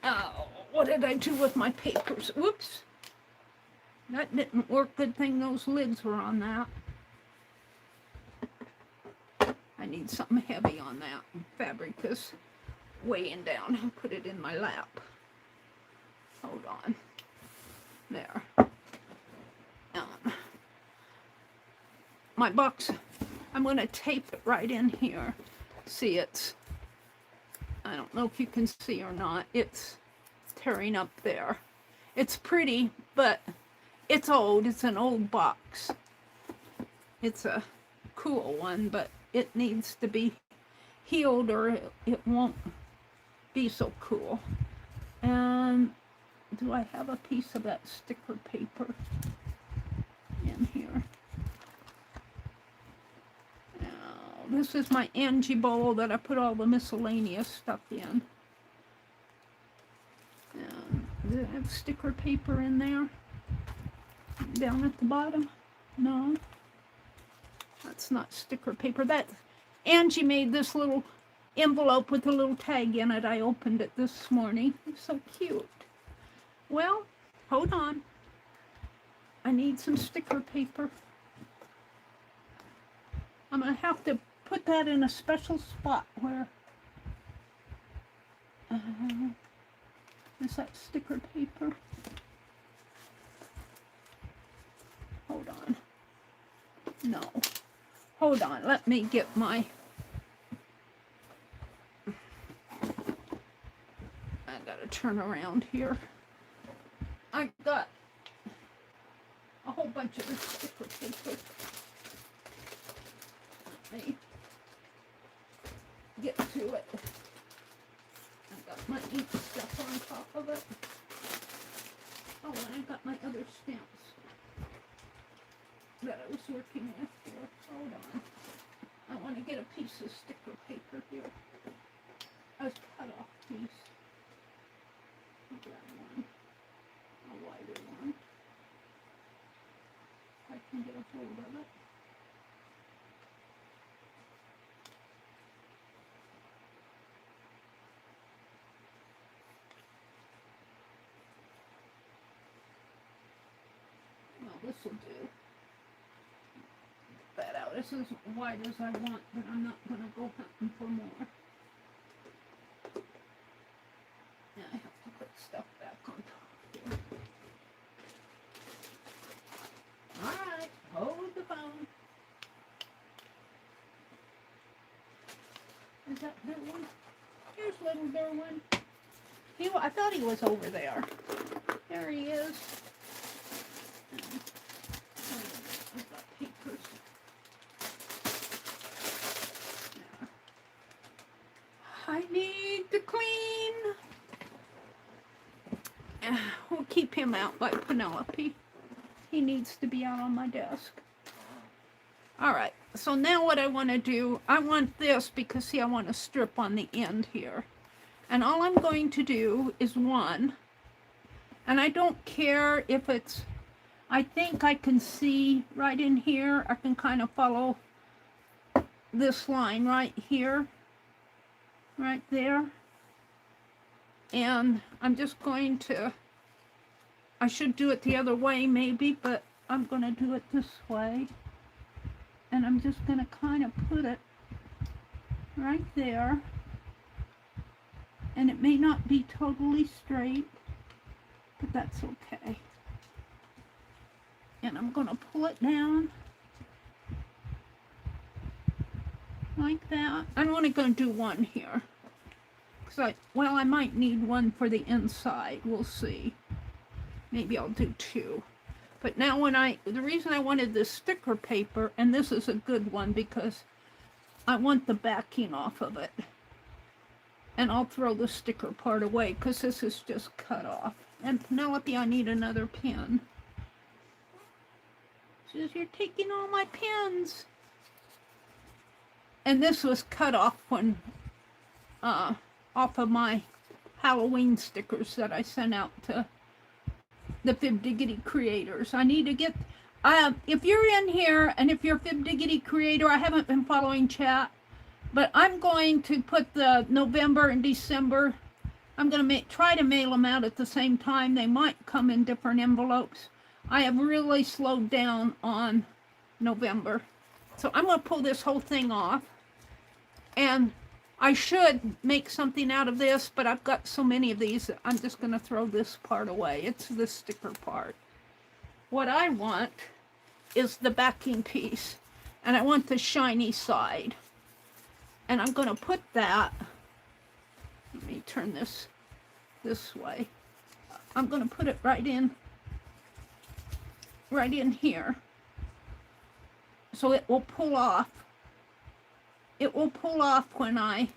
oh, what did I do with my papers? Whoops. That didn't work. Good thing those lids were on that. I need something heavy on that. Fabric is weighing down. I'll put it in my lap. Hold on. There. My box, I'm going to tape it right in here. See, I don't know if you can see or not, it's tearing up there. It's pretty, but it's old. It's an old box. It's a cool one, but it needs to be healed or it won't be so cool. And do I have a piece of that sticker paper in here? Now, this is my Angie bowl that I put all the miscellaneous stuff in. And do I have sticker paper in there? Down at the bottom? No. That's not sticker paper. That Angie made this little envelope with a little tag in it. I opened it this morning. It's so cute. Well, hold on. I need some sticker paper. I'm going to have to put that in a special spot where... is that sticker paper? Hold on. No. Hold on. Let me get my... I gotta turn around here. I got a whole bunch of this sticker paper. Let me get to it. I got my ink stuff on top of it. Oh, and I got my other stamps that I was working with here. Hold on. I want to get a piece of sticker paper here. A cut off piece. I'll grab one. A wider one. If I can get a hold of it. Well, this will do. That out. This is as wide as I want, but I'm not going to go hunting for more. Now I have to put stuff back on top here. Alright, hold the phone. Is that Derwin? Here's little Derwin. I thought he was over there. There he is. I've got papers. There. I need to clean. We'll keep him out by Penelope. He needs to be out on my desk. Alright, so now what I want to do, I want this because, see, I want a strip on the end here. And all I'm going to do is one. And I don't care if it's, I think I can see right in here, I can kind of follow this line right here, right there. And I'm just going to, I should do it the other way maybe, but I'm going to do it this way. And I'm just going to kind of put it right there. And it may not be totally straight, but that's okay. And I'm going to pull it down like that. I'm only going to do one here. Because I might need one for the inside. We'll see. Maybe I'll do two. But now the reason I wanted this sticker paper, and this is a good one because I want the backing off of it. And I'll throw the sticker part away because this is just cut off. And Penelope, I need another pen. She says, you're taking all my pens. And this was cut off when, off of my Halloween stickers that I sent out to the Fib Diggity creators. I need to get, if you're in here and if you're a Fib Diggity creator, I haven't been following chat, but I'm going to put the November and December, I'm going to try to mail them out at the same time. They might come in different envelopes. I have really slowed down on November. So I'm going to pull this whole thing off. And I should make something out of this, but I've got so many of these, I'm just going to throw this part away. It's the sticker part. What I want is the backing piece. And I want the shiny side. And I'm going to put that, let me turn this way. I'm going to put it right in here. So it will pull off. It will pull off when I,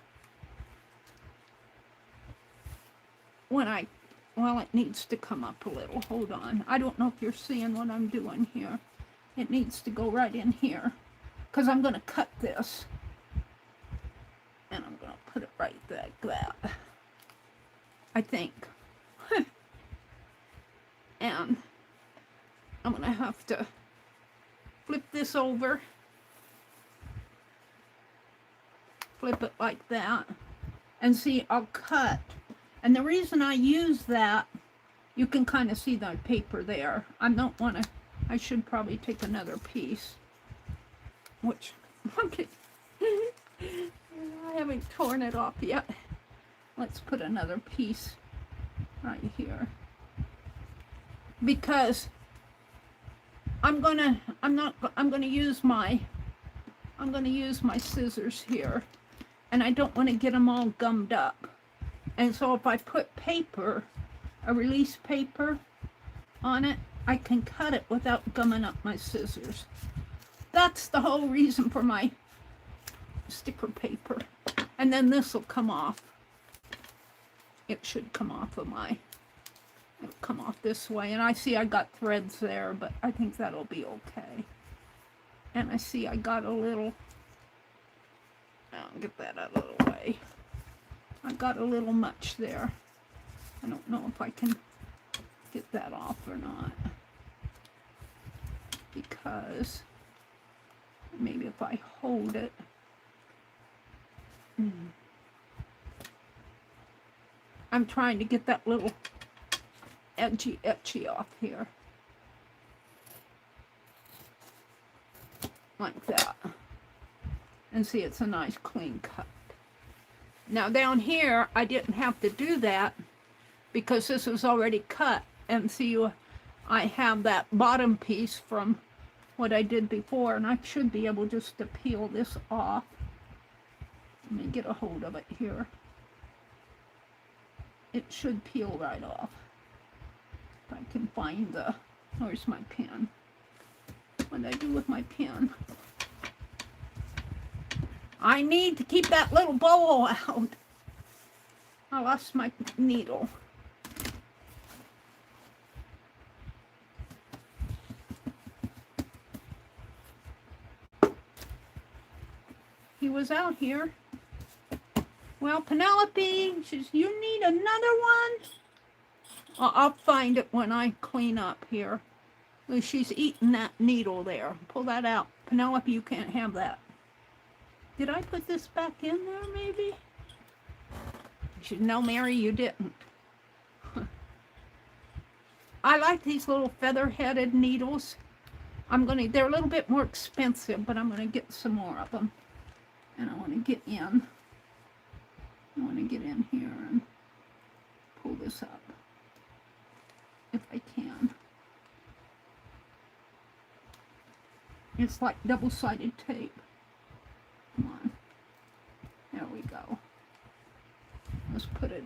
well, it needs to come up a little. Hold on. I don't know if you're seeing what I'm doing here. It needs to go right in here because I'm going to cut this. And I'm going to put it right like that, I think. And I'm going to have to flip this over. Flip it like that. And see, I'll cut. And the reason I use that, you can kind of see the paper there. I don't want to, I should probably take another piece. Which, okay. I haven't torn it off yet. Let's put another piece right here. Because I'm gonna use my scissors here, and I don't want to get them all gummed up. And so if I put paper, a release paper on it, I can cut it without gumming up my scissors. That's the whole reason for my sticker paper. And then this will come off. It should come off of my, it'll come off this way. And I see I got threads there, but I think that'll be okay. And I see I got a little, I'll get that out of the way. I got a little much there. I don't know if I can get that off or not. Because maybe if I hold it. I'm trying to get that little etchy off here. Like that. And see, it's a nice clean cut. Now down here, I didn't have to do that because this was already cut. And see, I have that bottom piece from what I did before, and I should be able just to peel this off. Let me get a hold of it here. It should peel right off. If I can find the, where's my pen? What did I do with my pen? I need to keep that little bowl out. I lost my needle. He was out here. Well, Penelope says, you need another one? I'll find it when I clean up here. She's eating that needle there. Pull that out. Penelope, you can't have that. Did I put this back in there, maybe? You should know, Mary, you didn't. I like these little feather-headed needles. They're a little bit more expensive, but I'm going to get some more of them. And I want to get in. I want to get in here and pull this up. If I can. It's like double-sided tape. Come on. There we go. Let's put it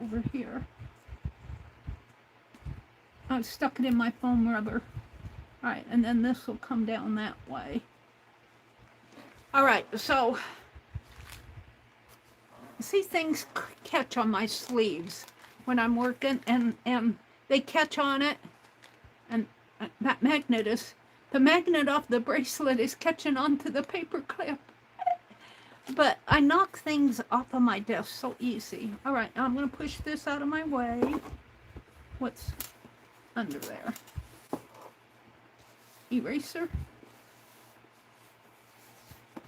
over here. I stuck it in my foam rubber. Alright, and then this will come down that way. Alright, so see, things catch on my sleeves when I'm working, and they catch on it, and that magnet is, the magnet off the bracelet is catching onto the paper clip. But I knock things off of my desk so easy. Alright, now I'm going to push this out of my way. What's under there? Eraser?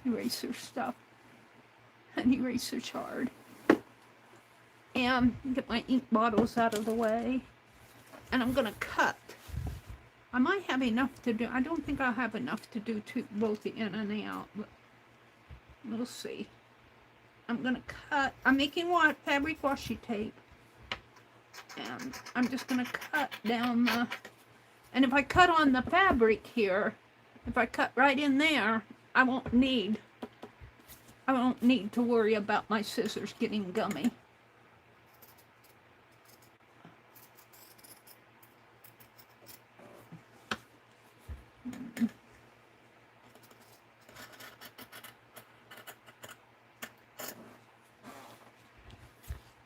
Eraser stuff. An eraser shard. And get my ink bottles out of the way. And I'm going to cut. I might have enough to do. I don't think I'll have enough to do both the in and the out. But we'll see. I'm going to cut. I'm making fabric washi tape. And I'm just going to cut down the... And if I cut on the fabric here, if I cut right in there, I won't need to worry about my scissors getting gummy.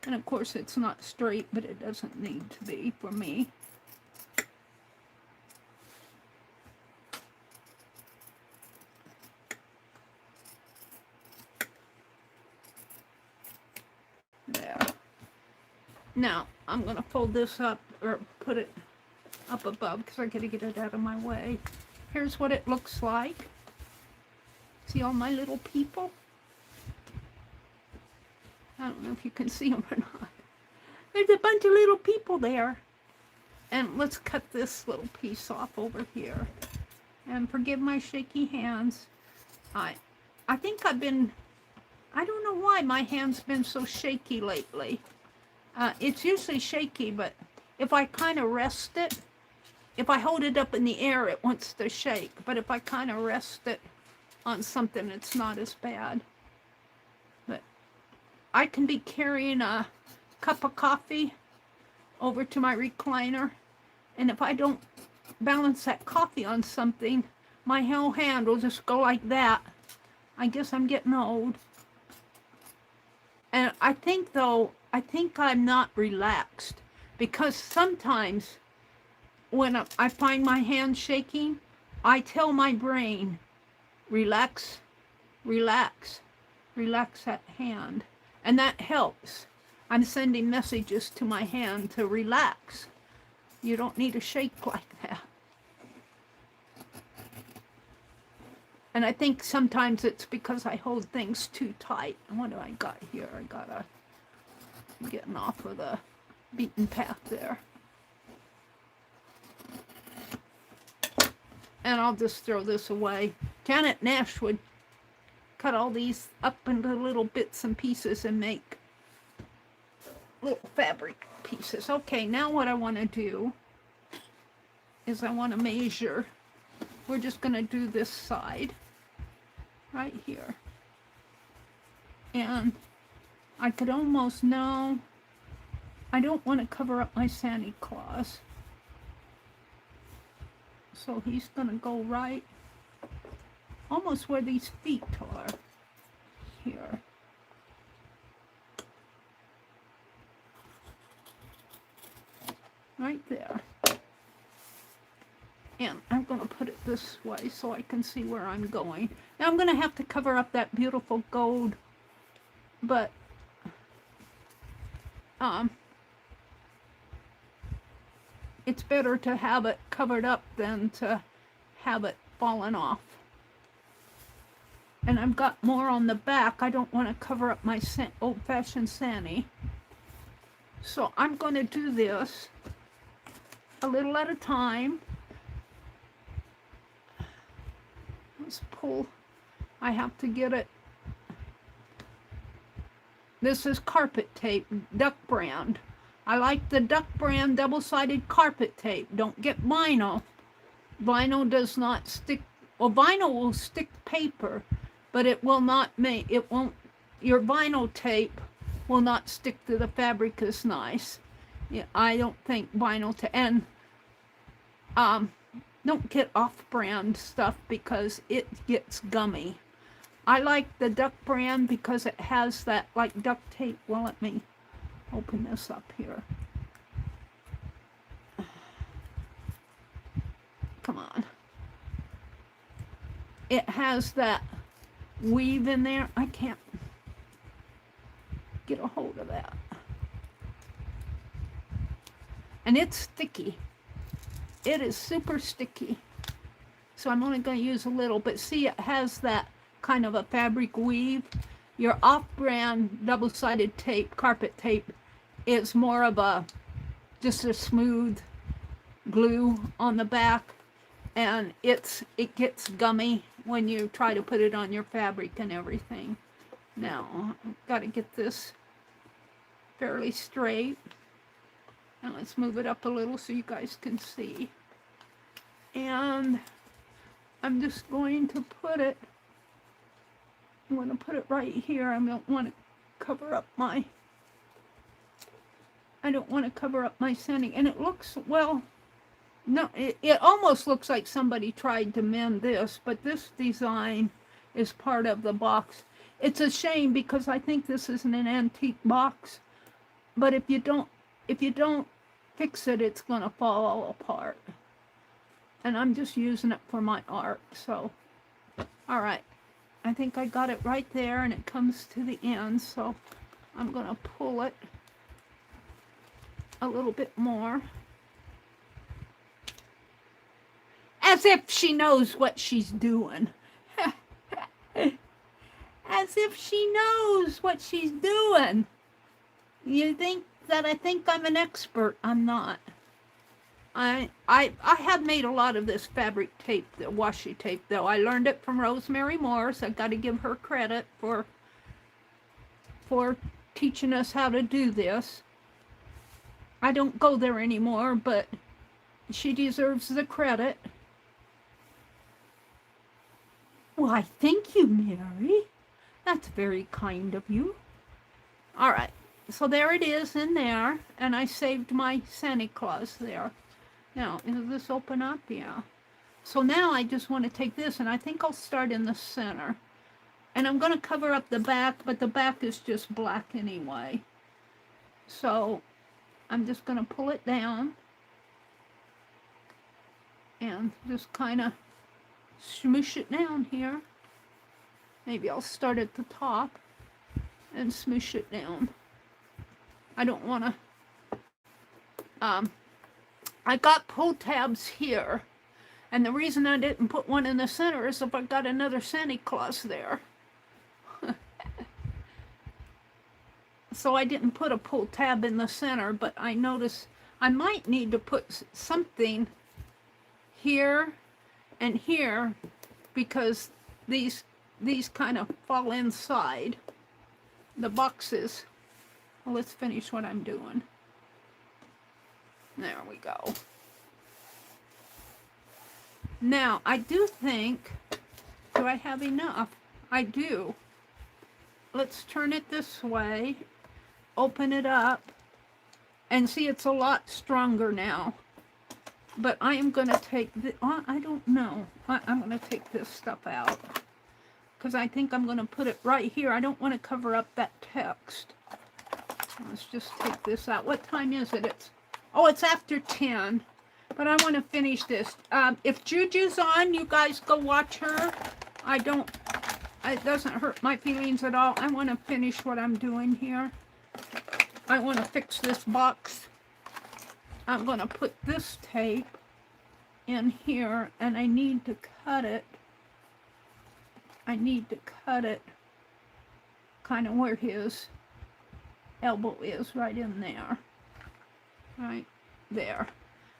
And of course it's not straight, but it doesn't need to be for me. There. Now, I'm going to fold this up, or put it up above, because I got to get it out of my way. Here's what it looks like. See all my little people? I don't know if you can see them or not. There's a bunch of little people there. And let's cut this little piece off over here. And forgive my shaky hands. I think I've been, I don't know why my hand's been so shaky lately. It's usually shaky, but if I kind of rest it, if I hold it up in the air, it wants to shake. But if I kind of rest it on something, it's not as bad. But I can be carrying a cup of coffee over to my recliner, and if I don't balance that coffee on something, my whole hand will just go like that. I guess I'm getting old. And I think, though, I think I'm not relaxed, because sometimes when I find my hand shaking, I tell my brain, relax, relax, relax that hand. And that helps. I'm sending messages to my hand to relax. You don't need to shake like that. And I think sometimes it's because I hold things too tight. What do I got here? I got getting off of the beaten path there. And I'll just throw this away. Janet Nash would cut all these up into little bits and pieces and make little fabric pieces. Okay, now what I want to do is I want to measure. We're just going to do this side right here. And I could almost know, I don't want to cover up my Santa Claus. So he's going to go right almost where these feet are here. Right there. And I'm going to put it this way so I can see where I'm going. Now I'm going to have to cover up that beautiful gold, but it's better to have it covered up than to have it fallen off. And I've got more on the back. I don't want to cover up my old-fashioned Santa. So I'm going to do this a little at a time. Let's pull. I have to get it. This is carpet tape, Duck brand. I like the Duck brand double-sided carpet tape. Don't get vinyl. Vinyl does not stick. Well, vinyl will stick paper, but it will not make, it won't, your vinyl tape will not stick to the fabric as nice. Yeah, I don't think vinyl to, and don't get off-brand stuff because it gets gummy. I like the Duck brand because it has that like duct tape. Well, let me open this up here. Come on. It has that weave in there. I can't get a hold of that. And it's sticky. It is super sticky. So I'm only going to use a little, but see, it has that kind of a fabric weave. Your off-brand double-sided tape, carpet tape, is more of a, just a smooth glue on the back, and it gets gummy when you try to put it on your fabric and everything. Now, I've got to get this fairly straight. And let's move it up a little so you guys can see. And I'm just going to put it, I'm going to put it right here. I don't want to cover up my, sanding. And it looks, well, no, it almost looks like somebody tried to mend this, but this design is part of the box. It's a shame because I think this is an antique box, But if you don't fix it, it's gonna fall apart. And I'm just using it for my art. So, all right. I think I got it right there, and it comes to the end. So I'm gonna pull it a little bit more. As if she knows what she's doing. As if she knows what she's doing. You think that I think I'm an expert? I'm not. I have made a lot of this fabric tape, the washi tape, though. I learned it from Rosemary Morse. I've got to give her credit for teaching us how to do this. I don't go there anymore, but she deserves the credit. Why, thank you, Meri. That's very kind of you. All right, so there it is in there, and I saved my Santa Claus there. Now, does this open up? Yeah. So now I just want to take this, and I think I'll start in the center. And I'm going to cover up the back, but the back is just black anyway. So I'm just going to pull it down and just kind of smoosh it down here. Maybe I'll start at the top and smoosh it down. I don't want to... I got pull tabs here, and the reason I didn't put one in the center is if I got another Santa Claus there. So I didn't put a pull tab in the center, but I noticed I might need to put something here and here because these kind of fall inside the boxes. Well, let's finish what I'm doing. There we go. Now, I do think, do I have enough? I do. Let's turn it this way, open it up, and see it's a lot stronger now. But I am going to take, I don't know. I'm going to take this stuff out because I think I'm going to put it right here. I don't want to cover up that text. Let's just take this out. What time is it? It's after 10, but I want to finish this. If Juju's on, you guys go watch her. It doesn't hurt my feelings at all. I want to finish what I'm doing here. I want to fix this box. I'm going to put this tape in here, and I need to cut it. I need to cut it kind of where his elbow is, right in there. Right there.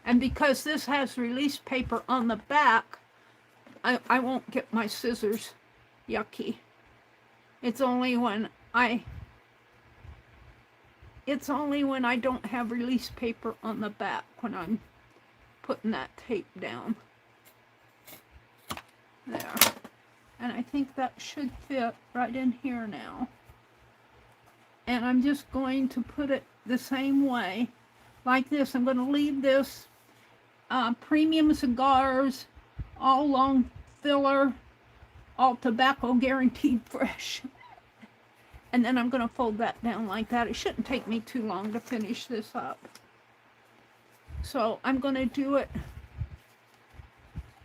And because this has release paper on the back, I won't get my scissors yucky. It's only when I don't have release paper on the back when I'm putting that tape down. There. And I think that should fit right in here now. And I'm just going to put it the same way, like this. I'm going to leave this premium cigars, all long filler, all tobacco guaranteed fresh. And then I'm going to fold that down like that. It shouldn't take me too long to finish this up. So I'm going to do it.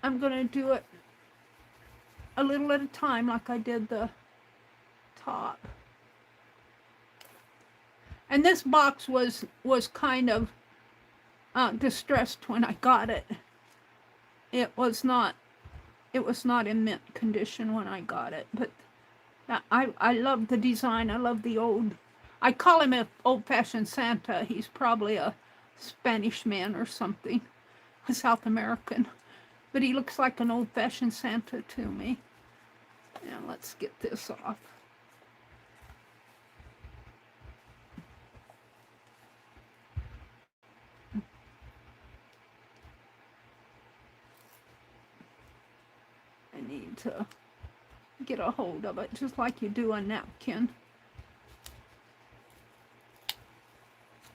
I'm going to do it a little at a time, like I did the top. And this box was kind of distressed when I got it. It was not in mint condition when I got it, but I love the design. I love the I call him an old-fashioned Santa. He's probably a Spanish man or something, a South American, but he looks like an old-fashioned Santa to me. And let's get this off. I need to get a hold of it, just like you do a napkin.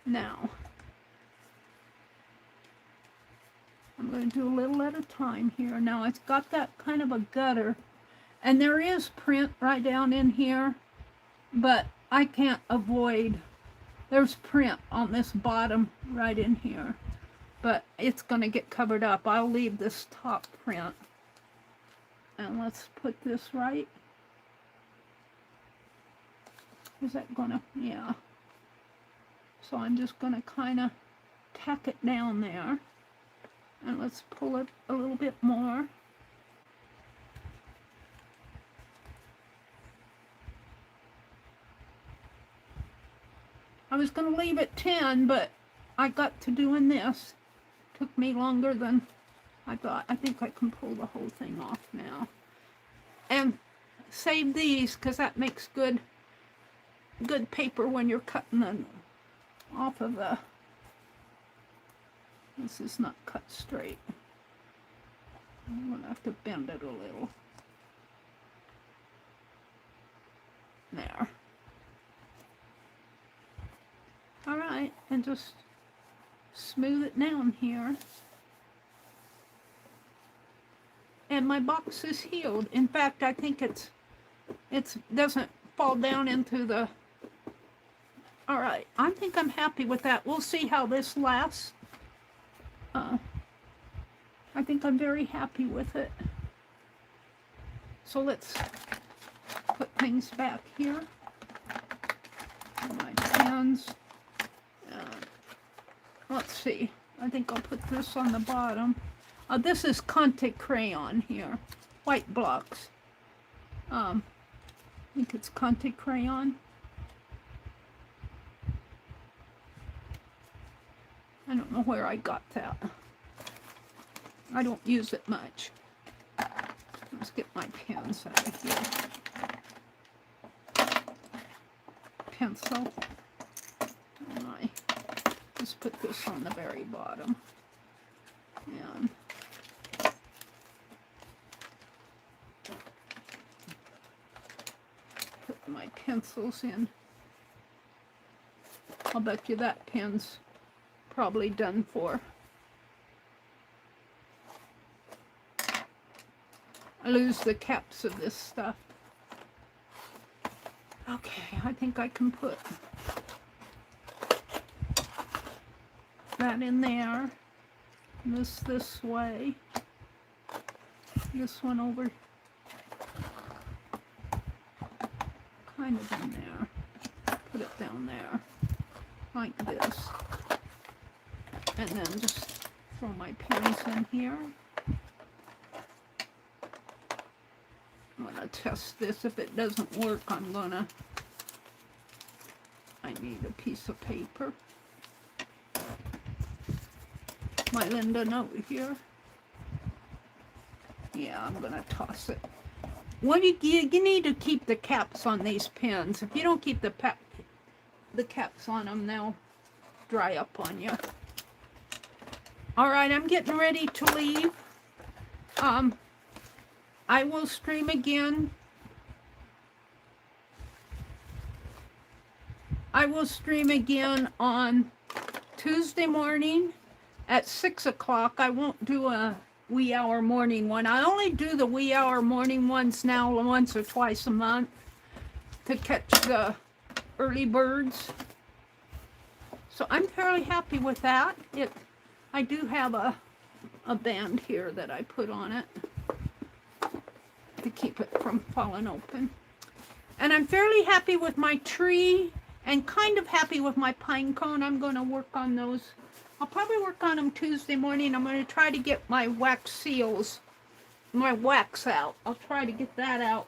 Now, I'm going to do a little at a time here. Now, it's got that kind of a gutter, and there is print right down in here, but I can't avoid There's print on this bottom right in here, but it's going to get covered up. I'll leave this top print. And let's put this right. Is that going to, yeah. So I'm just going to kind of tack it down there. And let's pull it a little bit more. I was going to leave it 10, but I got to doing this. Took me longer than I thought. I think I can pull the whole thing off now. And save these, because that makes good paper when you're cutting them off of the... This is not cut straight. I'm going to have to bend it a little. There. Alright, and just smooth it down here. And my box is healed. In fact, I think it doesn't fall down into the... Alright, I think I'm happy with that. We'll see how this lasts. I think I'm very happy with it. So let's put things back here. My pens. Let's see. I think I'll put this on the bottom. This is Conte crayon here. White blocks. I think it's Conte crayon. I don't know where I got that. I don't use it much. Let's get my pens out of here. Pencil. Just put this on the very bottom. And put my pencils in. I'll bet you that pen's probably done for. I lose the caps of this stuff. Okay, I think I can put that in there. This way. This one over. Kind of in there. Put it down there. Like this. And then just throw my pens in here. I'm going to test this. If it doesn't work, I need a piece of paper. My Linda note here. Yeah, I'm going to toss it. What you need to keep the caps on these pens. If you don't keep the caps on them, they'll dry up on you. Alright, I'm getting ready to leave. I will stream again. I will stream again on Tuesday morning at 6 o'clock. I won't do a wee hour morning one. I only do the wee hour morning ones now once or twice a month to catch the early birds. So I'm fairly happy with that. I do have a band here that I put on it to keep it from falling open. And I'm fairly happy with my tree and kind of happy with my pine cone. I'm going to work on those. I'll probably work on them Tuesday morning. I'm going to try to get my wax seals, my wax out. I'll try to get that out.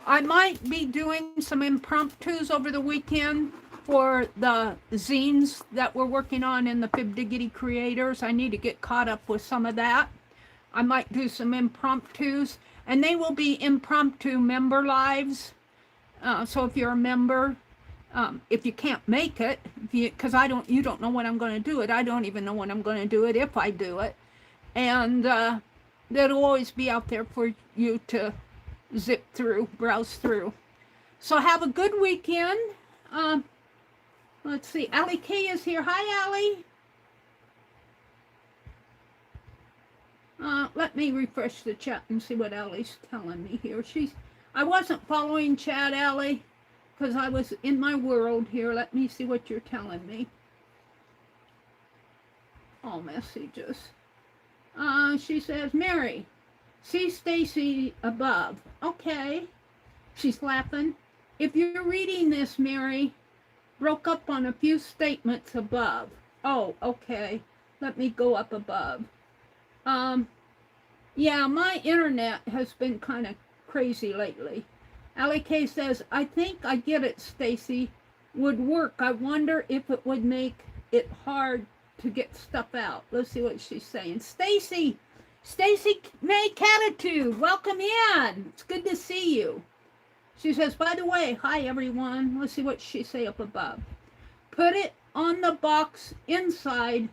I might be doing some impromptus over the weekend for the zines that we're working on in the Fib Diggity Creators. I need to get caught up with some of that. I might do some impromptus, and they will be impromptu member lives. So if you're a member, if you can't make it, because you don't know when I'm going to do it. I don't even know when I'm going to do it if I do it. And that'll always be out there for you to zip through, browse through. So have a good weekend. Let's see, Allie K is here. Hi, Allie. Let me refresh the chat and see what Allie's telling me here. I wasn't following chat, Allie, because I was in my world here. Let me see what you're telling me. All messages. She says, Meri, see Stacy above. Okay. She's laughing. If you're reading this, Meri, broke up on a few statements above. Oh, okay. Let me go up above. Yeah, my internet has been kind of crazy lately. Allie K says, I think I get it, Stacy. Would work. I wonder if it would make it hard to get stuff out. Let's see what she's saying. Stacy May Catitude, welcome in. It's good to see you. She says, by the way, hi everyone. Let's see what she say up above. Put it on the box inside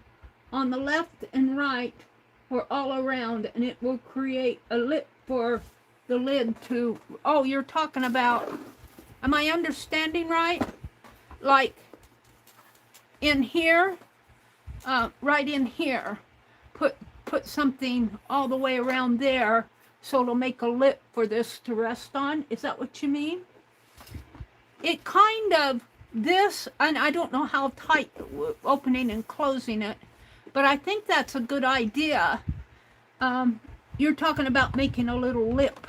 on the left and right or all around, and it will create a lip for the lid to, oh, you're talking about, am I understanding right? Like in here, right in here, put something all the way around there so it'll make a lip for this to rest on. Is that what you mean? It kind of, this, and I don't know how tight opening and closing it, but I think that's a good idea. You're talking about making a little lip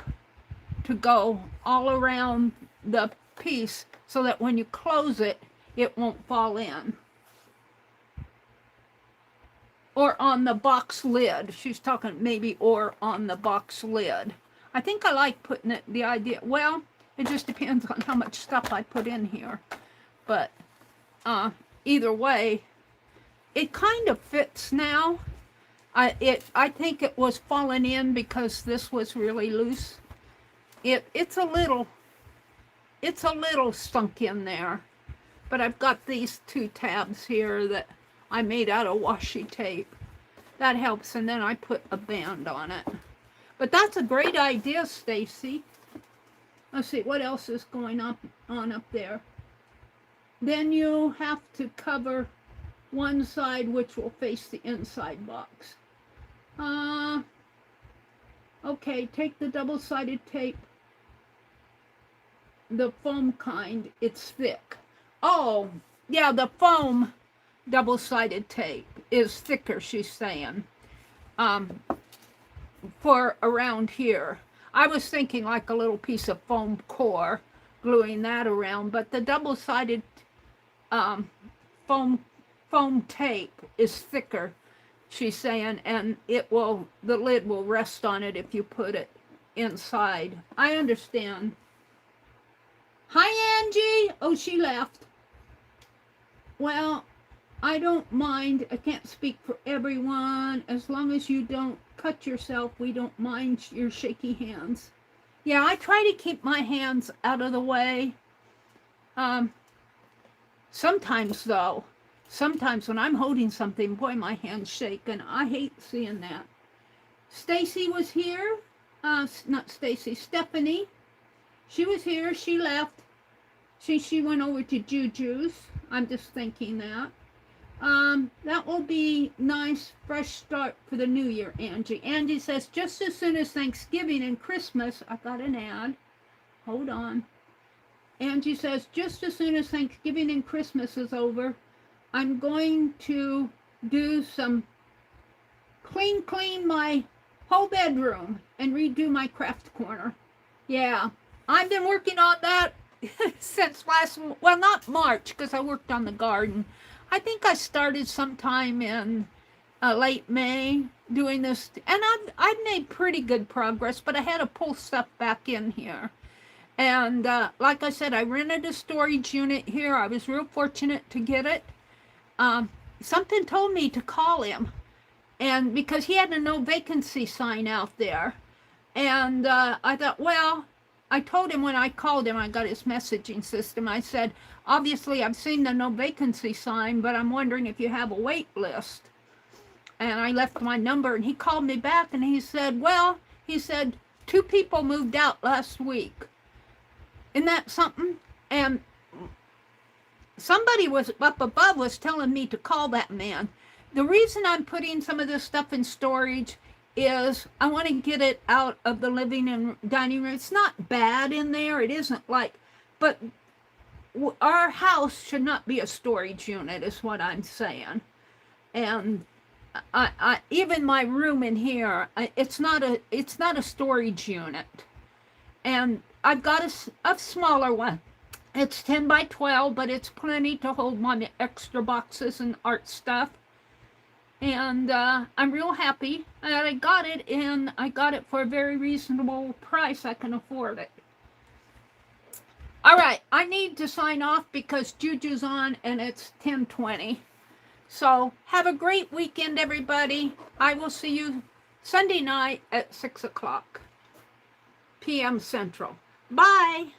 to go all around the piece so that when you close it, it won't fall in. Or on the box lid. She's talking maybe or on the box lid. I think I like putting it, the idea, well, it just depends on how much stuff I put in here. But either way, it kind of fits now. I think it was falling in because this was really loose. It's a little sunk in there. But I've got these two tabs here that I made out of washi tape. That helps, and then I put a band on it. But that's a great idea, Stacy. Let's see, what else is going on up there? Then you have to cover one side, which will face the inside box. Okay, take the double-sided tape, the foam kind, it's thick. Oh, yeah, the foam double-sided tape is thicker, she's saying, for around here. I was thinking like a little piece of foam core, gluing that around, but the double-sided foam tape is thicker, she's saying, and the lid will rest on it if you put it inside. I understand. Hi, Angie. Oh, she left. Well, I don't mind. I can't speak for everyone. As long as you don't cut yourself, we don't mind your shaky hands. Yeah, I try to keep my hands out of the way. Sometimes, though, when I'm holding something, boy, my hands shake, and I hate seeing that. Stacy was here. Not Stacy, Stephanie. She was here. She left. She went over to Juju's. I'm just thinking that. That will be nice, fresh start for the new year, Angie. Angie says, just as soon as Thanksgiving and Christmas, I got an ad. Hold on. Angie says, just as soon as Thanksgiving and Christmas is over, I'm going to do some clean my whole bedroom and redo my craft corner. Yeah, I've been working on that since not March, because I worked on the garden. I think I started sometime in late May doing this, and I've made pretty good progress, but I had to pull stuff back in here. And like I said, I rented a storage unit here. I was real fortunate to get it. Something told me to call him, and because he had a no vacancy sign out there. And I thought, well, I told him when I called him, I got his messaging system. I said, obviously, I've seen the no vacancy sign, but I'm wondering if you have a wait list. And I left my number, and he called me back, and he said, well, he said, 2 people moved out last week. Isn't that something? And somebody was up above was telling me to call that man. The reason I'm putting some of this stuff in storage is I want to get it out of the living and dining room. It's not bad in there. It isn't like, but our house should not be a storage unit, is what I'm saying. And even my room in here, it's not a storage unit. And I've got a smaller one. It's 10 by 12, but it's plenty to hold my extra boxes and art stuff. And I'm real happy that I got it, and I got it for a very reasonable price. I can afford it. All right, I need to sign off because Juju's on and it's 10:20. So have a great weekend, everybody. I will see you Sunday night at 6 o'clock p.m. Central. Bye.